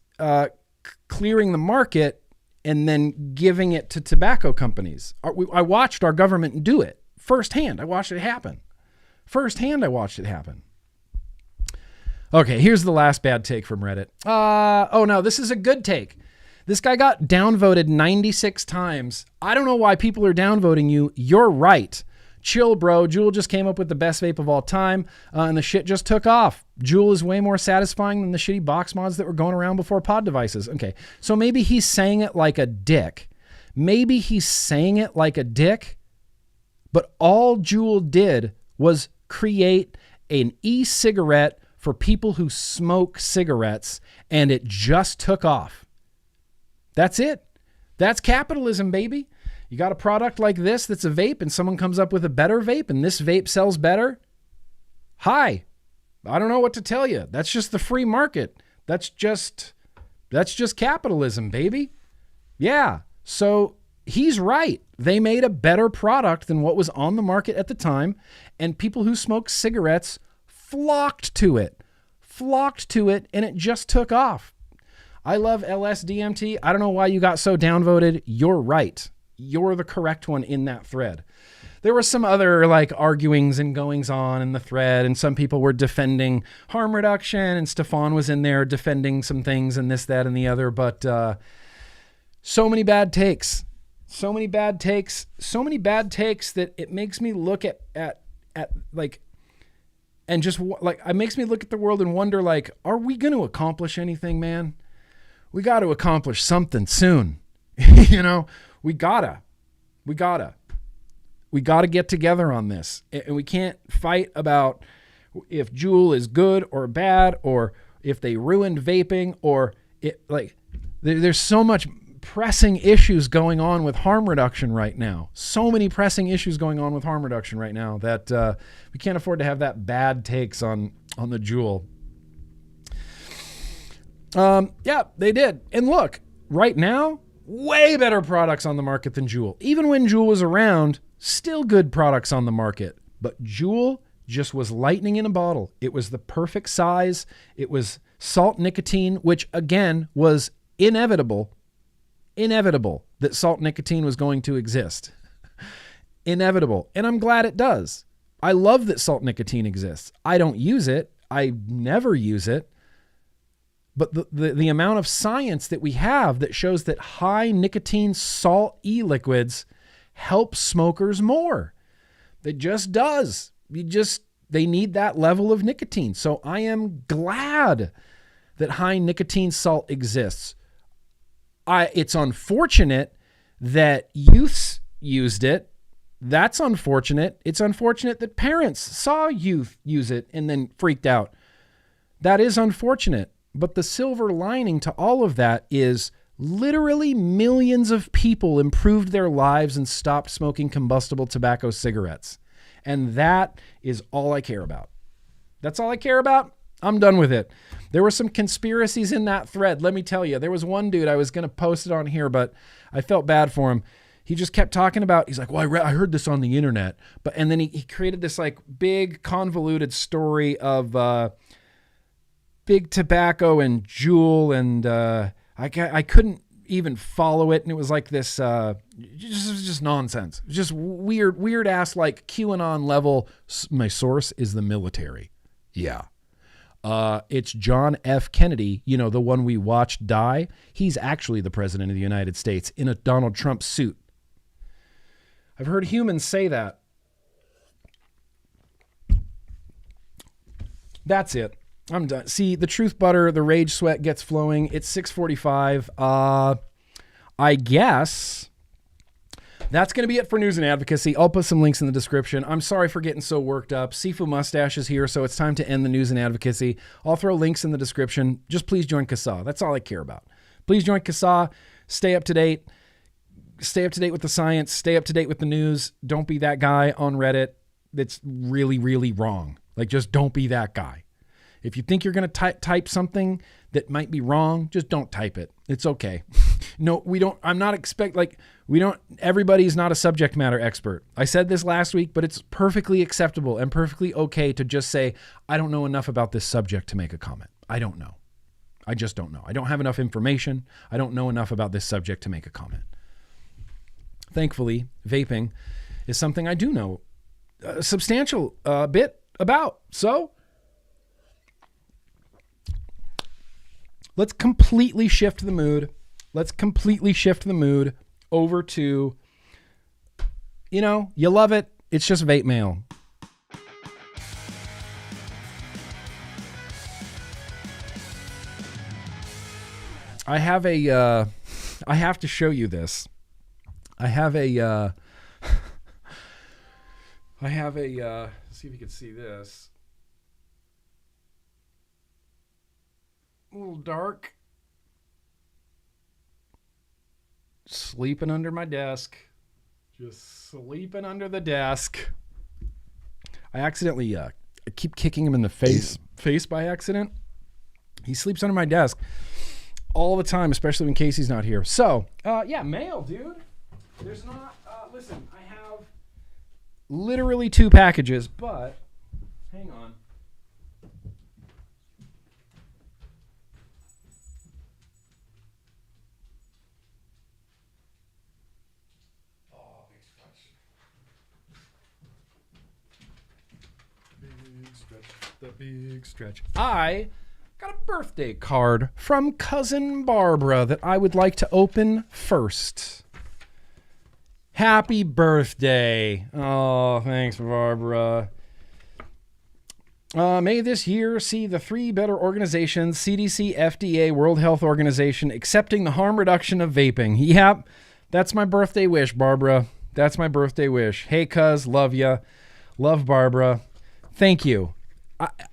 clearing the market and then giving it to tobacco companies. I watched our government do it firsthand. I watched it happen. Firsthand, I watched it happen. Okay, here's the last bad take from Reddit. Oh no, this is a good take. This guy got downvoted 96 times. I don't know why people are downvoting you. You're right. Chill, bro. Juul just came up with the best vape of all time, and the shit just took off. Juul is way more satisfying than the shitty box mods that were going around before pod devices. Okay, so maybe he's saying it like a dick. Maybe he's saying it like a dick, but all Juul did was create an e-cigarette for people who smoke cigarettes, and it just took off. That's it. That's capitalism, baby. You got a product like this that's a vape, and someone comes up with a better vape, and this vape sells better. Hi. I don't know what to tell you. That's just the free market. That's just capitalism, baby. Yeah. So he's right. They made a better product than what was on the market at the time, and people who smoke cigarettes flocked to it, and it just took off. I love LSDMT. I don't know why you got so downvoted. You're right. You're the correct one in that thread. There were some other like arguings and goings on in the thread, and some people were defending harm reduction, and Stefan was in there defending some things and this, that, and the other. But so many bad takes that it makes me look at like, and just like, it makes me look at the world and wonder, like, are we going to accomplish anything, man? We got to accomplish something soon. You know, we gotta get together on this, and we can't fight about if Juul is good or bad, or if they ruined vaping, or it, like, there's so much pressing issues going on with harm reduction right now. So many pressing issues going on with harm reduction right now that we can't afford to have that bad takes on the Juul. Yeah, they did. And look, right now, way better products on the market than Juul. Even when Juul was around, still good products on the market. But Juul just was lightning in a bottle. It was the perfect size. It was salt nicotine, which again was inevitable. inevitable that salt nicotine was going to exist. Inevitable. And I'm glad it does. I love that salt nicotine exists. I don't use it. I never use it. But the amount of science that we have that shows that high nicotine salt e-liquids help smokers more. It just does. They need that level of nicotine. So I am glad that high nicotine salt exists. It's unfortunate that youths used it. That's unfortunate. It's unfortunate that parents saw youth use it and then freaked out. That is unfortunate. But the silver lining to all of that is literally millions of people improved their lives and stopped smoking combustible tobacco cigarettes. And that is all I care about. That's all I care about. I'm done with it. There were some conspiracies in that thread. Let me tell you, there was one dude, I was going to post it on here, but I felt bad for him. He just kept talking about, he's like, well, I heard this on the internet. And then he created this like big convoluted story of big tobacco and Juul. And I couldn't even follow it. And it was like this, just nonsense. Just weird ass, like QAnon level. My source is the military. Yeah. It's John F. Kennedy, the one we watched die. He's actually the president of the United States in a Donald Trump suit. I've heard humans say that. That's it. I'm done. See, the truth butter, the rage sweat gets flowing. It's 6:45. I guess that's going to be it for news and advocacy. I'll put some links in the description. I'm sorry for getting so worked up. Sifu Mustache is here, so it's time to end the news and advocacy. I'll throw links in the description. Just please join CASA. That's all I care about. Please join CASA. Stay up to date. Stay up to date with the science. Stay up to date with the news. Don't be that guy on Reddit that's really, really wrong. Like, just don't be that guy. If you think you're going to type something that might be wrong, just don't type it. It's okay. No, we don't. I'm not everybody's not a subject matter expert. I said this last week, but it's perfectly acceptable and perfectly okay to just say, I don't know enough about this subject to make a comment. I don't know. I just don't know. I don't have enough information. I don't know enough about this subject to make a comment. Thankfully, vaping is something I do know a substantial bit about. So let's completely shift the mood. Let's completely shift the mood over to, you love it. It's just Vape Mail. I have to show you this. Let's see if you can see this. A little dark. Sleeping under my desk. Just sleeping under the desk. I accidentally, I keep kicking him in the face by accident. He sleeps under my desk all the time, especially when Casey's not here. So, mail, dude. There's not, listen, I have literally 2 packages, but hang on. The big stretch. I got a birthday card from cousin Barbara that I would like to open first. Happy birthday. Oh, thanks, Barbara. May this year see the 3 better organizations, CDC, FDA, World Health Organization, accepting the harm reduction of vaping. Yep, that's my birthday wish, Barbara. That's my birthday wish. Hey, cuz, love ya. Love Barbara. Thank you.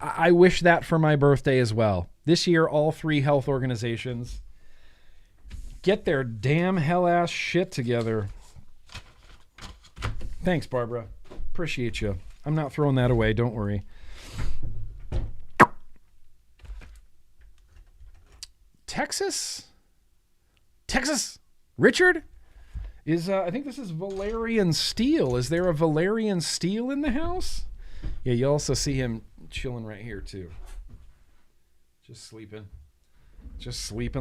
I wish that for my birthday as well. This year, all 3 health organizations get their damn hell-ass shit together. Thanks, Barbara. Appreciate you. I'm not throwing that away. Don't worry. Texas? Richard? I think this is Valerian Steel. Is there a Valerian Steel in the house? Yeah, you also see him chilling right here too. Just sleeping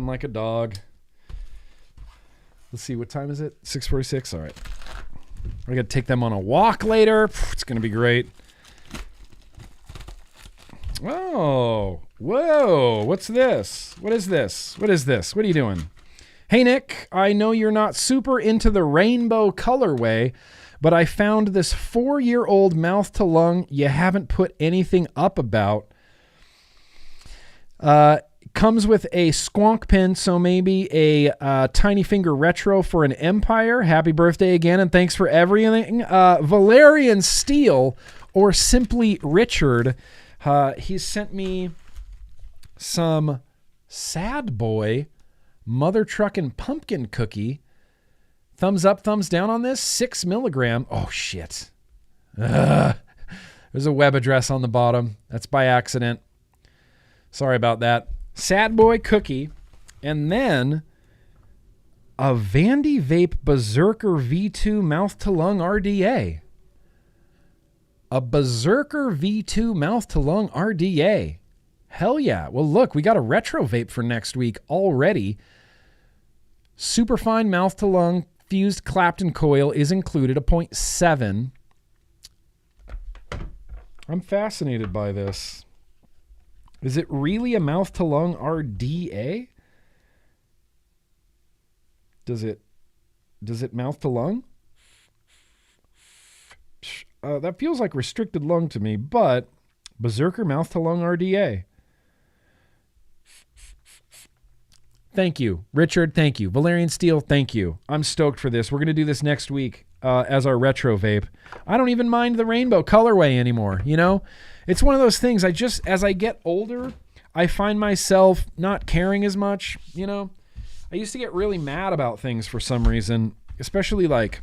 like a dog. Let's see, what time is it? 6:46. All right. I got to take them on a walk later. It's going to be great. Oh, whoa. What's this? What is this? What is this? What are you doing? Hey, Nick, I know you're not super into the rainbow colorway, but I found this 4-year-old mouth to lung you haven't put anything up about. Comes with a squonk pin, so maybe a tiny finger retro for an Empire. Happy birthday again, and thanks for everything. Valerian Steel, or simply Richard, he sent me some Sad Boy Mother Truckin' Pumpkin Cookie. Thumbs up, thumbs down on this. 6 milligram. Oh, shit. There's a web address on the bottom. That's by accident. Sorry about that. Sad Boy Cookie. And then a Vandy Vape Berserker V2 Mouth to Lung RDA. A Berserker V2 Mouth to Lung RDA. Hell yeah. Well, look, we got a retro vape for next week already. Super fine mouth to lung fused Clapton coil is included, a 0.7. I'm fascinated by this. Is it really a mouth to lung RDA? Does it mouth to lung? That feels like restricted lung to me, but Berserker mouth to lung RDA. Thank you. Richard, thank you. Valerian Steel, thank you. I'm stoked for this. We're going to do this next week as our retro vape. I don't even mind the rainbow colorway anymore, you know? It's one of those things, as I get older, I find myself not caring as much, you know? I used to get really mad about things for some reason, especially like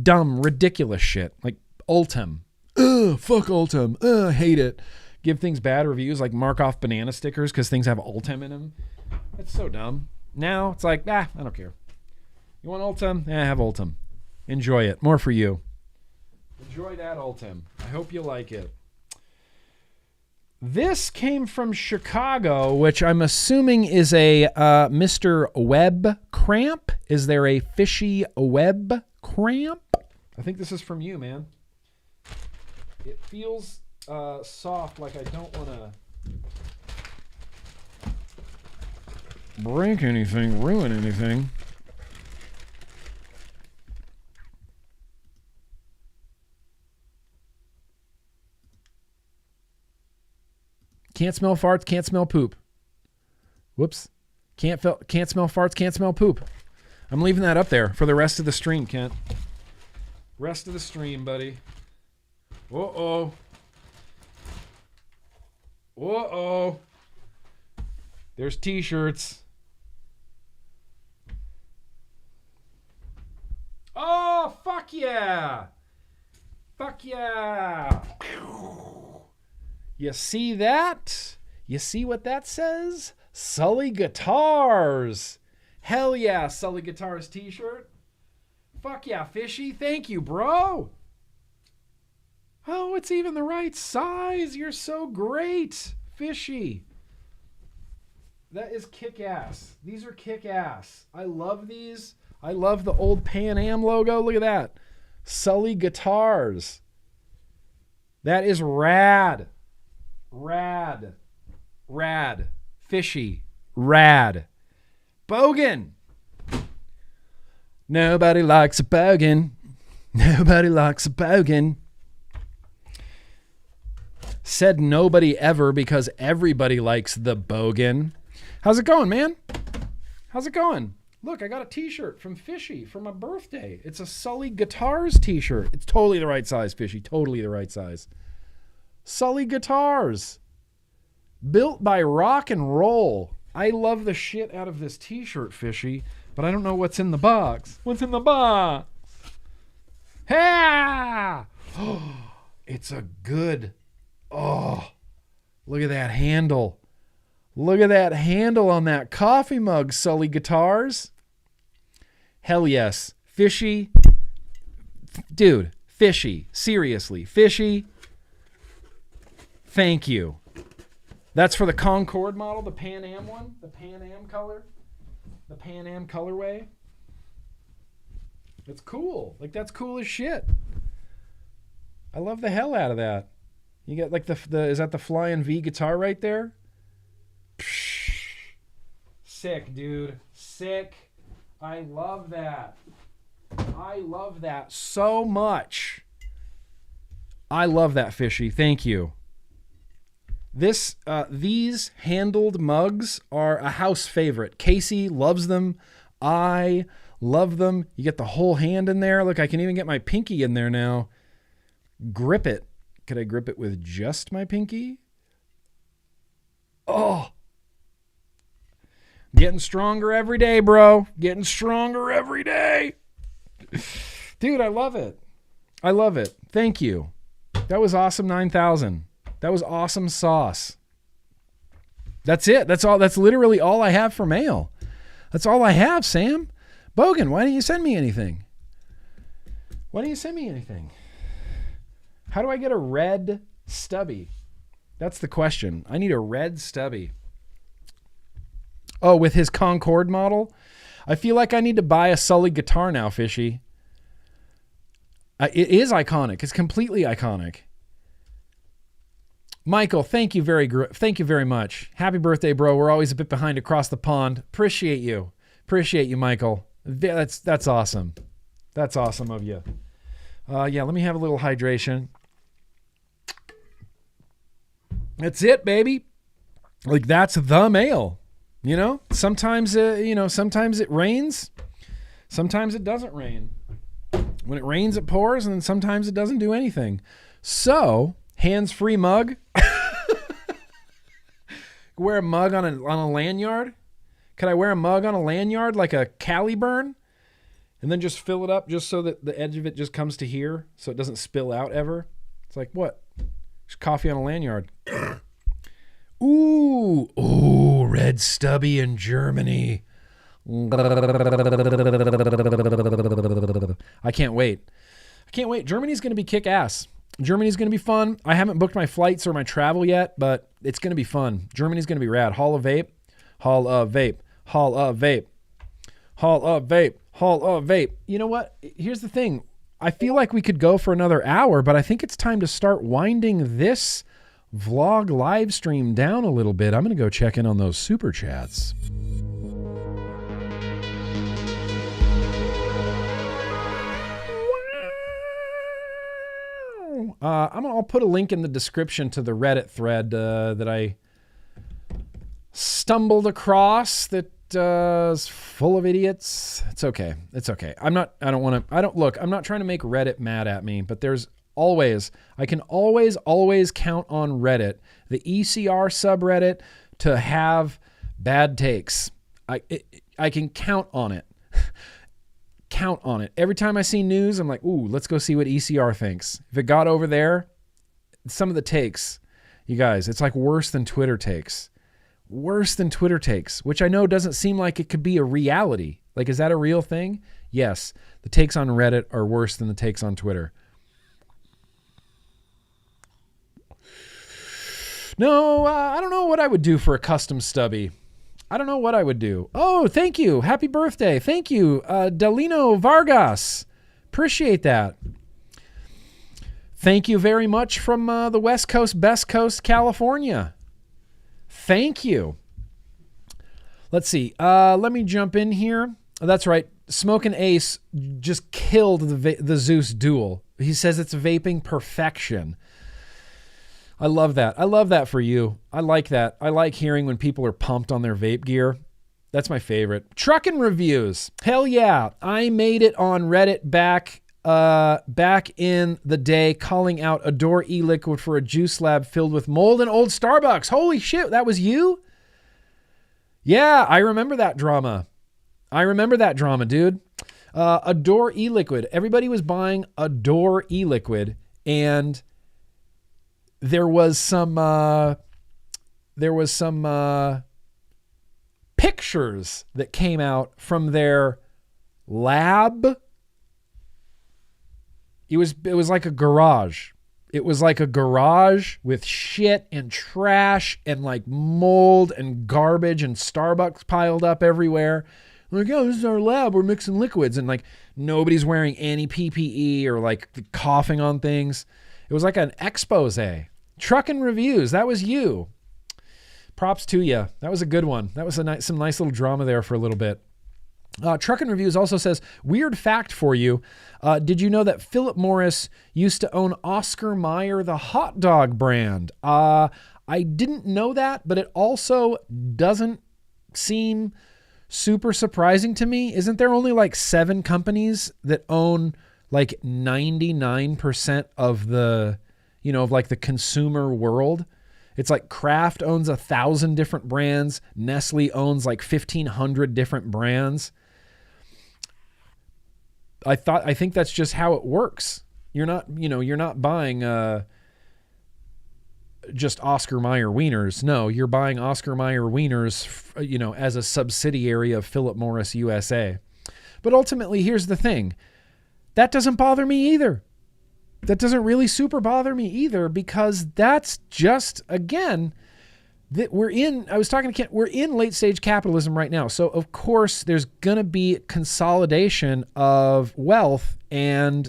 dumb, ridiculous shit, like Ultim. Ugh, fuck Ultim. Ugh, I hate it. Give things bad reviews, like mark off banana stickers because things have Ultim in them. That's so dumb. Now it's like, I don't care. You want Ultim? Have Ultim. Enjoy it. More for you. Enjoy that Ultim. I hope you like it. This came from Chicago, which I'm assuming is a Mr. Web Cramp. Is there a fishy web cramp? I think this is from you, man. It feels soft, like I don't want to break anything, ruin anything. Can't smell farts, can't smell poop. Whoops. Can't smell farts, can't smell poop. I'm leaving that up there for the rest of the stream, Kent. Rest of the stream, buddy. Uh-oh. Uh-oh. There's t-shirts. Oh, fuck yeah. Fuck yeah. You see that? You see what that says? Sully Guitars. Hell yeah, Sully Guitars t-shirt. Fuck yeah, Fishy. Thank you, bro. Oh, it's even the right size. You're so great, Fishy. That is kick-ass. These are kick-ass. I love these. I love the old Pan Am logo. Look at that. Sully Guitars. That is rad. Rad. Rad. Fishy. Rad. Bogan. Nobody likes a bogan. Nobody likes a bogan. Said nobody ever because everybody likes the bogan. How's it going, man? How's it going? Look, I got a t-shirt from Fishy for my birthday. It's a Sully Guitars t-shirt. It's totally the right size, Fishy. Totally the right size. Sully Guitars. Built by Rock and Roll. I love the shit out of this t-shirt, Fishy, but I don't know what's in the box. What's in the box? Ha! Oh, it's a good... Oh, look at that handle. Look at that handle on that coffee mug, Sully Guitars. Hell yes. Fishy. Dude, Fishy. Seriously. Fishy. Thank you. That's for the Concorde model, the Pan Am one, the Pan Am color. The Pan Am colorway. It's cool. Like, that's cool as shit. I love the hell out of that. You get like the is that the Flying V guitar right there? Sick, dude. Sick. I love that. I love that so much. I love that, Fishy. Thank you. These handled mugs are a house favorite. Casey loves them. I love them. You get the whole hand in there. Look, I can even get my pinky in there now. Grip it. Could I grip it with just my pinky? Oh. Getting stronger every day, bro. Getting stronger every day. Dude, I love it. I love it. Thank you. That was awesome 9,000. That was awesome sauce. That's it. That's all. That's literally all I have for mail. That's all I have, Sam. Bogan, why didn't you send me anything? Why didn't you send me anything? How do I get a red stubby? That's the question. I need a red stubby. Oh, with his Concorde model? I feel like I need to buy a Sully guitar now, Fishy. It is iconic. It's completely iconic. Michael, thank you very much. Happy birthday, bro. We're always a bit behind across the pond. Appreciate you. Appreciate you, Michael. That's awesome. That's awesome of you. Yeah, let me have a little hydration. That's it, baby. Like, that's the mail. You know, sometimes sometimes it rains, sometimes it doesn't rain. When it rains, it pours, and then sometimes it doesn't do anything. So, hands-free mug. Wear a mug on a lanyard. Could I wear a mug on a lanyard like a Cali burn, and then just fill it up just so that the edge of it just comes to here, so it doesn't spill out ever? It's like, what? Just coffee on a lanyard. Ooh, red stubby in Germany. I can't wait. Germany's going to be kick-ass. Germany's going to be fun. I haven't booked my flights or my travel yet, but it's going to be fun. Germany's going to be rad. Hall of Vape. Hall of Vape. Hall of Vape. Hall of Vape. Hall of Vape. You know what? Here's the thing. I feel like we could go for another hour, but I think it's time to start winding this vlog live stream down a little bit. I'm going to go check in on those super chats. I'll put a link in the description to the Reddit thread that I stumbled across that is full of idiots. It's okay. I'm not trying to make Reddit mad at me, but I can always count on Reddit, the ECR subreddit, to have bad takes. I can count on it. Count on it. Every time I see news, I'm like, ooh, let's go see what ECR thinks. If it got over there, some of the takes, you guys, it's like worse than Twitter takes. Worse than Twitter takes, which I know doesn't seem like it could be a reality. Like, is that a real thing? Yes. The takes on Reddit are worse than the takes on Twitter. No, I don't know what I would do for a custom stubby. I don't know what I would do. Oh, thank you. Happy birthday. Thank you. Delino Vargas. Appreciate that. Thank you very much from the West Coast, Best Coast, California. Thank you. Let's see. Let me jump in here. Oh, that's right. Smokin' Ace just killed the Zeus Duel. He says it's vaping perfection. I love that. I love that for you. I like that. I like hearing when people are pumped on their vape gear. That's my favorite. Truckin' reviews. Hell yeah. I made it on Reddit back in the day, calling out Adore e-liquid for a juice lab filled with mold and old Starbucks. Holy shit, that was you? Yeah, I remember that drama. Dude. Adore e-liquid. Everybody was buying Adore e-liquid, and there was some pictures that came out from their lab. It was like a garage. It was like a garage with shit and trash and like mold and garbage and Starbucks piled up everywhere. Like, oh, this is our lab. We're mixing liquids. And like nobody's wearing any PPE or like coughing on things. It was like an expose. Truckin' Reviews. That was you. Props to you. That was a good one. That was some nice little drama there for a little bit. Truckin' Reviews also says, weird fact for you. Did you know that Philip Morris used to own Oscar Mayer, the hot dog brand? I didn't know that, but it also doesn't seem super surprising to me. Isn't there only like 7 companies that own like 99% of the, of like the consumer world? It's like Kraft owns 1,000 different brands. Nestle owns like 1,500 different brands. I think that's just how it works. You're not buying just Oscar Mayer wieners. No, you're buying Oscar Mayer wieners, as a subsidiary of Philip Morris USA. But ultimately, here's the thing. That doesn't bother me either. That doesn't really super bother me either, because that's just, again, that we're in late stage capitalism right now. So of course there's going to be consolidation of wealth and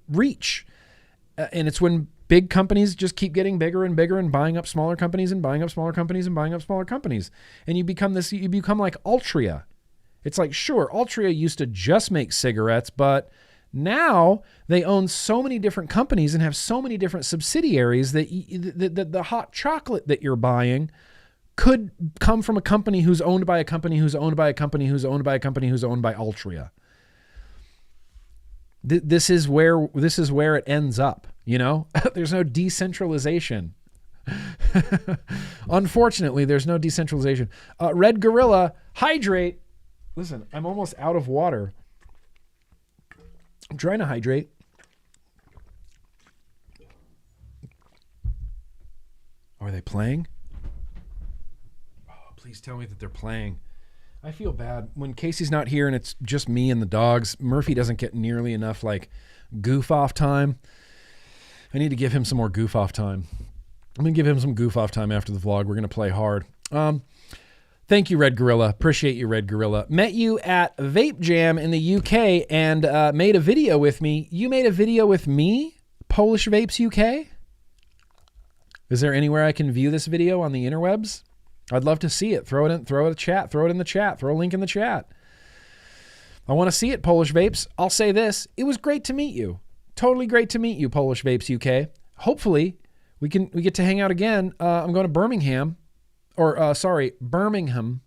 reach. And it's when big companies just keep getting bigger and bigger and buying up smaller companies and buying up smaller companies and buying up smaller companies. And you become like Altria. It's like, sure, Altria used to just make cigarettes, but now they own so many different companies and have so many different subsidiaries that the hot chocolate that you're buying could come from a company who's owned by a company who's owned by a company who's owned by a company who's owned by Altria. This is where it ends up, There's no decentralization. Unfortunately, there's no decentralization. Red Gorilla, hydrate. Listen, I'm almost out of water. I'm trying to hydrate. Are they playing? Oh, please tell me that they're playing. I feel bad. When Casey's not here and it's just me and the dogs, Murphy doesn't get nearly enough like goof off time. I need to give him some more goof off time. I'm going to give him some goof off time after the vlog. We're going to play hard. Thank you, Red Gorilla. Appreciate you, Red Gorilla. Met you at Vape Jam in the UK and made a video with me. You made a video with me, Polish Vapes UK? Is there anywhere I can view this video on the interwebs? I'd love to see it. Throw it in the chat. Throw it in the chat. Throw a link in the chat. I want to see it, Polish Vapes. I'll say this. It was great to meet you. Totally great to meet you, Polish Vapes UK. Hopefully, we get to hang out again. I'm going to Birmingham. Birmingham,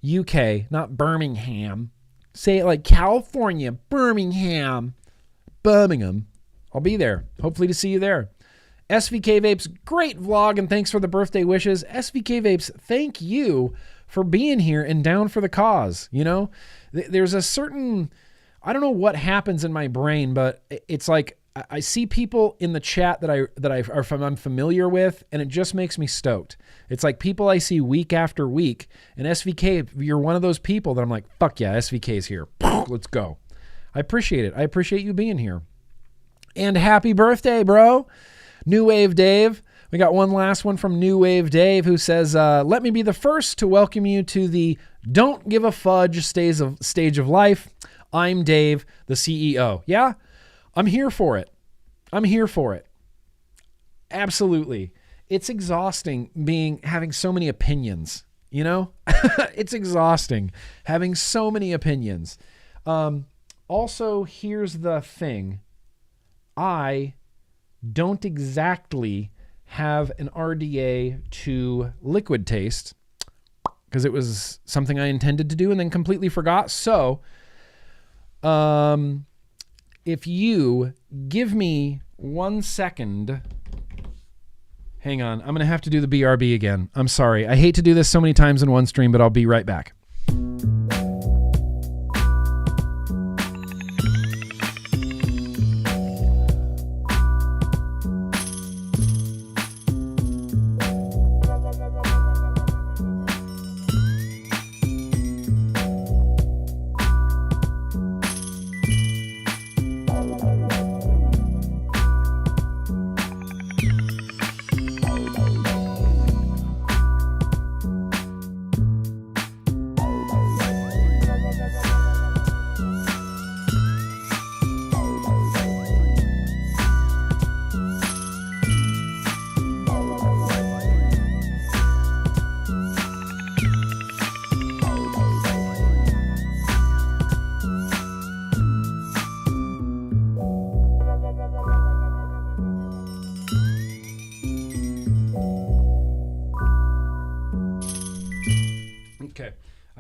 UK, not Birmingham. Say it like California, Birmingham. I'll be there. Hopefully to see you there. SVK Vapes, great vlog, and thanks for the birthday wishes. SVK Vapes, thank you for being here and down for the cause. There's a certain, I don't know what happens in my brain, but it's like, I see people in the chat that I'm familiar with, and it just makes me stoked. It's like people I see week after week, and SVK, you're one of those people that I'm like, fuck yeah, SVK's here. Let's go. I appreciate it. I appreciate you being here. And happy birthday, bro. New Wave Dave. We got one last one from New Wave Dave who says, let me be the first to welcome you to the Don't Give a Fudge stage of life. I'm Dave, the CEO. Yeah? I'm here for it. Absolutely. It's exhausting having so many opinions, It's exhausting having so many opinions. Also, here's the thing. I don't exactly have an RDA to liquid taste because it was something I intended to do and then completely forgot. So, if you give me 1 second, hang on, I'm going to have to do the BRB again. I'm sorry. I hate to do this so many times in one stream, but I'll be right back.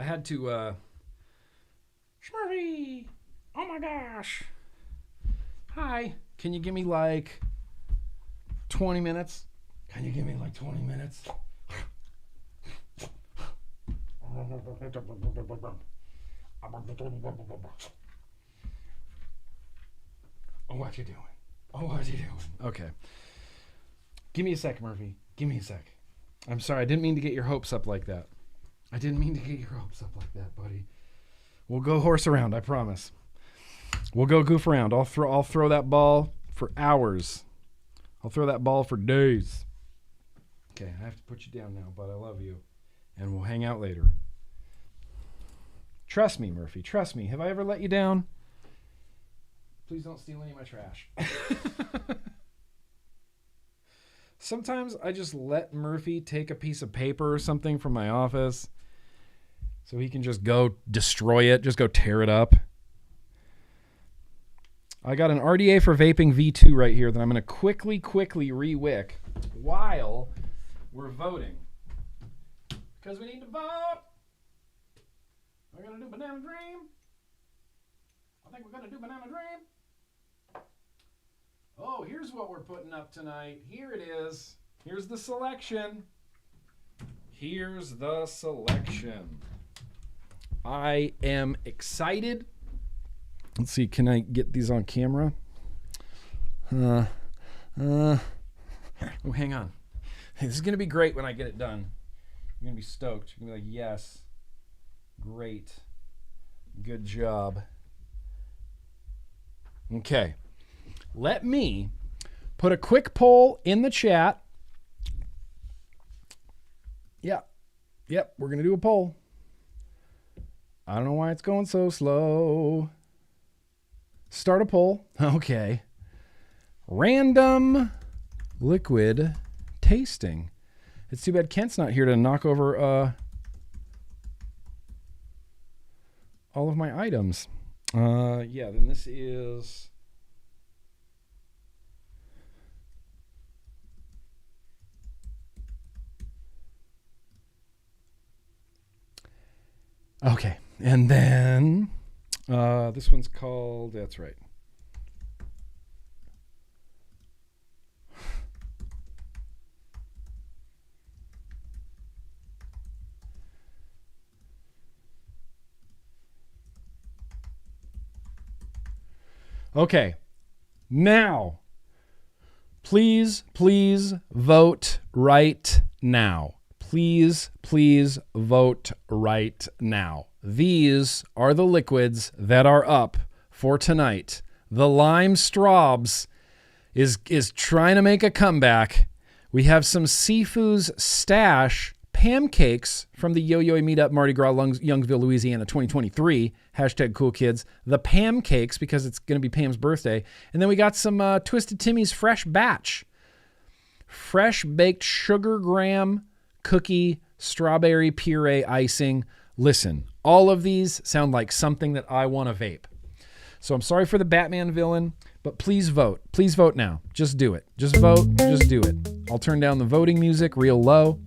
had to, Smurfy! Oh my gosh! Hi. Can you give me like 20 minutes? Can you give me like 20 minutes? Oh, what you doing? Oh, what you doing? Okay. Give me a sec, Murphy. Give me a sec. I'm sorry. I didn't mean to get your hopes up like that. Buddy. We'll go horse around. I promise. We'll go goof around. I'll throw that ball for hours. I'll throw that ball for days. Okay, I have to put you down now, but I love you. And we'll hang out later. Trust me, Murphy. Trust me. Have I ever let you down? Please don't steal any of my trash. Sometimes I just let Murphy take a piece of paper or something from my office so he can just go destroy it, just go tear it up. I got an RDA for vaping V2 right here that I'm going to quickly re-wick while we're voting. Because we need to vote. We're going to do Banana Dream. I think we're going to do Banana Dream. Oh, here's what we're putting up tonight. Here it is. Here's the selection. I am excited. Let's see, can I get these on camera? Oh, hang on. Hey, this is going to be great when I get it done. You're going to be stoked. You're going to be like, yes, great, good job. Okay. Let me put a quick poll in the chat. Yep, we're going to do a poll. I don't know why it's going so slow. Start a poll. Okay. Random liquid tasting. It's too bad Kent's not here to knock over all of my items. Yeah, then this is... Okay, and then this one's called, that's right. Okay, now, please vote right now. Please vote right now. These are the liquids that are up for tonight. The Lime Straubs is trying to make a comeback. We have some Sifu's Stash pancakes from the Yo-Yo Meetup Mardi Gras Youngsville, Louisiana 2023. #CoolKids. The pancakes, because it's going to be Pam's birthday. And then we got some Twisted Timmy's Fresh Batch. Fresh baked sugar graham cookie, strawberry puree icing. Listen, all of these sound like something that I want to vape. So I'm sorry for the Batman villain, but please vote. Please vote now. Just do it. Just vote. Just do it. I'll turn down the voting music real low.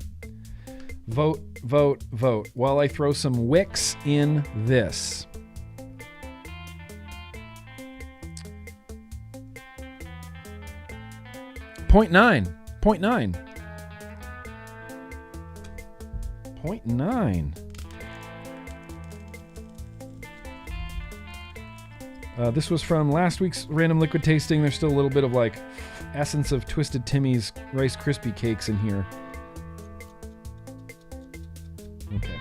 Vote while I throw some wicks in this. Point nine. 0.9. This was from last week's random liquid tasting. There's still a little bit of like essence of Twisted Timmy's Rice Krispie cakes in here. Okay.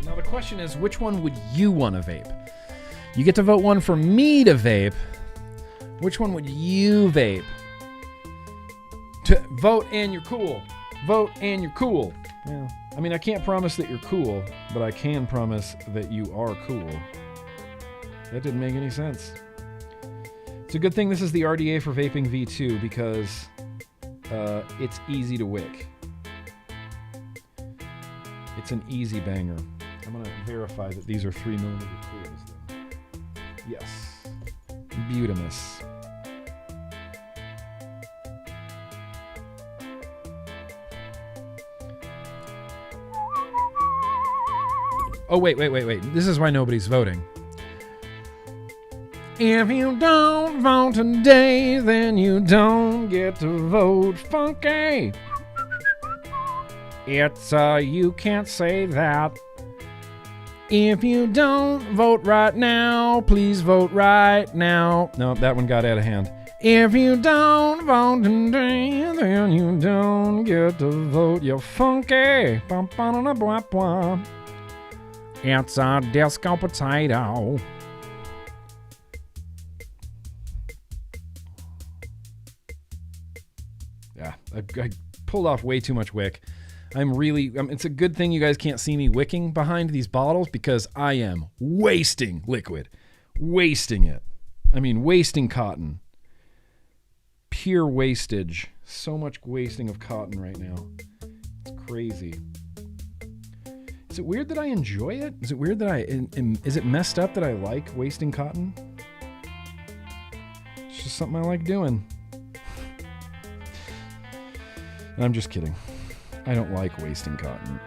Now the question is, which one would you want to vape? You get to vote one for me to vape. Which one would you vape? To vote and you're cool. Vote and you're cool. Yeah. I mean, I can't promise that you're cool, but I can promise that you are cool. That didn't make any sense. It's a good thing this is the RDA for vaping V2 because it's easy to wick. It's an easy banger. I'm going to verify that these are 3mm clears. Yes. Beautimus. Oh, wait. This is why nobody's voting. If you don't vote today, then you don't get to vote. Funky. It's, you can't say that. If you don't vote right now, please vote right now. No, that one got out of hand. If you don't vote today, then you don't get to vote. You're funky. It's a disco potato. Yeah, I pulled off way too much wick. It's a good thing you guys can't see me wicking behind these bottles because I am wasting liquid. Wasting it. I mean, wasting cotton. Pure wastage. So much wasting of cotton right now. It's crazy. Is it weird that I enjoy it? Is it weird that is it messed up that I like wasting cotton? It's just something I like doing. I'm just kidding. I don't like wasting cotton.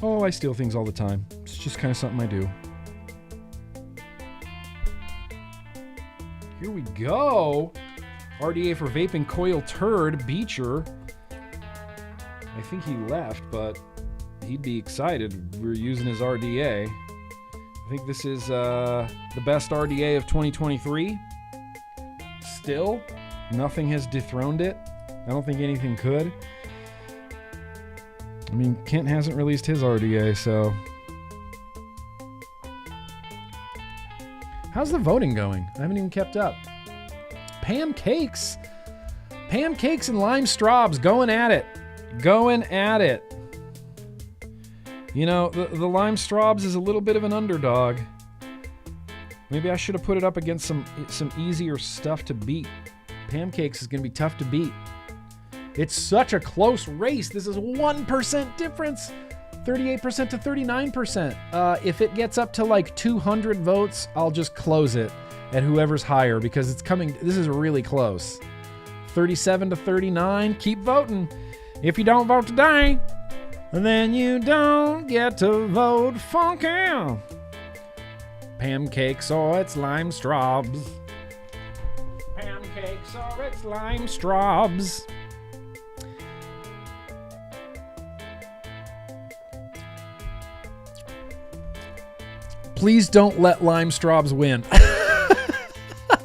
Oh, I steal things all the time. It's just kind of something I do. Here we go. RDA for vaping coil turd, Beecher. I think he left, but he'd be excited. We're using his RDA. I think this is the best RDA of 2023. Still, nothing has dethroned it. I don't think anything could. I mean, Kent hasn't released his RDA, so... How's the voting going? I haven't even kept up. Pancakes and lime straws going at it. You know, the lime straws is a little bit of an underdog. Maybe I should have put it up against some easier stuff to beat. Pancakes is going to be tough to beat. It's such a close race. This is 1% difference. 38% to 39%. If it gets up to like 200 votes, I'll just close it at whoever's higher because it's coming. This is really close. 37 to 39. Keep voting. If you don't vote today, then you don't get to vote. Funky. Pancakes or it's lime straws. Pancakes or it's lime straws. Please don't let lime straws win.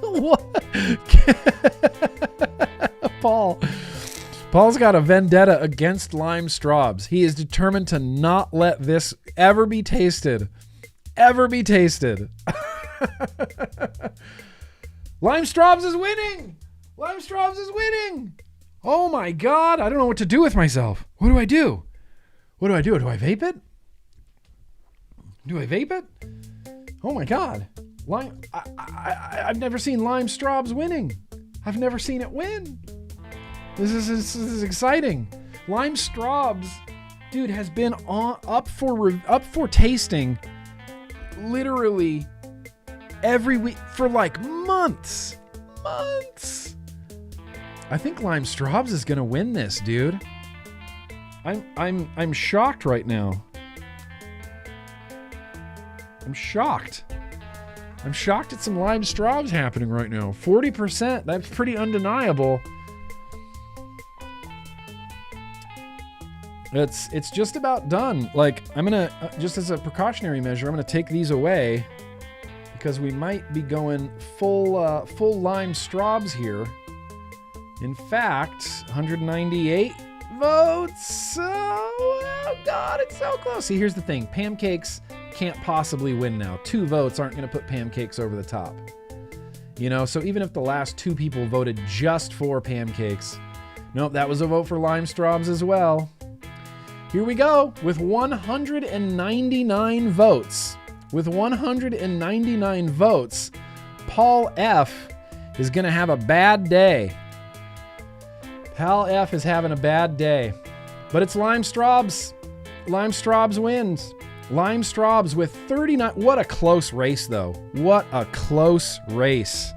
What? Paul's got a vendetta against lime straws. He is determined to not let this ever be tasted. Lime straws is winning. Oh my God. I don't know what to do with myself. What do I do? Do I vape it? Oh my God. I've never seen lime straws winning. I've never seen it win. This is exciting. Lime straws, dude, has been up for tasting literally every week for like months. I think lime straws is gonna win this, dude. I'm shocked right now. I'm shocked at some lime straws happening right now. 40%, that's pretty undeniable. It's just about done. Like, I'm gonna, just as a precautionary measure, I'm gonna take these away because we might be going full lime straws here. In fact, 198 votes. Oh God, it's so close. See, here's the thing. Pancakes can't possibly win now. 2 votes aren't going to put pancakes over the top. You know, so even if the last 2 people voted just for pancakes, nope, that was a vote for lime straws as well. Here we go with 199 votes. Paul F is going to have a bad day. Paul F is having a bad day. But it's lime straws. Lime straws wins. Lime straws with 39. What a close race, though. What a close race.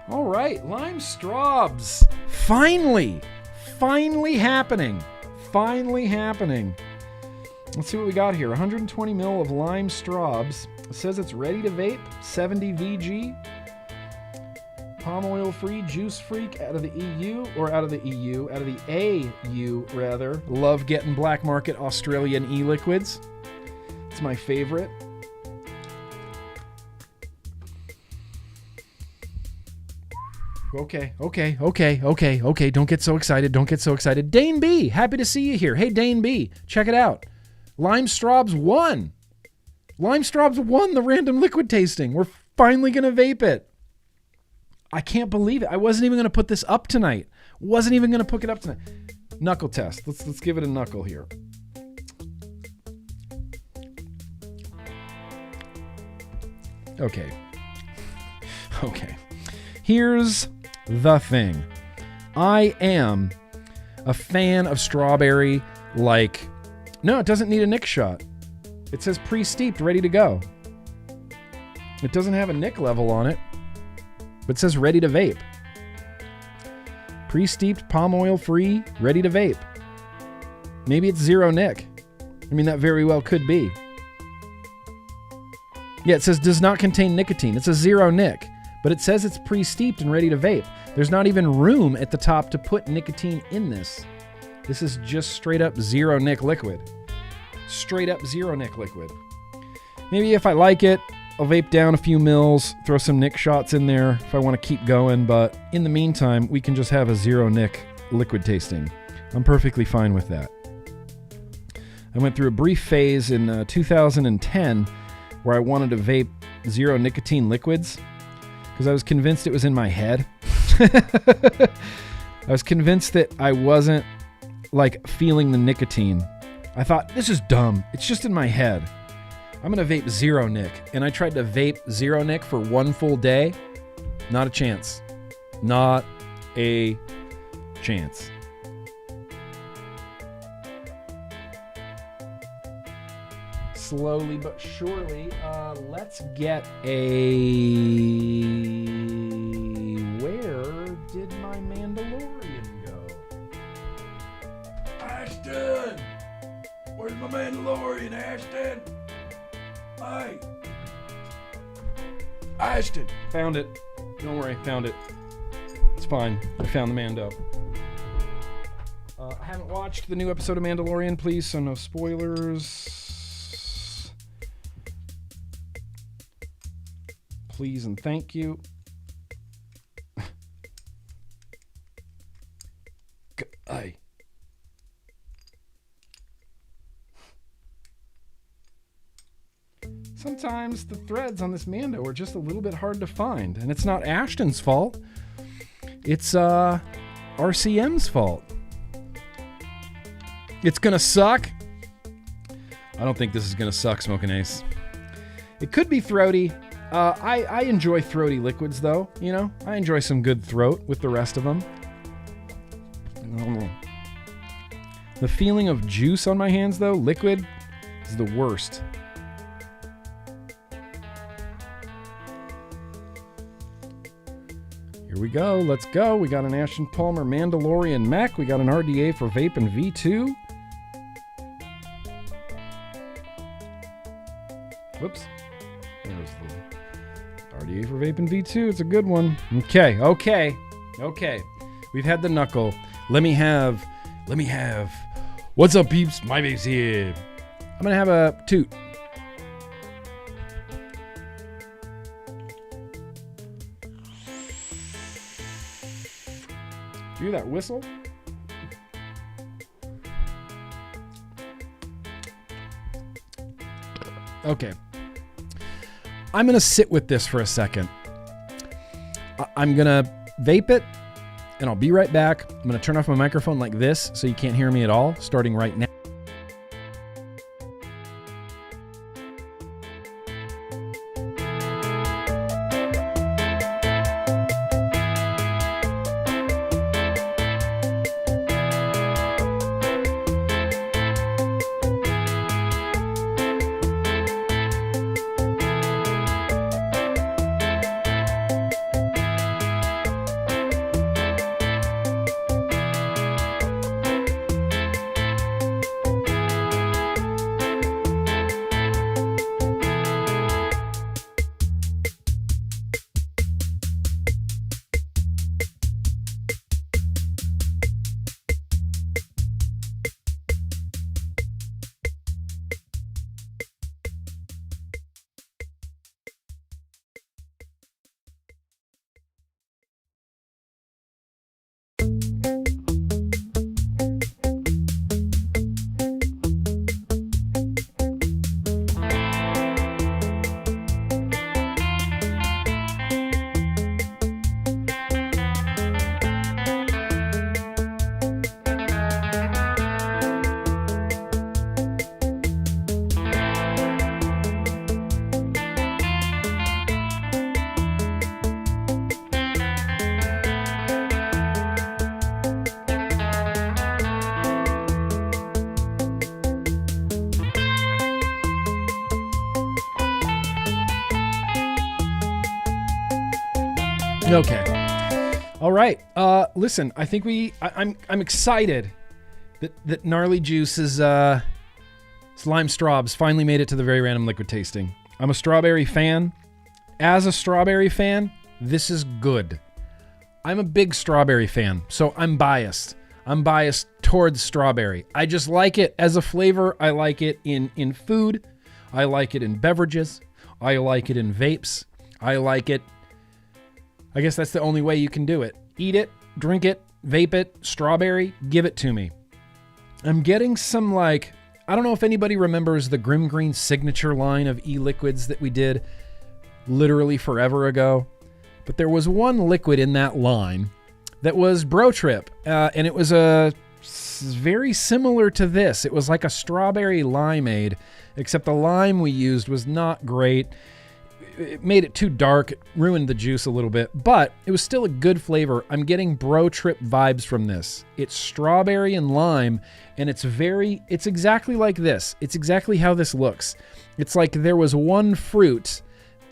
All right, lime straws. Finally happening. Let's see what we got here. 120 mil of lime straws. It says it's ready to vape. 70 VG. Palm oil free, juice freak out of the EU, or out of the EU, out of the AU rather. Love getting black market Australian e-liquids. It's my favorite. Okay. Don't get so excited. Dane B, happy to see you here. Hey, Dane B, check it out. Lime Straubs won. Lime Straubs won the random liquid tasting. We're finally going to vape it. I can't believe it. I wasn't even going to put this up tonight. Knuckle test. Let's give it a knuckle here. Okay. Here's the thing. I am a fan of strawberry like... No, it doesn't need a nick shot. It says pre-steeped, ready to go. It doesn't have a nick level on it, but it says ready to vape. Pre-steeped, palm oil free, ready to vape. Maybe it's zero nick. I mean, that very well could be. Yeah, it says does not contain nicotine. It's a zero nick, but it says it's pre-steeped and ready to vape. There's not even room at the top to put nicotine in this. This is just straight up zero nick liquid. Straight up zero nick liquid. Maybe if I like it, I'll vape down a few mils, throw some nick shots in there if I want to keep going, but in the meantime, we can just have a zero nick liquid tasting. I'm perfectly fine with that. I went through a brief phase in 2010 where I wanted to vape zero nicotine liquids because I was convinced it was in my head. I was convinced that I wasn't like feeling the nicotine. I thought, this is dumb. It's just in my head. I'm going to vape zero nick. And I tried to vape zero nick for one full day. Not a chance. Not a chance. Slowly but surely, let's get a... Where did my Mandalorian go? Ashton! Where's my Mandalorian, Ashton? Hey! Ashton! Found it. Don't worry, found it. It's fine. I found the Mando. I haven't watched the new episode of Mandalorian, please, so no spoilers. Please and thank you. Hey. Sometimes the threads on this Mando are just a little bit hard to find, and it's not Ashton's fault. It's RCM's fault. It's gonna suck. I don't think this is gonna suck, Smoking Ace. It could be throaty. I enjoy throaty liquids, though. You know, I enjoy some good throat with the rest of them. The feeling of juice on my hands, though, liquid, is the worst. Here we go. Let's go. We got an Ashton Palmer Mandalorian Mech. We got an RDA for Vape and V2. Whoops. There's the RDA for Vape and V2. It's a good one. Okay. We've had the knuckle. Let me have. What's up, peeps? My vape's here. I'm gonna have a toot. Do you hear that whistle? Okay. I'm going to sit with this for a second. I'm going to vape it, and I'll be right back. I'm going to turn off my microphone like this so you can't hear me at all, starting right now. Okay. All right. Listen, I think I'm excited that Gnarly Juice's Lime Straws finally made it to the very random liquid tasting. I'm a strawberry fan. As a strawberry fan, this is good. I'm a big strawberry fan, so I'm biased. I'm biased towards strawberry. I just like it as a flavor. I like it in food. I like it in beverages. I like it in vapes. I like it. I guess that's the only way you can do it. Eat it, drink it, vape it, strawberry, give it to me. I'm getting some like, I don't know if anybody remembers the GrimmGreen signature line of e-liquids that we did literally forever ago. But there was one liquid in that line that was Bro Trip, and it was very similar to this. It was like a strawberry limeade, except the lime we used was not great. It made it too dark, it ruined the juice a little bit, but it was still a good flavor. I'm getting Bro Trip vibes from this. It's strawberry and lime, and it's exactly like this. It's exactly how this looks. It's like there was one fruit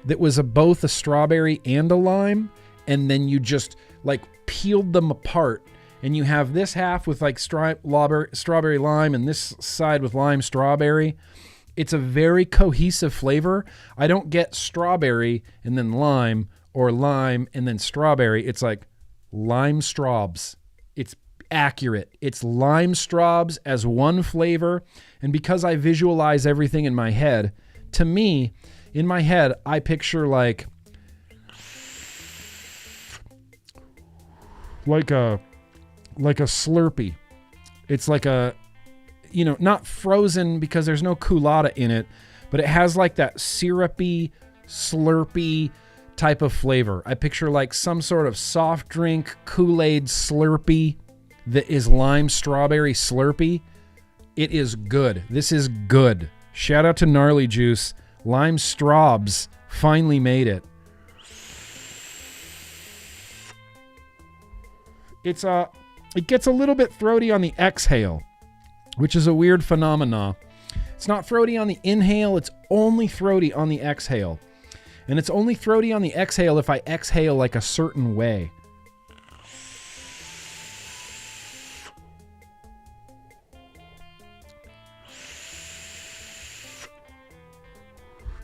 that was both a strawberry and a lime, and then you just like peeled them apart, and you have this half with like strawberry lime and this side with lime strawberry. It's a very cohesive flavor. I don't get strawberry and then lime or lime and then strawberry. It's like lime straws. It's accurate. It's lime straws as one flavor, and because I visualize everything in my head, to me, in my head, I picture like a Slurpee. It's like a, not frozen because there's no culotta in it, but it has like that syrupy, slurpy type of flavor. I picture like some sort of soft drink Kool-Aid Slurpee that is lime strawberry Slurpee. It is good. This is good. Shout out to Gnarly Juice. Lime Straws finally made it. It gets a little bit throaty on the exhale, which is a weird phenomena. It's not throaty on the inhale, it's only throaty on the exhale. And it's only throaty on the exhale if I exhale like a certain way.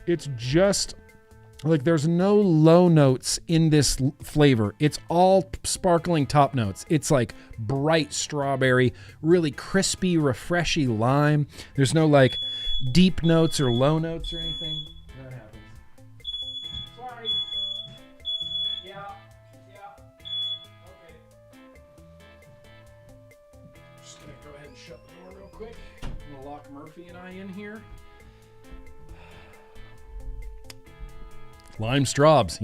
It's just like there's no low notes in this flavor. It's all sparkling top notes. It's like bright strawberry, really crispy, refreshy lime. There's no like deep notes or low notes or anything. That happens. Sorry. Yeah. Okay. Just gonna go ahead and shut the door real quick. I'm gonna lock Murphy and I in here. Lime straws,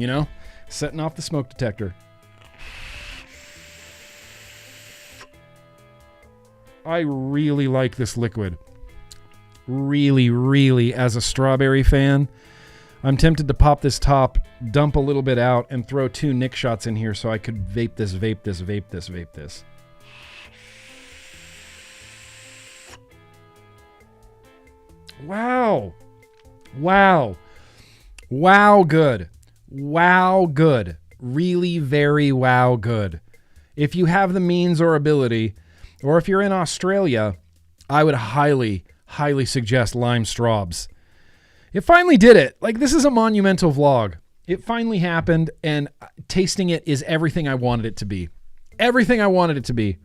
setting off the smoke detector. I really like this liquid. Really, really, as a strawberry fan. I'm tempted to pop this top, dump a little bit out, and throw 2 Nick shots in here so I could vape this. Wow. Wow, good. Wow, good. Really very wow, good. If you have the means or ability, or if you're in Australia, I would highly, highly suggest lime straws. It finally did it. Like, this is a monumental vlog. It finally happened, and tasting it is everything I wanted it to be. Everything I wanted it to be.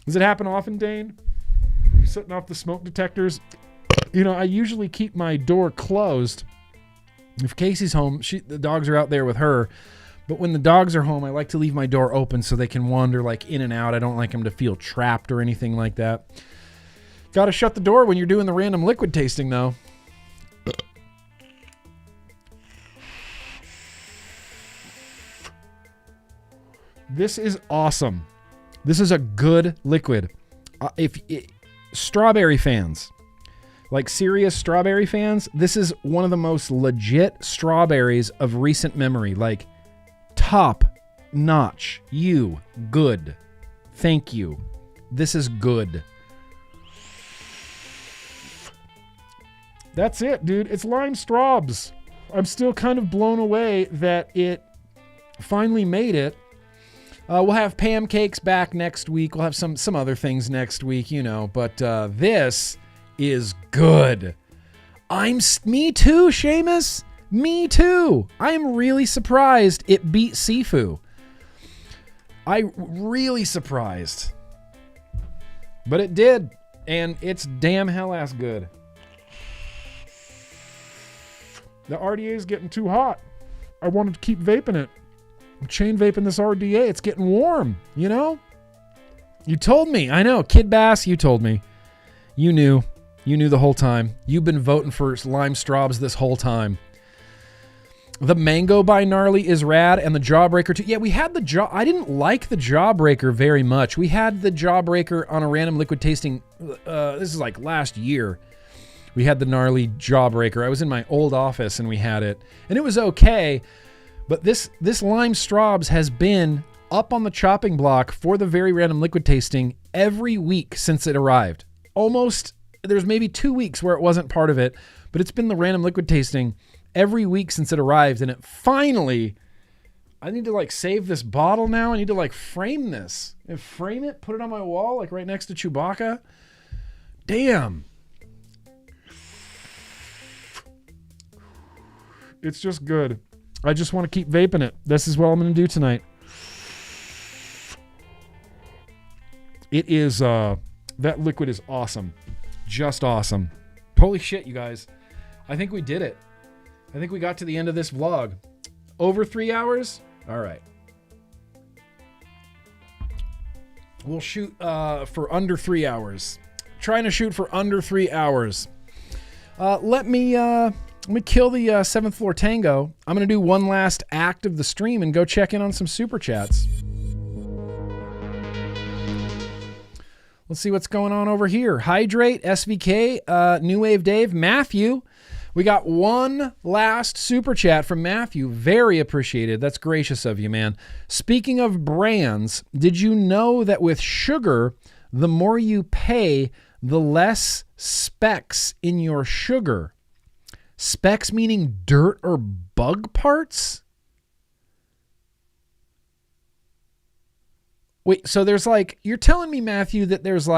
Does it happen often, Dane? Setting off the smoke detectors? I usually keep my door closed. If Casey's home, the dogs are out there with her. But when the dogs are home, I like to leave my door open so they can wander like in and out. I don't like them to feel trapped or anything like that. Got to shut the door when you're doing the random liquid tasting, though. This is awesome. This is a good liquid. Strawberry fans, like serious strawberry fans, this is one of the most legit strawberries of recent memory. Like, top notch. Good. Thank you. This is good. That's it, dude. It's lime straws. I'm still kind of blown away that it finally made it. We'll have Pam Cakes back next week. We'll have some other things next week, but this is good. Me too, Seamus. Me too. I am really surprised it beat Sifu. I'm really surprised. But it did, and it's damn hell-ass good. The RDA is getting too hot. I wanted to keep vaping it. I'm chain vaping this RDA. It's getting warm, You told me. I know. Kid Bass, you told me. You knew. You knew the whole time. You've been voting for lime straws this whole time. The Mango by Gnarly is rad, and the Jawbreaker too. Yeah, we had I didn't like the Jawbreaker very much. We had the Jawbreaker on a random liquid tasting. This is like last year. We had the Gnarly Jawbreaker. I was in my old office and we had it, and it was okay. But this Lime Straubs has been up on the chopping block for the very random liquid tasting every week since it arrived. Almost, there's maybe 2 weeks where it wasn't part of it, but it's been the random liquid tasting every week since it arrived. And it finally, I need to save this bottle now. I need to frame this and frame it, put it on my wall, right next to Chewbacca. Damn. It's just good. I just want to keep vaping it. This is what I'm going to do tonight. It is, that liquid is awesome. Just awesome. Holy shit, you guys. I think we did it. I think we got to the end of this vlog. Over 3 hours? All right. We'll shoot for under 3 hours. Trying to shoot for under 3 hours. Let me kill the 7th Floor Tango. I'm going to do one last act of the stream and go check in on some super chats. Let's see what's going on over here. Hydrate, SVK, New Wave Dave, Matthew. We got one last super chat from Matthew. Very appreciated. That's gracious of you, man. Speaking of brands, did you know that with sugar, the more you pay, the less specs in your sugar? Specs meaning dirt or bug parts? Wait, so there's you're telling me, Matthew, that there's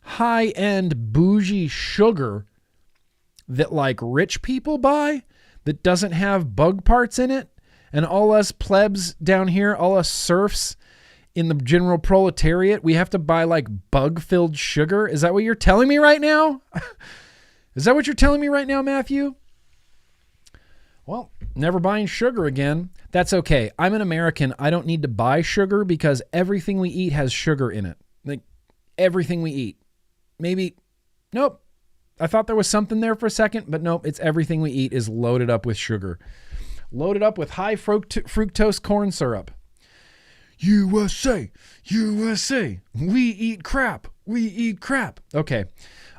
high-end bougie sugar that rich people buy that doesn't have bug parts in it, and all us plebs down here, all us serfs in the general proletariat, we have to buy bug-filled sugar? Is that what you're telling me right now? Is that what you're telling me right now, Matthew? Well, never buying sugar again. That's okay. I'm an American. I don't need to buy sugar because everything we eat has sugar in it. Everything we eat. Maybe, nope. I thought there was something there for a second, but nope. It's everything we eat is loaded up with sugar. Loaded up with high fructose corn syrup. USA, USA. We eat crap. We eat crap. Okay.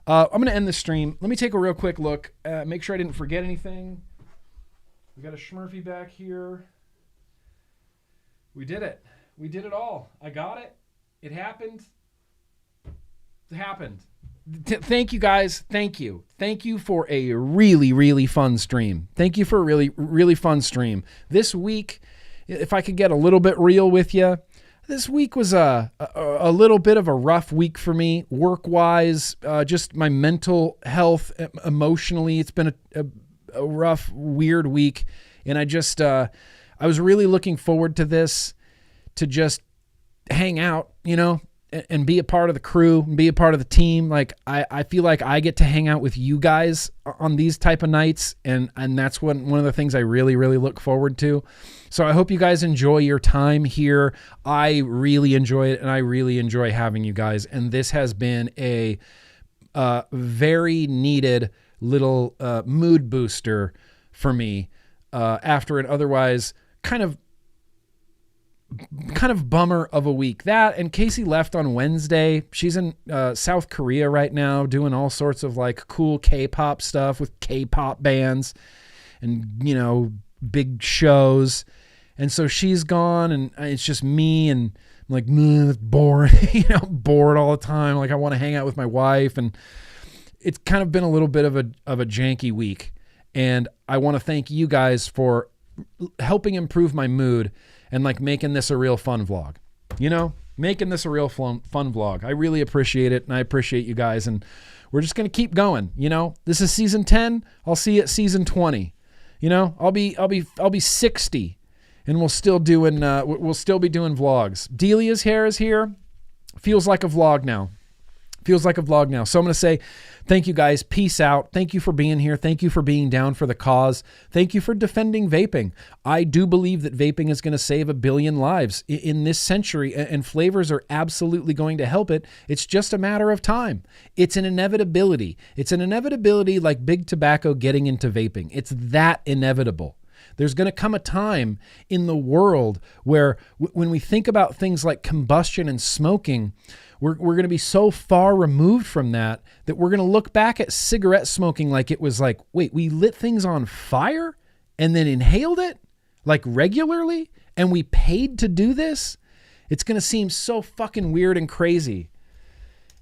I'm going to end the stream. Let me take a real quick look. Make sure I didn't forget anything. We got a Smurfy back here. We did it. We did it all. I got it. It happened. It happened. Thank you, guys. Thank you. Thank you for a really, really fun stream. Thank you for a really, really fun stream. This week, if I could get a little bit real with you, this week was a little bit of a rough week for me, work-wise, just my mental health, emotionally. It's been a rough, weird week, and I was really looking forward to this, to just hang out, and be a part of the crew, and be a part of the team. I feel like I get to hang out with you guys on these type of nights, and that's one of the things I really, really look forward to. So I hope you guys enjoy your time here. I really enjoy it, and I really enjoy having you guys, and this has been a very needed little mood booster for me after an otherwise kind of bummer of a week. That, and Casey left on Wednesday. She's in South Korea right now doing all sorts of cool K-pop stuff with K-pop bands and big shows, and so she's gone, and it's just me, and I'm it's boring. Bored all the time. I want to hang out with my wife, and it's kind of been a little bit of a janky week. And I want to thank you guys for helping improve my mood and like making this a real fun vlog. You know, making this a real fun vlog. I really appreciate it, and I appreciate you guys. And we're just gonna keep going. You know, this is season 10. I'll see you at season 20. You know, I'll be 60, and we'll still be doing vlogs. Delia's hair is here. Feels like a vlog now. So I'm going to say thank you guys. Peace out. Thank you for being here. Thank you for being down for the cause. Thank you for defending vaping. I do believe that vaping is going to save 1 billion lives in this century, and flavors are absolutely going to help it. It's just a matter of time. It's an inevitability. It's an inevitability like big tobacco getting into vaping. It's that inevitable. There's going to come a time in the world where when we think about things like combustion and smoking, we're going to be so far removed from that we're going to look back at cigarette smoking like it was like, wait, we lit things on fire and then inhaled it like regularly and we paid to do this? It's going to seem so fucking weird and crazy.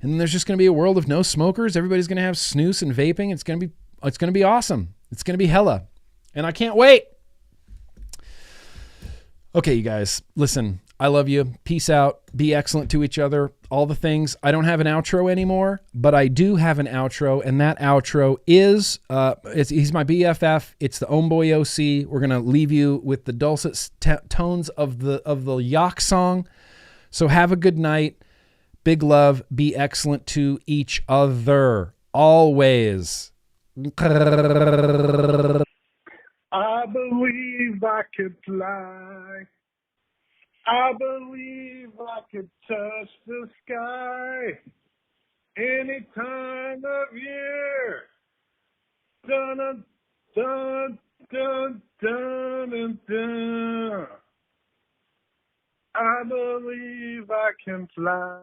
And then there's just going to be a world of no smokers. Everybody's going to have snus and vaping. It's going to be awesome. It's going to be hella. And I can't wait. Okay, you guys, listen, I love you. Peace out. Be excellent to each other. All the things. I don't have an outro anymore, but I do have an outro, and that outro is, he's my BFF. It's the Homeboy OC. We're going to leave you with the dulcet tones of the Yak song. So have a good night. Big love. Be excellent to each other. Always. I believe I could fly. I believe I could touch the sky any time of year. Dun dun dun dun dun dun. I believe I can fly.